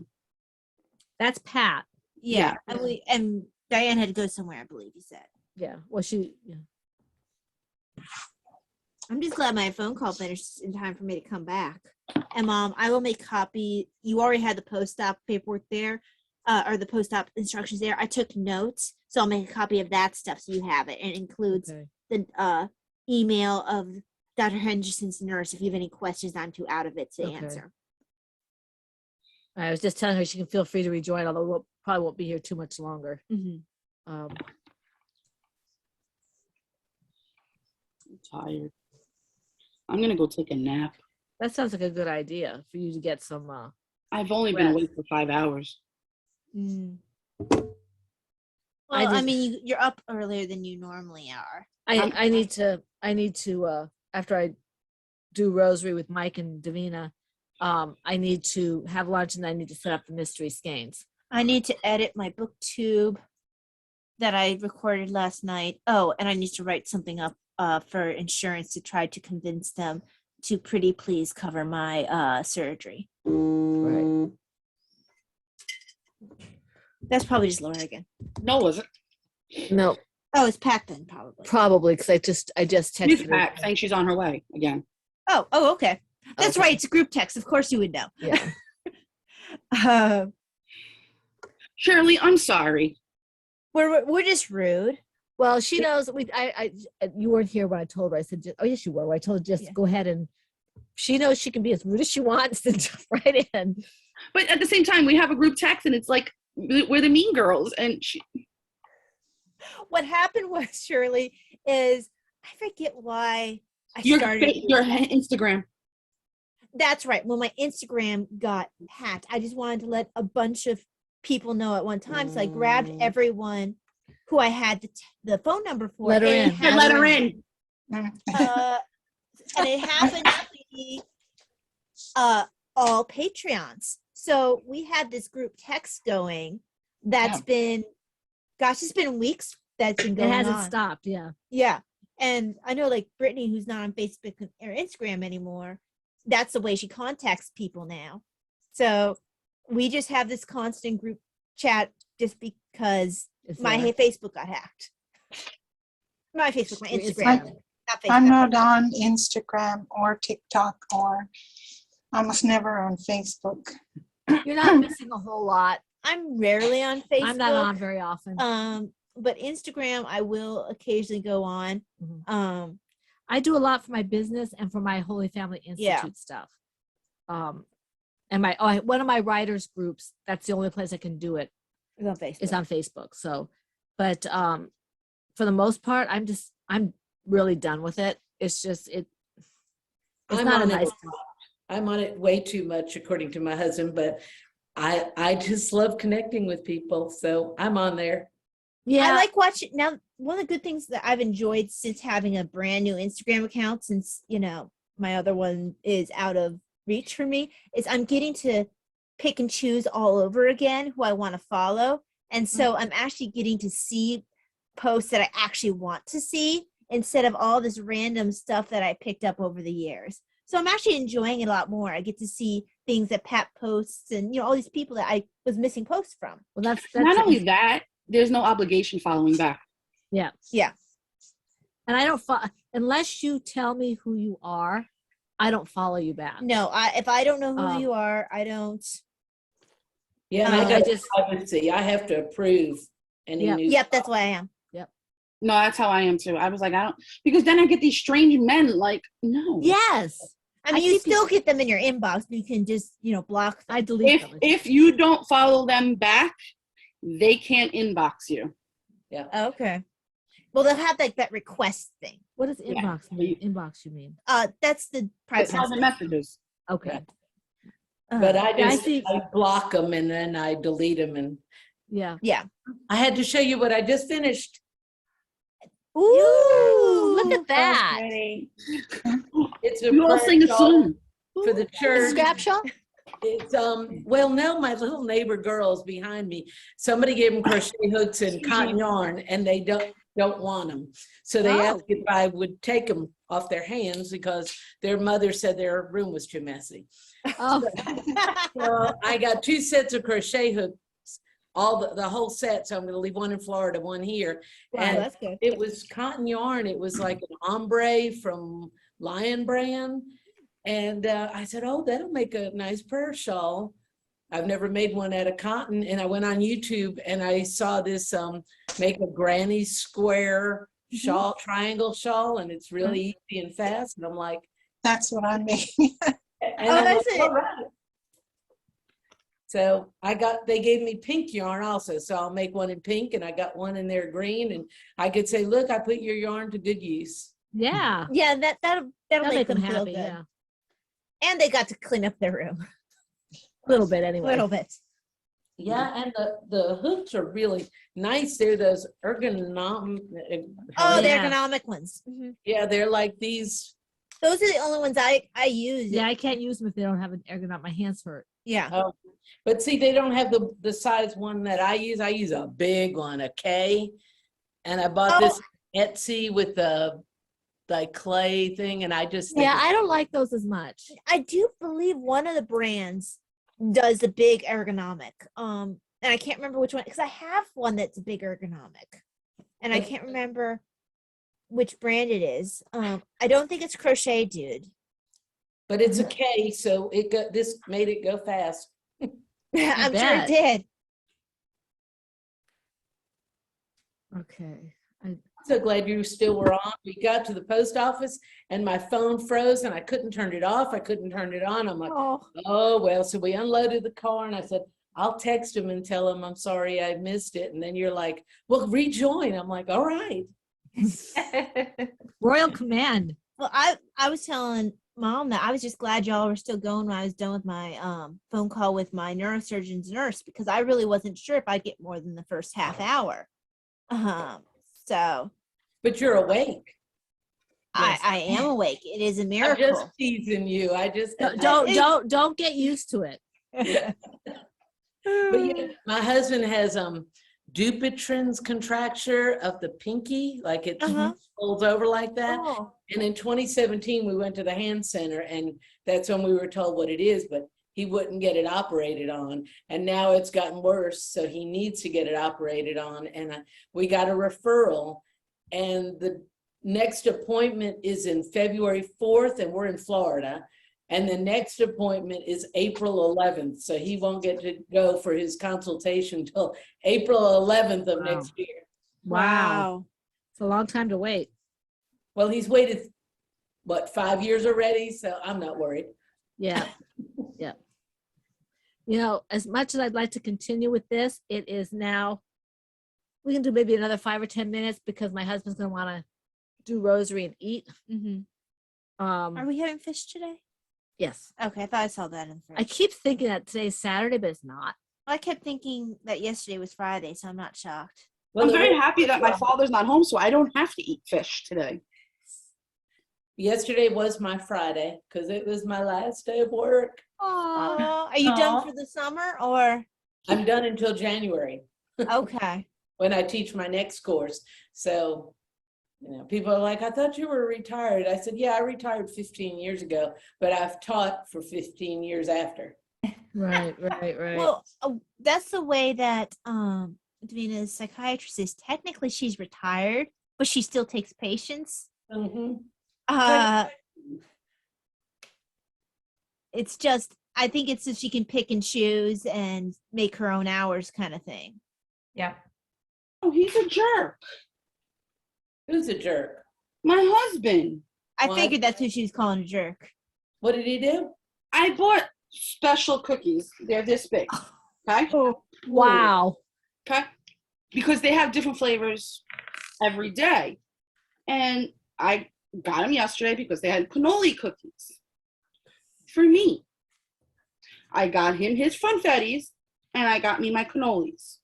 That's Pat. Yeah, and Diane had to go somewhere. I believe you said. Yeah. Well, yeah. I'm just glad my phone call finished in time for me to come back. And Mom, I will make copy. You already had the post-op paperwork there, or the post-op instructions there. I took notes, so I'll make a copy of that stuff so you have it. And it includes Okay. the email of Dr. Henderson's nurse if you have any questions. I'm too out of it to Okay. answer. I was just telling her she can feel free to rejoin, although we'll probably won't be here too much longer. Mhm. I'm tired. I'm gonna go take a nap. That sounds like a good idea for you to get some. I've only been Rest. awake for 5 hours. Well, I I just- mean, you're up earlier than you normally are. I need to after I do rosary with Mike and Davina, I need to have lunch and I need to set up the mystery skeins. I need to edit my booktube that I recorded last night. Oh, and I need to write something up for insurance to try to convince them to pretty please cover my surgery. Right. That's probably just Laura again. No, was it? No, Oh, it's Pat then, probably. probably because I just She's texted back her. saying she's on her way again. Oh, okay. That's Okay. right. It's a group text. Of course you would know. Yeah. Shirley, I'm sorry. We're just rude. Well, she knows you weren't here when I told her. I said, oh yes, you were. I told her just Yeah. go ahead, and she knows she can be as rude as she wants and jump right in. But at the same time, we have a group text and it's like, we're the mean girls. And What happened was, Shirley, is I forget why I your started. Instagram. That's right. When my Instagram got hacked, I just wanted to let a bunch of people know at one time. So I grabbed everyone who I had the phone number for. Let her and in. it happened- Let her in. And it happened to be all Patreons. So we had this group text going that's been, gosh, it's been weeks that's been It going hasn't on. stopped. Yeah. Yeah. And I know like Brittany, who's not on Facebook or Instagram anymore, that's the way she contacts people now. So we just have this constant group chat just because It's my there. Facebook got hacked. My Facebook, my Your Instagram. Instagram. Not Facebook. I'm not on Instagram or TikTok or almost never on Facebook. You're not missing a whole lot. I'm rarely on Facebook. I'm not on very often. But Instagram I will occasionally go on. Mhm. I do a lot for my business and for my Holy Family Institute Yeah. stuff. And one of my writers groups, that's the only place I can do it, It's on Facebook. is on Facebook. So, but for the most part, I'm really done with it. It's just it's I'm not a on it. nice. I'm on it way too much, according to my husband, but I just love connecting with people, so I'm on there. Yeah, I like watching now. One of the good things that I've enjoyed since having a brand new Instagram account, since my other one is out of reach for me, is I'm getting to pick and choose all over again who I want to follow. And so I'm actually getting to see posts that I actually want to see instead of all this random stuff that I picked up over the years. So I'm actually enjoying it a lot more. I get to see things that Pat posts and all these people that I was missing posts from. well, that's Not it. only that, there's no obligation following back. Yeah. Yeah. And I don't unless you tell me who you are, I don't follow you back. No, if I don't know who Um, you are, I don't. Yeah, and I I got just- privacy. I have to approve any Yep. news. Yep, that's why I am. No, that's how I am too. I was like, I don't, because then I get these strange men like, no. Yes. I mean, you still get them in your inbox, but you can just, block them. I delete them. If you don't follow them back, they can't inbox you. Okay. Well, they'll have that request thing. What does Yeah. inbox mean? Inbox, you mean? That's the private Private message. messages. Okay. But I Yeah, I just see. I block them and then I delete them, and Yeah. I had to show you what I just finished. Ooh, Look at that. It's a You all prayer sing a shawl song. for the church. Scrap shop? It's well, no, my little neighbor girls behind me, somebody gave them crochet hooks and cotton yarn, and they don't want them. So they asked if I would take them off their hands because their mother said their room was too messy. Oh, So I got 2 sets of crochet hooks, all the whole set. So I'm going to leave one in Florida, one here. Wow, And that's good. it was cotton yarn. It was like an ombre from Lion Brand. And I said, oh, that'll make a nice prayer shawl. I've never made one out of cotton. And I went on YouTube and I saw this make a granny square shawl, triangle shawl, and it's really easy and fast. And I'm like, That's what I'm making. and Oh, I'm that's like, it. all right. So they gave me pink yarn also. So I'll make one in pink, and I got one in there green, and I could say, look, I put your yarn to good use. yeah. Yeah, that'll That'll make them feel happy. good. Yeah. And they got to clean up their room A little bit a anyway. little bit. Yeah, and the hooks are really nice. They're those ergonomic. Oh, the Yeah. ergonomic ones. Mhm. Yeah, they're like these. Those are the only ones I use. Yeah, I can't use them if they don't have an ergonomic. My hands hurt. Yeah. Oh, but see, they don't have the size one that I use. I use a big one, a K, and I bought this Etsy with the like clay thing, and I just think Yeah, I don't like those as much. I do believe one of the brands does the big ergonomic. And I can't remember which one because I have one that's a big ergonomic, and I can't remember which brand it is. I don't think it's Crochet Dude. but it's a K, so this made it go fast. I'm sure it bet. did. Okay. So glad you still were on. We got to the post office and my phone froze and I couldn't turn it off. I couldn't turn it on. I'm like, oh, well, so we unloaded the car and I said, I'll text him and tell him I'm sorry I missed it. And then you're like, well, rejoin. I'm like, all right. Royal command. Well, I was telling Mom that I was just glad y'all were still going when I was done with my phone call with my neurosurgeon's nurse, because I really wasn't sure if I'd get more than the first half hour. So But you're awake. Yes. I am awake. It is a I'm miracle. just teasing you. I just Don't get used to it. But yeah, my husband has Dupuytren's contracture of the pinky, like it folds over like that. Oh. And in 2017, we went to the hand center, and that's when we were told what it is, but he wouldn't get it operated on. And now it's gotten worse, so he needs to get it operated on. And we got a referral, and the next appointment is in February 4th, and we're in Florida. And the next appointment is April 11th. So he won't get to go for his consultation till April 11th of next year. Wow. It's a long time to wait. Well, he's waited, what, 5 years already? So I'm not worried. Yeah. Yeah. You know, as much as I'd like to continue with this, it is now, we can do maybe another 5 or 10 minutes because my husband's going to want to do rosary and eat. Are we having fish today? Yes. Okay, I thought I saw that in the fridge. I keep thinking that today's Saturday, but it's not. I kept thinking that yesterday was Friday, so I'm not shocked. I'm very happy that my father's not home, so I don't have to eat fish today. Yesterday was my Friday because it was my last day of work. Oh, are you done for the summer or? I'm done until January Okay. when I teach my next course. So, you know, people are like, I thought you were retired. I said, yeah, I retired 15 years ago, but I've taught for 15 years after. Right. Well, that's the way that Davina's psychiatrist is. Technically, she's retired, but she still takes patients. It's just, I think it's so she can pick and choose and make her own hours kind of thing. Yeah. Oh, he's a jerk. Who's a jerk? My husband. I Why? figured that's who she was calling a jerk. What did he do? I bought special cookies. They're this big. Okay? Wow. Okay? Because they have different flavors every day. And I got them yesterday because they had cannoli cookies for me. I got him his funfettis and I got me my cannolis.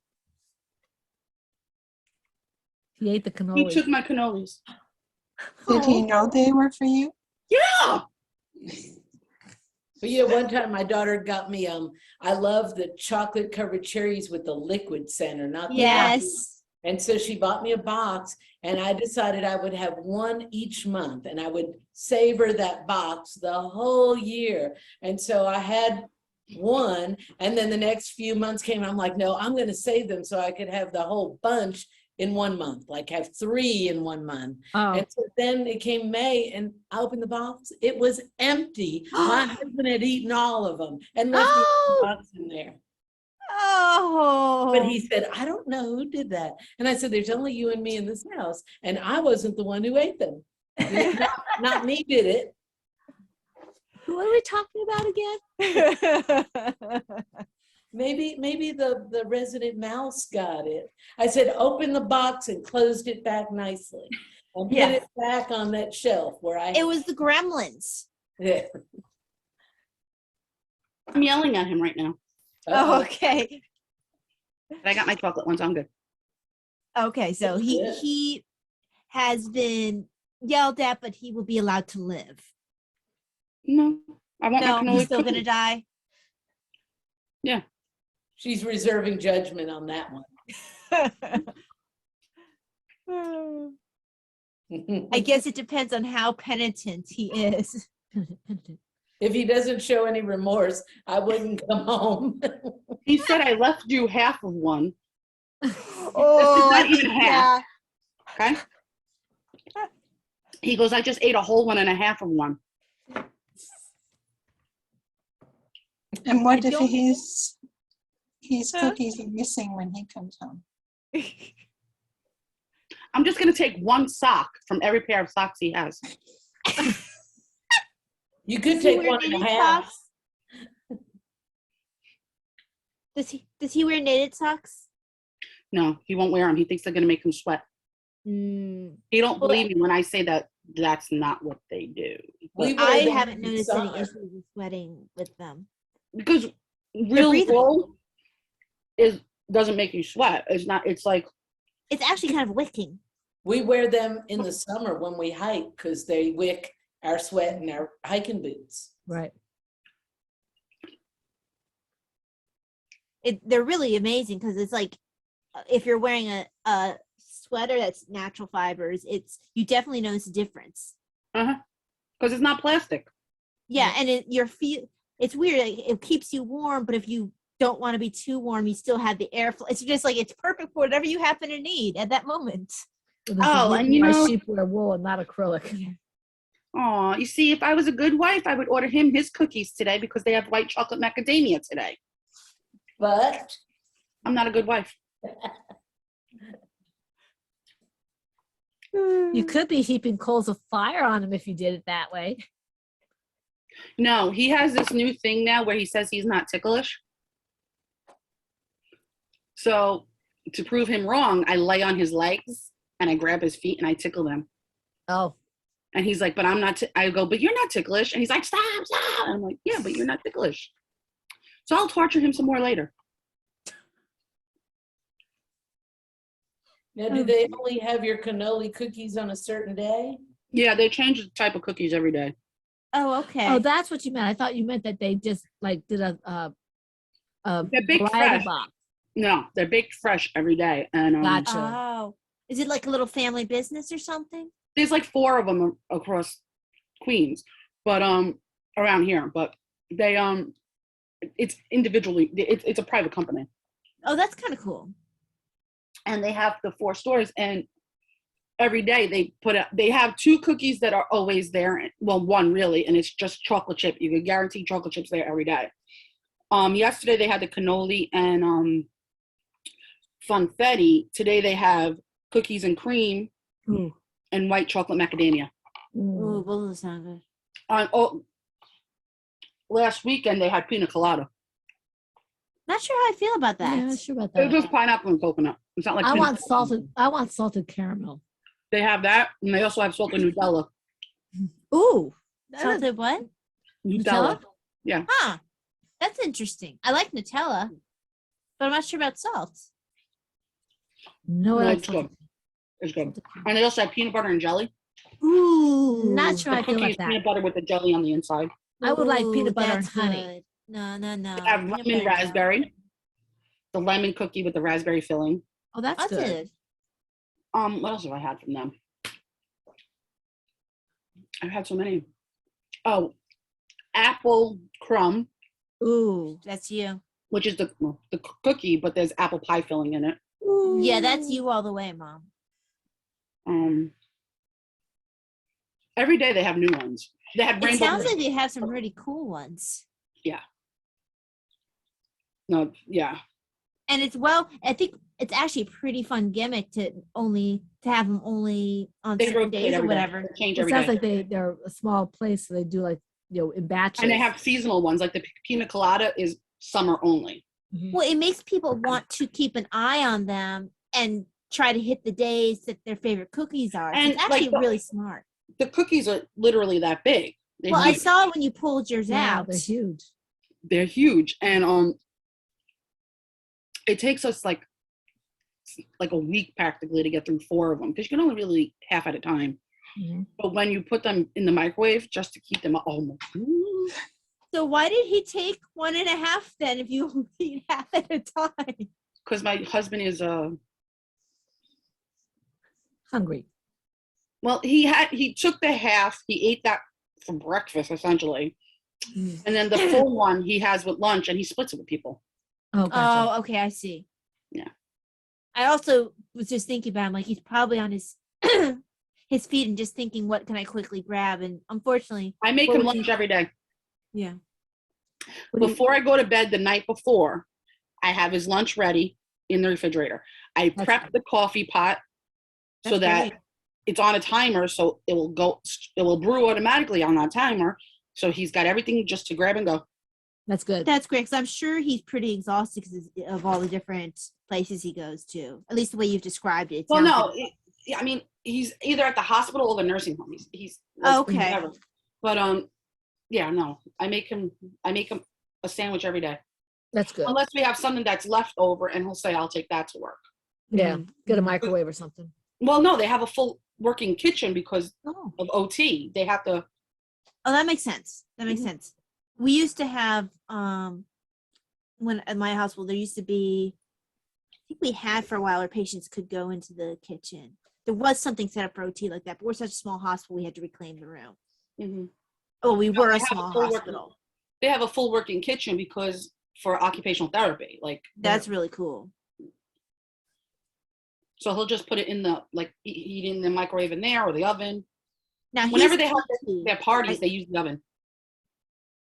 He ate the He cannoli. took my cannolis. Did he know they were for you? Yeah. But yeah, one time my daughter got me, I love the chocolate covered cherries with the liquid center, not the Yes. And so she bought me a box, and I decided I would have one each month, and I would savor that box the whole year. And so I had one, and then the next few months came, I'm like, no, I'm going to save them so I could have the whole bunch in 1 month, like have 3 in 1 month. Oh. And so then it came May, and I opened the box. It was empty. My husband had eaten all of them and left the box in there. Oh. But he said, I don't know who did that. And I said, there's only you and me in this house. And I wasn't the one who ate them. not me did it. Who are we talking about again? Maybe the resident mouse got it. I said, open the box and closed it back nicely. And put it back on that shelf where I. It was the gremlins. Yeah. I'm yelling at him right now. Oh, okay. But I got my chocolate ones. I'm good. Okay, so he has been yelled at, but he will be allowed to live. No, I want my No, cannoli he's still cookies. gonna die. Yeah. She's reserving judgment on that one. I guess it depends on how penitent he is. If he doesn't show any remorse, I wouldn't come home. He said I left you half of one. Oh, not even half. yeah. Okay. He goes, I just ate a whole 1.5 of one. And what I if don't- his cookies are missing when he comes home? I'm just gonna take one sock from every pair of socks he has. You could Does he take wear one and a knitted half. socks? Does he wear knitted socks? No, he won't wear them. He thinks they're gonna make him sweat. Mm. He don't believe me when I say that that's not what they do. We But- wear I them haven't in noticed any summer. issues with sweating with them. because real breathable. wool doesn't make you sweat. It's not. It's like It's actually kind of wicking. We wear them in the summer when we hike because they wick our sweat and our hiking boots. Right. They're really amazing because it's like if you're wearing a sweater that's natural fibers, you definitely notice a difference. because it's not plastic. Yeah, and it's weird. Like, it keeps you warm, but if you don't want to be too warm, you still have the airflow. It's just like it's perfect for whatever you happen to need at that moment. So this Oh, is and you why know- sheep wear wool and not acrylic. Oh, you see, if I was a good wife, I would order him his cookies today because they have white chocolate macadamia today. But I'm not a good wife. You could be heaping coals of fire on him if you did it that way. No, he has this new thing now where he says he's not ticklish. So to prove him wrong, I lay on his legs and I grab his feet and I tickle them. Oh, And he's like, but I'm not, I go, but you're not ticklish. And he's like, stop. And I'm like, yeah, but you're not ticklish. So I'll torture him some more later. now, do they only have your cannoli cookies on a certain day? Yeah, they change the type of cookies every day. Oh, okay. oh, that's what you meant. I thought you meant that they just like did a They're baked variety fresh. box. No, they're baked fresh every day. And Gotcha. Oh, is it like a little family business or something? there's like 4 of them across Queens, but around here. But they it's individually. It's a private company, Oh, that's kind of cool. and they have the 4 stores. And every day they have 2 cookies that are always there. Well, 1 really, and it's just chocolate chip. You can guarantee chocolate chips there every day. Yesterday they had the cannoli and funfetti. Today they have cookies and cream Ooh. and white chocolate macadamia. Ooh, both of those sound good. Last weekend they had pina colada. Not sure how I feel about that. Yeah, not sure about It was that. just pineapple and coconut. It's not like I pina want colada. salted caramel. They have that, and they also have salted Nutella. Ooh, That salted what? Nutella. Yeah. Huh. That's interesting. I like Nutella, but I'm not sure about salt. No, No, I it's good. It's good. And they also have peanut butter and jelly. Ooh. Not sure The I feel cookie like is that. peanut butter with the jelly on the inside. I would like Ooh, peanut butter and that's honey. good. No, no, no. They have Peanut butter lemon and raspberry. The lemon cookie with the raspberry filling. Oh, that's jelly. good. That's it. What else have I had from them? I've had so many. Oh, apple crumb, Ooh, that's you. which is the cookie, but there's apple pie filling in it. Yeah, that's you all the way, Mom. Every day they have new ones. They had It rainbow. sounds like they have some really cool ones. No, yeah. And I think it's actually a pretty fun gimmick to have them only on They certain rotate days or every day. whatever. They change It every sounds day. like they're a small place, so they do like in batches. And they have seasonal ones, like the pina colada is summer only. Mhm. Well, it makes people want to keep an eye on them and try to hit the days that their favorite cookies are. So And, it's actually like, really smart. The cookies are literally that big. They're Well, I huge. saw when you pulled yours Yeah, out. they're huge. They're huge, and it takes us like a week practically to get through 4 of them because you can only really eat half at a time. Mhm. But when you put them in the microwave just to keep them, oh my, So why did he take 1.5 then if you only eat half at a time? because my husband is Hungry. well, he took the half, he ate that for breakfast essentially, Mm. and then the full one he has with lunch, and he splits it with people. Oh, gotcha. Oh, okay, I see. Yeah. I also was just thinking about him, like he's probably on his his feet and just thinking, what can I quickly grab? And unfortunately, I make What him would lunch every day. yeah. What do you- Before I go to bed the night before, I have his lunch ready in the refrigerator. I That's prep good. the coffee pot so That's that great. it's on a timer. So it will brew automatically on that timer. So he's got everything just to grab and go. That's good. That's great because I'm sure he's pretty exhausted because of all the different places he goes to. At least the way you've described it. It Well, sounds no, like- I mean, he's either at the hospital or the nursing home. He's Oh, okay. whatever. But yeah, no, I make him a sandwich every day. That's good. Unless we have something that's left over, and he'll say, "I'll take that to work." Yeah. Mhm. Get a microwave or something. Well, no, they have a full working kitchen because Oh. of OT. They have to. Oh, that makes sense. That makes Mhm. sense. We used to have when at my hospital there used to be, I think we had for a while where patients could go into the kitchen. There was something set up for OT like that, but we're such a small hospital we had to reclaim the room. Mhm. Oh, we No, were they a have a small full working- hospital. They have a full working kitchen because for occupational therapy, like That's really cool. so he'll just put it in the heat in the microwave in there or the oven. Now Whenever he's they have PT, their parties, right? they use the oven.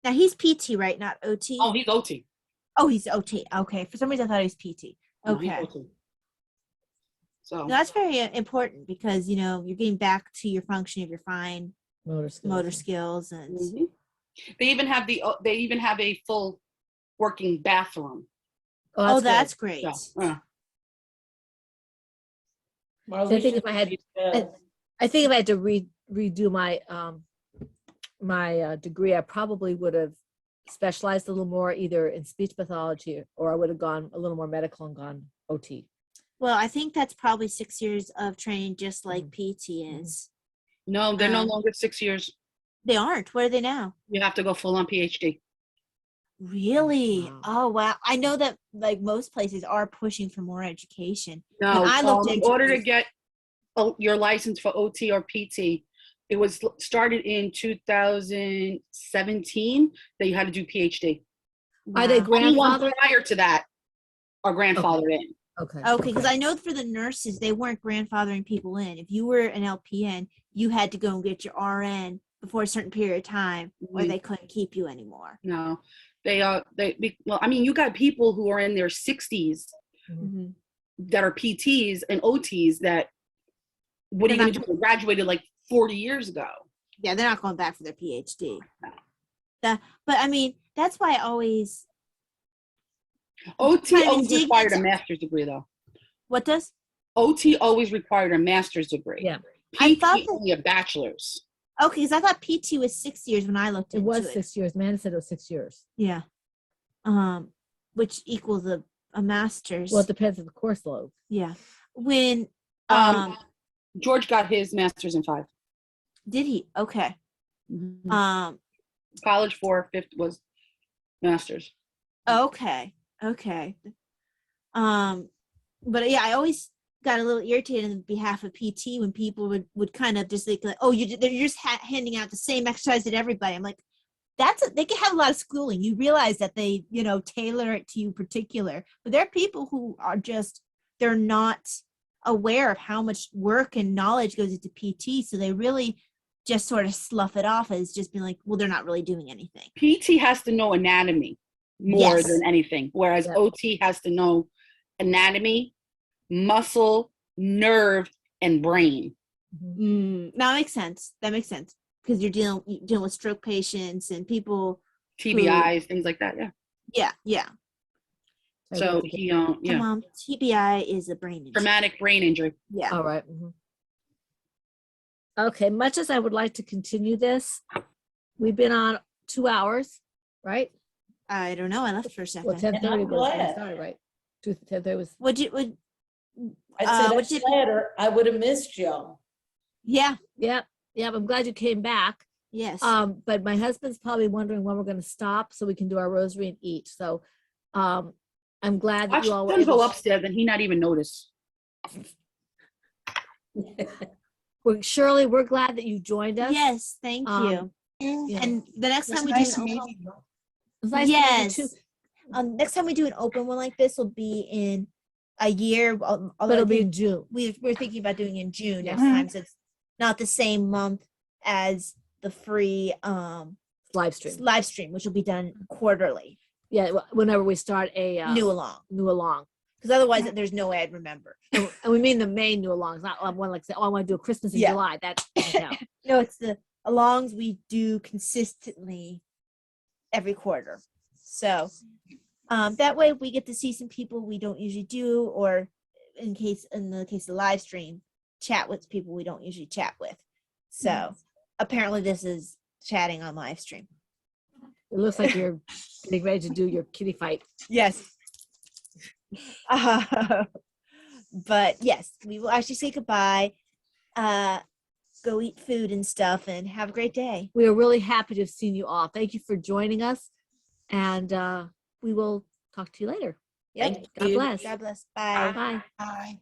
Now he's PT, right? Not OT. Oh, he's OT. Oh, he's OT. Okay. For some reason, I thought he was PT. No, he's Okay. OT. So Now, that's very important because you're getting back to your function of your fine Motor skills. motor skills and mhm. They even have a full working bathroom. Oh, oh, that's that's great. So, Marley, I think if I had- uh, I think if I had to redo my degree, I probably would have specialized a little more either in speech pathology or I would have gone a little more medical and gone OT. Well, I think that's probably 6 years of training, just like Mhm. PT is. no, they're no Um, longer 6 years. They aren't. What are they now? You have to go full on PhD. Really? Wow. Oh, wow. I know that like most places are pushing for more education. No, When I looked in into order to this- get your license for OT or PT, it was started in 2017 that you had to do PhD. Are they Wow. Anyone grandfathered? prior to that are grandfathered in. Okay. Okay, because I know for the nurses, they weren't grandfathering people in. If you were an LPN, you had to go and get your RN before a certain period of time, or Mhm. they couldn't keep you anymore. No, well, I mean, you got people who are in their 60s Mhm. that are PTs and OTs that, what are you They're going to do? They graduated like 40 years ago. Yeah, they're not going back for their PhD. No. But I mean, that's why I always OT kind of always required a indignant- master's degree, though. what does? OT always required a master's degree. Yeah. I PT thought that- only a bachelor's. Okay, because I thought PT was 6 years when I looked It into was it. 6 years. Man said it was 6 years. Yeah. Which equals a master's. Well, it depends on the course load. Yeah. When Um, George got his master's in 5. did he? Okay. College 4, 5th was master's. Okay. But yeah, I always got a little irritated on behalf of PT when people would kind of just like, oh, they're just handing out the same exercise to everybody. I'm like, they can have a lot of schooling. You realize that they, tailor it to you particular, but there are people who are just, they're not aware of how much work and knowledge goes into PT. So they really just sort of slough it off as just being like, well, they're not really doing anything. PT has to know anatomy more Yes. than anything, whereas Yep. OT has to know anatomy, muscle, nerve, and brain. That makes sense. That makes sense because you're dealing with stroke patients and people. TBIs, things like that. Yeah. Yeah. So he, TBI is a brain injury. traumatic brain injury. Yeah. All right. Mhm. Okay. Much as I would like to continue this, we've been on 2 hours, right? I don't know. I left for a second. Well, 10:30 I'm was when I glad. started, right? 10:30 was. I said, what did- I would have missed y'all. Yeah. Yeah. I'm glad you came back. Yes. But my husband's probably wondering when we're going to stop so we can do our rosary and eat. So, I'm glad that Watch you all were him go able. upstairs and he not even notice. Well, Shirley, we're glad that you joined us. yes. Thank you. Yeah. And the next It was time we nice do to an meet open, you. It was nice to meet you yes. too. Next time we do an open one like this will be in a year. But Although it'll I be think in June. we're thinking about doing in June Yeah. next time, so it's not the same month as the free Live stream. live stream, which will be done quarterly. Yeah. Whenever we start a New along. new along. Because otherwise, there's no way I'd remember. And we mean the main new alongs, not one like say, oh, I want to do a Christmas in Yeah. July. That doesn't count. No, it's the alongs we do consistently every quarter. So that way we get to see some people we don't usually do, or in the case of live stream, chat with people we don't usually chat with. So apparently this is chatting on live stream. It looks like you're getting ready to do your kitty fight. Yes. But yes, we will actually say goodbye, go eat food and stuff, and have a great day. We are really happy to have seen you all. Thank you for joining us, and we will talk to you later. Yep. Thank God you. bless. God bless. Bye. Bye. Bye.